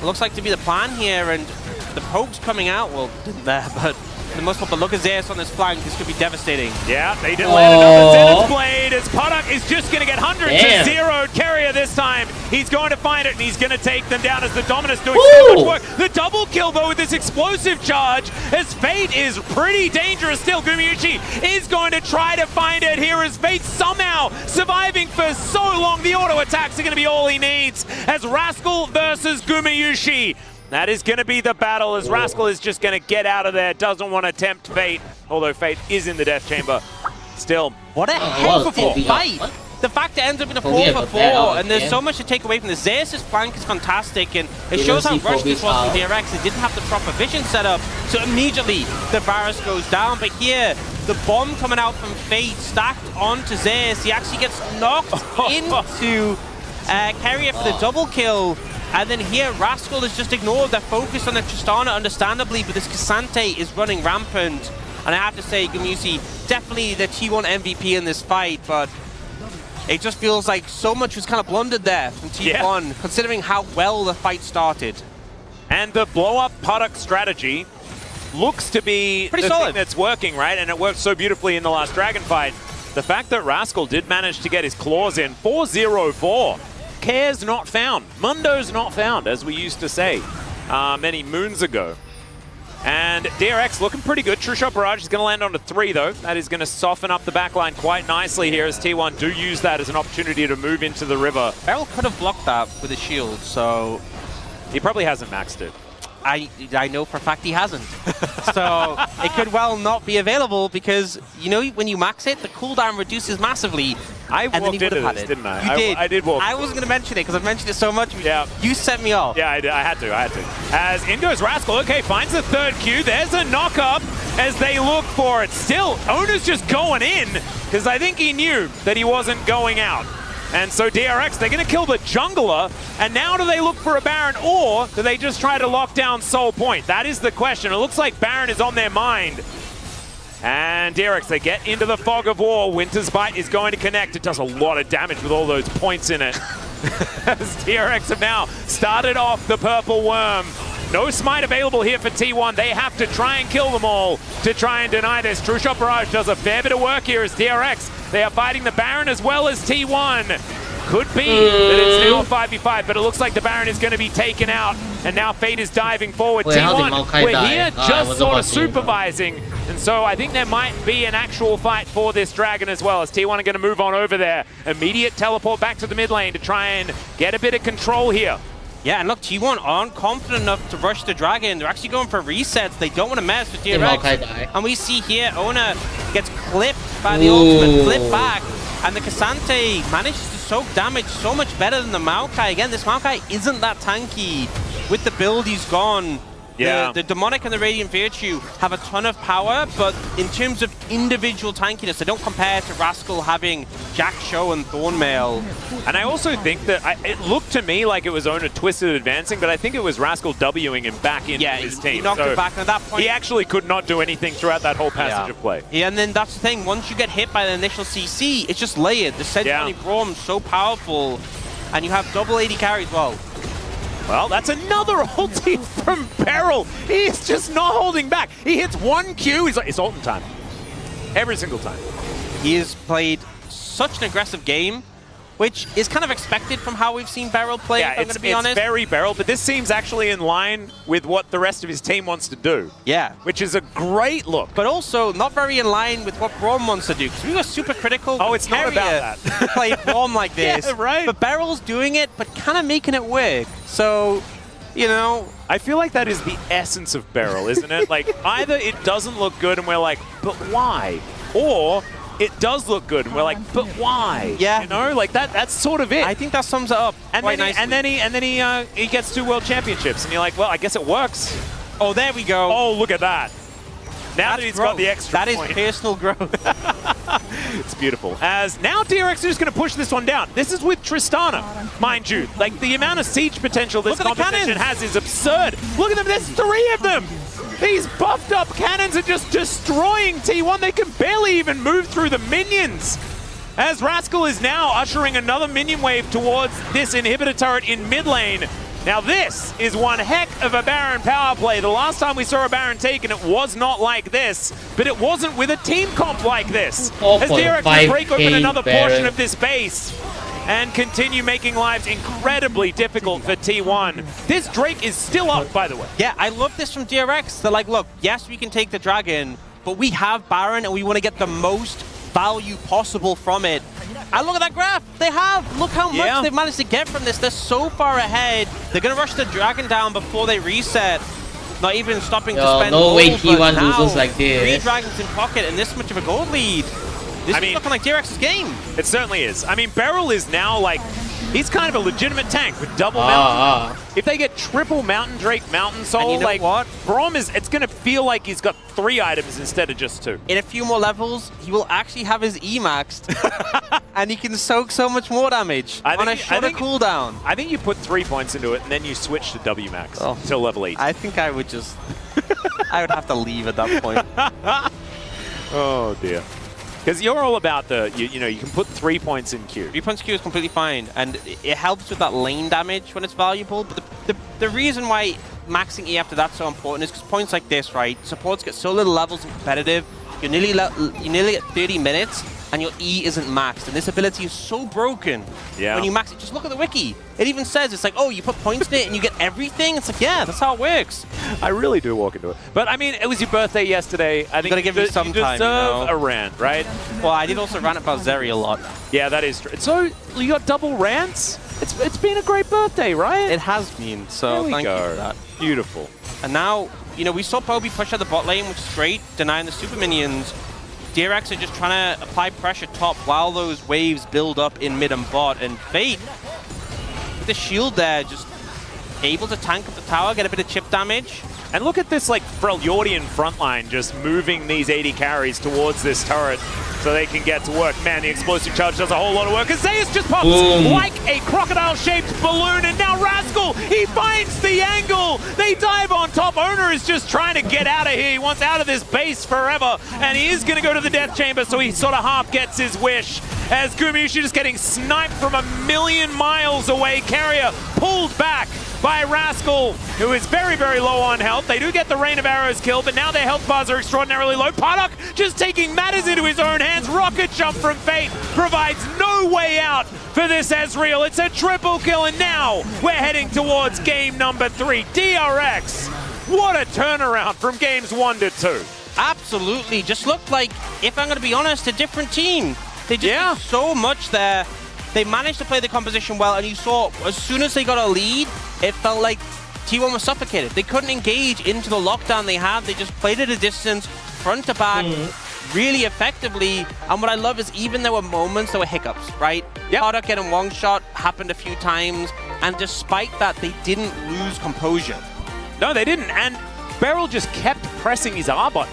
It looks like to be the plan here, and the poke's coming out. Well, didn't there, but for the most part, but look at Zeus on this flank. This could be devastating. Yeah, they did land another Zenith Blade as Puddock is just going to get 100-0. Carrier this time. He's going to find it, and he's going to take them down as the Dominus doing so much work. The double kill, though, with this explosive charge, as Fate is pretty dangerous still. Gumayusi is going to try to find it here as Fate somehow surviving for so long. The auto attacks are going to be all he needs as Rascal versus Gumayusi. That is going to be the battle as Rascal is just going to get out of there. Doesn't want to tempt Fate, although Fate is in the death chamber. Still, what a heck of a fight! The fact it ends up in a 4-for-4, and there's so much to take away from this. Zeus' flank is fantastic, and it shows how rushed this was from DRX. It didn't have the proper vision set up, so immediately the Varus goes down. But here, the bomb coming out from Fate stacked onto Zeus. He actually gets knocked into Carrier for the double kill. And then here, Rascal is just ignored. They're focused on the Tristana, understandably, but this Cassante is running rampant. And I have to say, Gamusi, definitely the T1 MVP in this fight, but it just feels like so much was kind of blundered there from T1, considering how well the fight started. And the blow-up Puddock strategy looks to be pretty the solid. thing that's working, right? And it worked so beautifully in the last Dragon fight. The fact that Rascal did manage to get his claws in, 4-0-4. Cares not found. Mundo's not found, as we used to say many moons ago. And DRX looking pretty good. True Shot Barrage is going to land on a 3, though. That is going to soften up the backline quite nicely here as T1 do use that as an opportunity to move into the river. Beryl could have blocked that with a shield, so... He probably hasn't maxed it. I know for a fact he hasn't. So it could well not be available because, you know, when you max it, the cooldown reduces massively. I walked into this, didn't I? You did. I did walk. I wasn't going to mention it because I've mentioned it so much. Yeah. You set me off. Yeah, I had to. As in goes Rascal. Okay, finds the third Q. There's a knock-up as they look for it. Still, Owner's just going in because I think he knew that he wasn't going out. And so DRX, they're going to kill the jungler, and now do they look for a Baron, or do they just try to lock down Soul Point? That is the question. It looks like Baron is on their mind. And DRX, they get into the fog of war. Winter's Bite is going to connect. It does a lot of damage with all those points in it. As DRX have now started off the Purple Worm. No smite available here for T1. They have to try and kill them all to try and deny this. True Shot Barrage does a fair bit of work here as DRX. They are fighting the Baron as well as T1. Could be that it's now a 5v5, but it looks like the Baron is going to be taken out. And now Fate is diving forward. Wait, T1, we're here just sort of supervising. And so I think there might be an actual fight for this Dragon as well, as T1 are going to move on over there. Immediate teleport back to the mid lane to try and get a bit of control here. Yeah, and look, T1 aren't confident enough to rush the Dragon. They're actually going for resets. They don't want to mess with DRX. And we see here, Ona gets clipped by the ultimate, flip back. And the Cassante manages to soak damage so much better than the Maokai. Again, this Maokai isn't that tanky. With the build he's gone. Yeah. The Demonic and the Radiant Virtue have a ton of power, but in terms of individual tankiness, they don't compare to Rascal having Jack Show and Thornmail. And I also think that it looked to me like it was Ona twisted advancing, but I think it was Rascal Wing him back into his team. He knocked him back, and at that point... He actually could not do anything throughout that whole passage of play. Yeah, and then that's the thing. Once you get hit by the initial CC, it's just layered. The Sejuani Braum's so powerful, and you have double AD carry as well. Well, that's another ulti from Beryl. He's just not holding back. He hits one Q. He's like, it's ultimate time. Every single time. He has played such an aggressive game, which is kind of expected from how we've seen Beryl play, if I'm going to be honest. It's very Beryl, but this seems actually in line with what the rest of his team wants to do. Yeah. Which is a great look. But also not very in line with what Braum wants to do, because we were super critical. Oh, it's not about that. Play Braum like this. Yeah, right. But Beryl's doing it, but kind of making it work. So, you know... I feel like that is the essence of Beryl, isn't it? Like, either it doesn't look good and we're like, but why? Or... it does look good, and we're like, but why? Yeah, you know, like that's sort of it. I think that sums it up quite nicely. And then he gets 2 world championships, and you're like, well, I guess it works. Oh, there we go. Oh, look at that. Now that he's got the extra That point. is personal growth. It's beautiful. As now DRX is just going to push this one down. This is with Tristana, mind you. Like, the amount of siege potential this competition has is absurd. Look at them, there's 3 of them. These buffed up cannons are just destroying T1. They can barely even move through the minions. As Rascal is now ushering another minion wave towards this inhibitor turret in mid lane. Now this is one heck of a Baron power play. The last time we saw a Baron taken, it was not like this, but it wasn't with a team comp like this. As DRX will break open another portion of this base and continue making lives incredibly difficult for T1. This Drake is still up, by the way. Yeah, I love this from DRX. They're like, look, yes, we can take the Dragon, but we have Baron and we want to get the most value possible from it. And look at that graph. They have. Look how much they've managed to get from this. They're so far ahead. They're going to rush the Dragon down before they reset. Not even stopping to spend no gold, way T1 loses like this. 3 Dragons in pocket and this much of a gold lead. This is looking like DRX's game. It certainly is. I mean, Beryl is now like, he's kind of a legitimate tank with double Mountain. If they get triple Mountain Drake, Mountain Soul, and you know like what? Braum it's going to feel like he's got 3 items instead of just 2. In a few more levels, he will actually have his E maxed, and he can soak so much more damage on a shorter cooldown. I think you put 3 points into it, and then you switch to W max till level 8. I think I would just, I would have to leave at that point. Oh dear. Because you're all about the, you know, you can put 3 points in Q. 3 points Q is completely fine, and it helps with that lane damage when it's valuable. But the reason why maxing E after that's so important is because points like this, right? Supports get so little levels in competitive. You're nearly at 30 minutes, and your E isn't maxed. And this ability is so broken when you max it. Just look at the wiki. It even says, it's like, oh, you put points in it and you get everything? It's like, yeah, that's how it works. I really do walk into it. But, I mean, it was your birthday yesterday. I think gotta give you some time, deserve a rant, right? Well, I did also rant about Zeri a lot. Yeah, that is true. So, you got double rants? It's been a great birthday, right? It has been, so thank you for that. Beautiful. And now, you know, we saw Poby push out the bot lane, which is great, denying the super minions. DRX are just trying to apply pressure top while those waves build up in mid and bot. And Fate, with the shield there, just able to tank up the tower, get a bit of chip damage. And look at this, like, Freljordian frontline just moving these 80 carries towards this turret so they can get to work. Man, the explosive charge does a whole lot of work. And Zeus just pops like a crocodile-shaped balloon. And now Rascal, he finds the angle. They dive on top. Owner is just trying to get out of here. He wants out of this base forever. And he is going to go to the death chamber, so he sort of half gets his wish. As Gumayusi just getting sniped from a million miles away. Carrier pulled back by Rascal, who is very, very low on health. They do get the Rain of Arrows kill, but now their health bars are extraordinarily low. Paddock just taking matters into his own hands. Rocket jump from Fate provides no way out for this Ezreal. It's a triple kill, and now we're heading towards game number 3. DRX, what a turnaround from games 1 to 2. Absolutely. Just looked like, if I'm going to be honest, a different team. They just did so much there. They managed to play the composition well, and you saw as soon as they got a lead, it felt like T1 was suffocated. They couldn't engage into the lockdown they had. They just played at a distance, front to back, really effectively. And what I love is even there were moments, there were hiccups, right? Paddock getting one shot happened a few times, and despite that, they didn't lose composure. No, they didn't. And Beryl just kept pressing his R button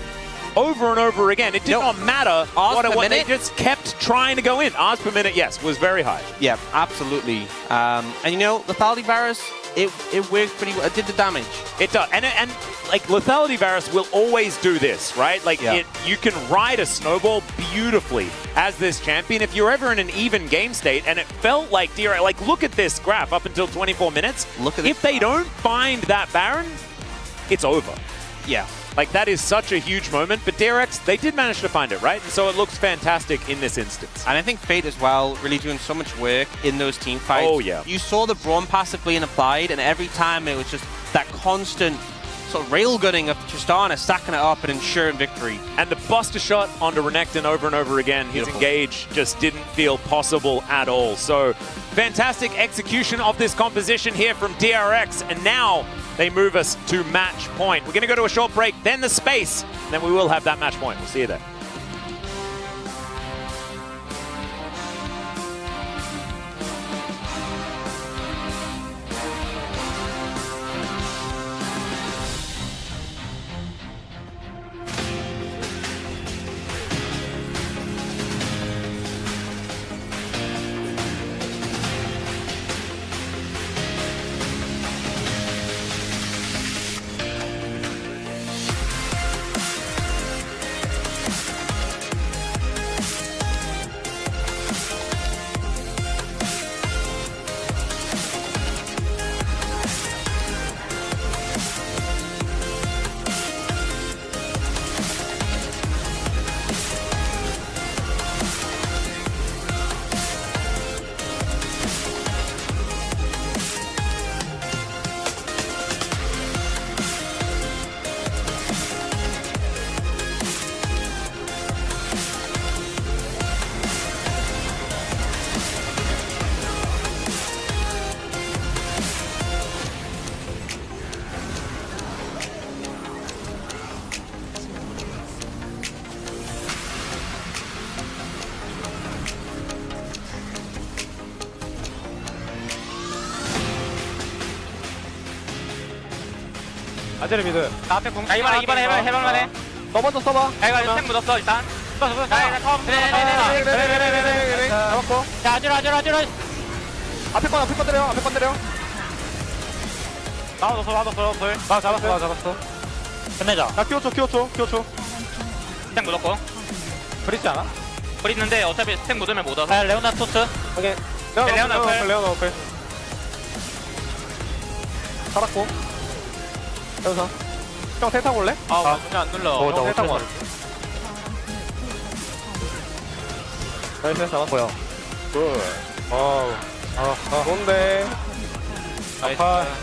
over and over again. It did not matter what it was. They just kept trying to go in. Hours per minute, yes, was very high. Yeah, absolutely. And you know, Lethality Varus, it worked pretty well. It did the damage. It does. And like, Lethality Varus will always do this, right? Like, you can ride a snowball beautifully as this champion if you're ever in an even game state. And it felt like, like, look at this graph up until 24 minutes. Look at if they don't find that Baron, it's over. Yeah. Like, that is such a huge moment, but DRX, they did manage to find it, right? And so it looks fantastic in this instance. And I think Fate as well, really doing so much work in those team fights. Oh, yeah. You saw the Braum passive being applied, and every time it was just that constant sort of railgunning of Tristana, stacking it up and ensuring victory. And the buster shot onto Renekton over and over again. His engage just didn't feel possible at all. So, fantastic execution of this composition here from DRX, and now they move us to match point. We're going to go to a short break, then the space, then we will have that match point. We'll see you there. 아제르 미드. 나 앞에 공. 야 이번에 해볼만해. 너 먼저 써봐. 야 이거 템 묻었어 일단. 묻었어. 그래. 잡았고. 야 아제르. 앞에 건 때려. 나왔어. 잡았어. 끝내자. 나 키워줘. 템 묻었고. 브리지 않아? 불 있는데 어차피 스택 묻으면 못 와서. 아 레오나 토스. 오케이. 레오나 오플. 레오나 오플. 살았고. 여기서. 형 텔 타고 올래? 아, 그냥 안 눌러. 형 텔 타고 와. 나이스 잡았고요. 굿. 좋은데.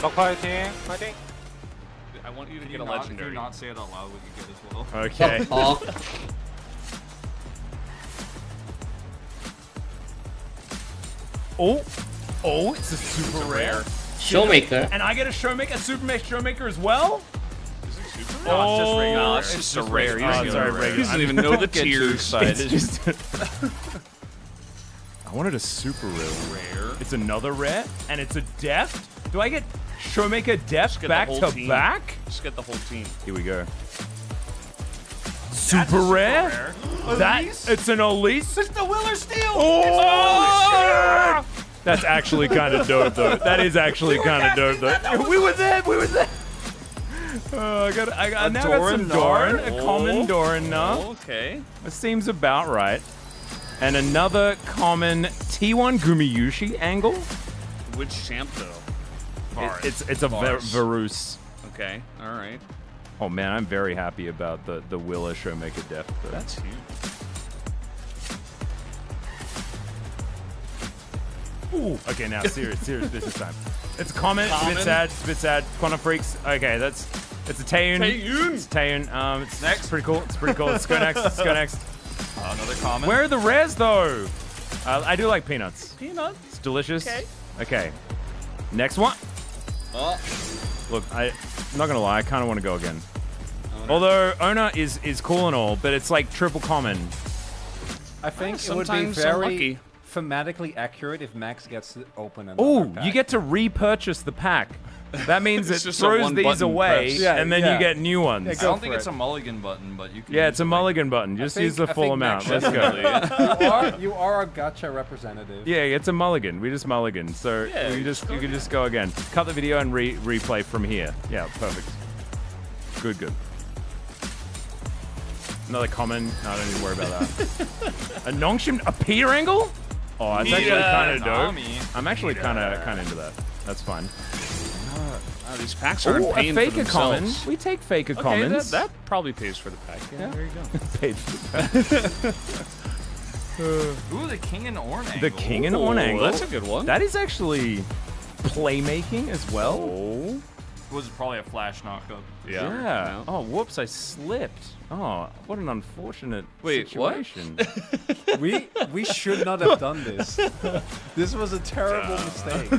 럭 파이팅. 파이팅. I want you to get a legendary. Not say it out loud when you get as well. Okay. Oh, it's a super rare. Showmaker. And I get a Showmaker, a Super Showmaker as well? Is it super? Oh, it's just regular. No, it's just a rare. He doesn't even know the tiers. I wanted a super rare. It's another rare, and it's a deft. Do I get Showmaker deft back to back? Just get the whole team. Here we go. Super rare? It's an Elise? It's the Willer Steel! Oh, shit! That's actually kind of dope, though. That is actually kind of dope, though. We were there. I now got some Doran, a common Doran now. Okay. That seems about right. And another common T1 Gumayushi angle. Which champ though? It's a Varus. Okay. All right. Oh man, I'm very happy about the Willa Showmaker depth. That's huge. Ooh. Okay, now serious business time. It's a comment. It's a bit sad. Quantum Freaks. Okay, it's a Taeyun. It's Taeyun. It's next. Pretty cool. Let's go next. Another comment. Where are the rares though? I do like peanuts. It's delicious. Okay. Next one. Look, I'm not gonna lie. I kind of want to go again. Although Ona is cool and all, but it's like triple common. I think it would be very thematically accurate if Max gets to open another Oh, pack. you get to repurchase the pack. That means it just a throws one these button away, press. and then you get new ones. I don't think it's a mulligan button, but you can. Yeah, it's a mulligan button. Just use the full amount. Let's go. You are a gacha representative. Yeah, it's a mulligan. We just mulligan. So you can just go again. Cut the video and replay from here. Yeah, perfect. Good. Another common. No, I don't need to worry about that. A Nongshim, a Peter angle? Oh, that's actually kind of dope. I'm actually kind of into that. That's fine. These packs are in pain a Faker for common. themselves. We take Faker Okay, commons. that probably pays for the pack. Yeah, there you go. Paid for the pack. Ooh, the King and Orn angle. The King and Orn angle. That's a good one. That is actually playmaking as well. It was probably a flash knockup. Yeah. Oh, whoops! I slipped. Oh, what an unfortunate situation. We should not have done this. This was a terrible mistake.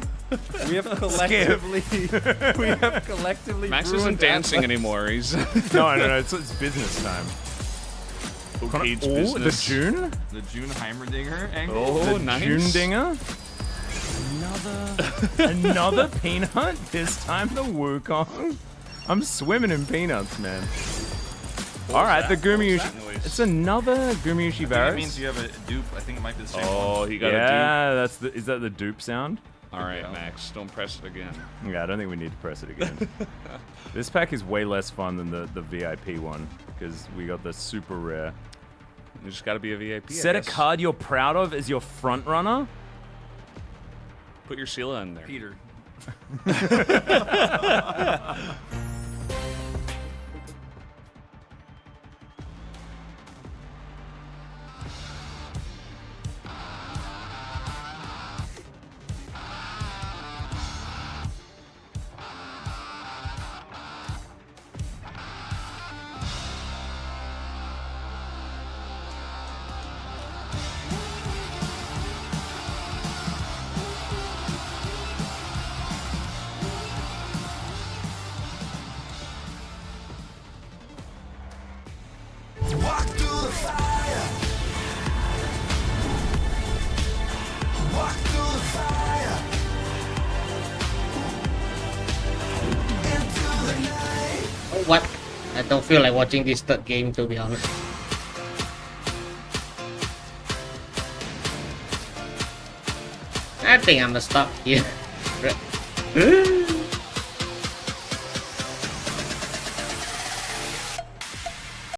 We have collectively. Max isn't dancing anymore. He's no. It's business time. Okay, it's the business. June. The June Heimerdinger angle. Oh, The nice. June Dinger. Another peanut. This time the Wukong. I'm swimming in peanuts, man. All right, the Gumayushi. It's another Gumayushi Varus. That means you have a dupe. I think it might be the same Oh, one. he got a dupe. Yeah, is that the dupe sound? All right, Max, don't press it again. Yeah, I don't think we need to press it again. This pack is way less fun than the VIP one because we got the super rare. You just got to be a VIP. Set a card you're proud of as your front runner. Put your Scylla in there. Peter. Walk through the fire. Walk through the fire. Into the night. Oh, what? I don't feel like watching this third game, to be honest. I think I'm gonna stop here.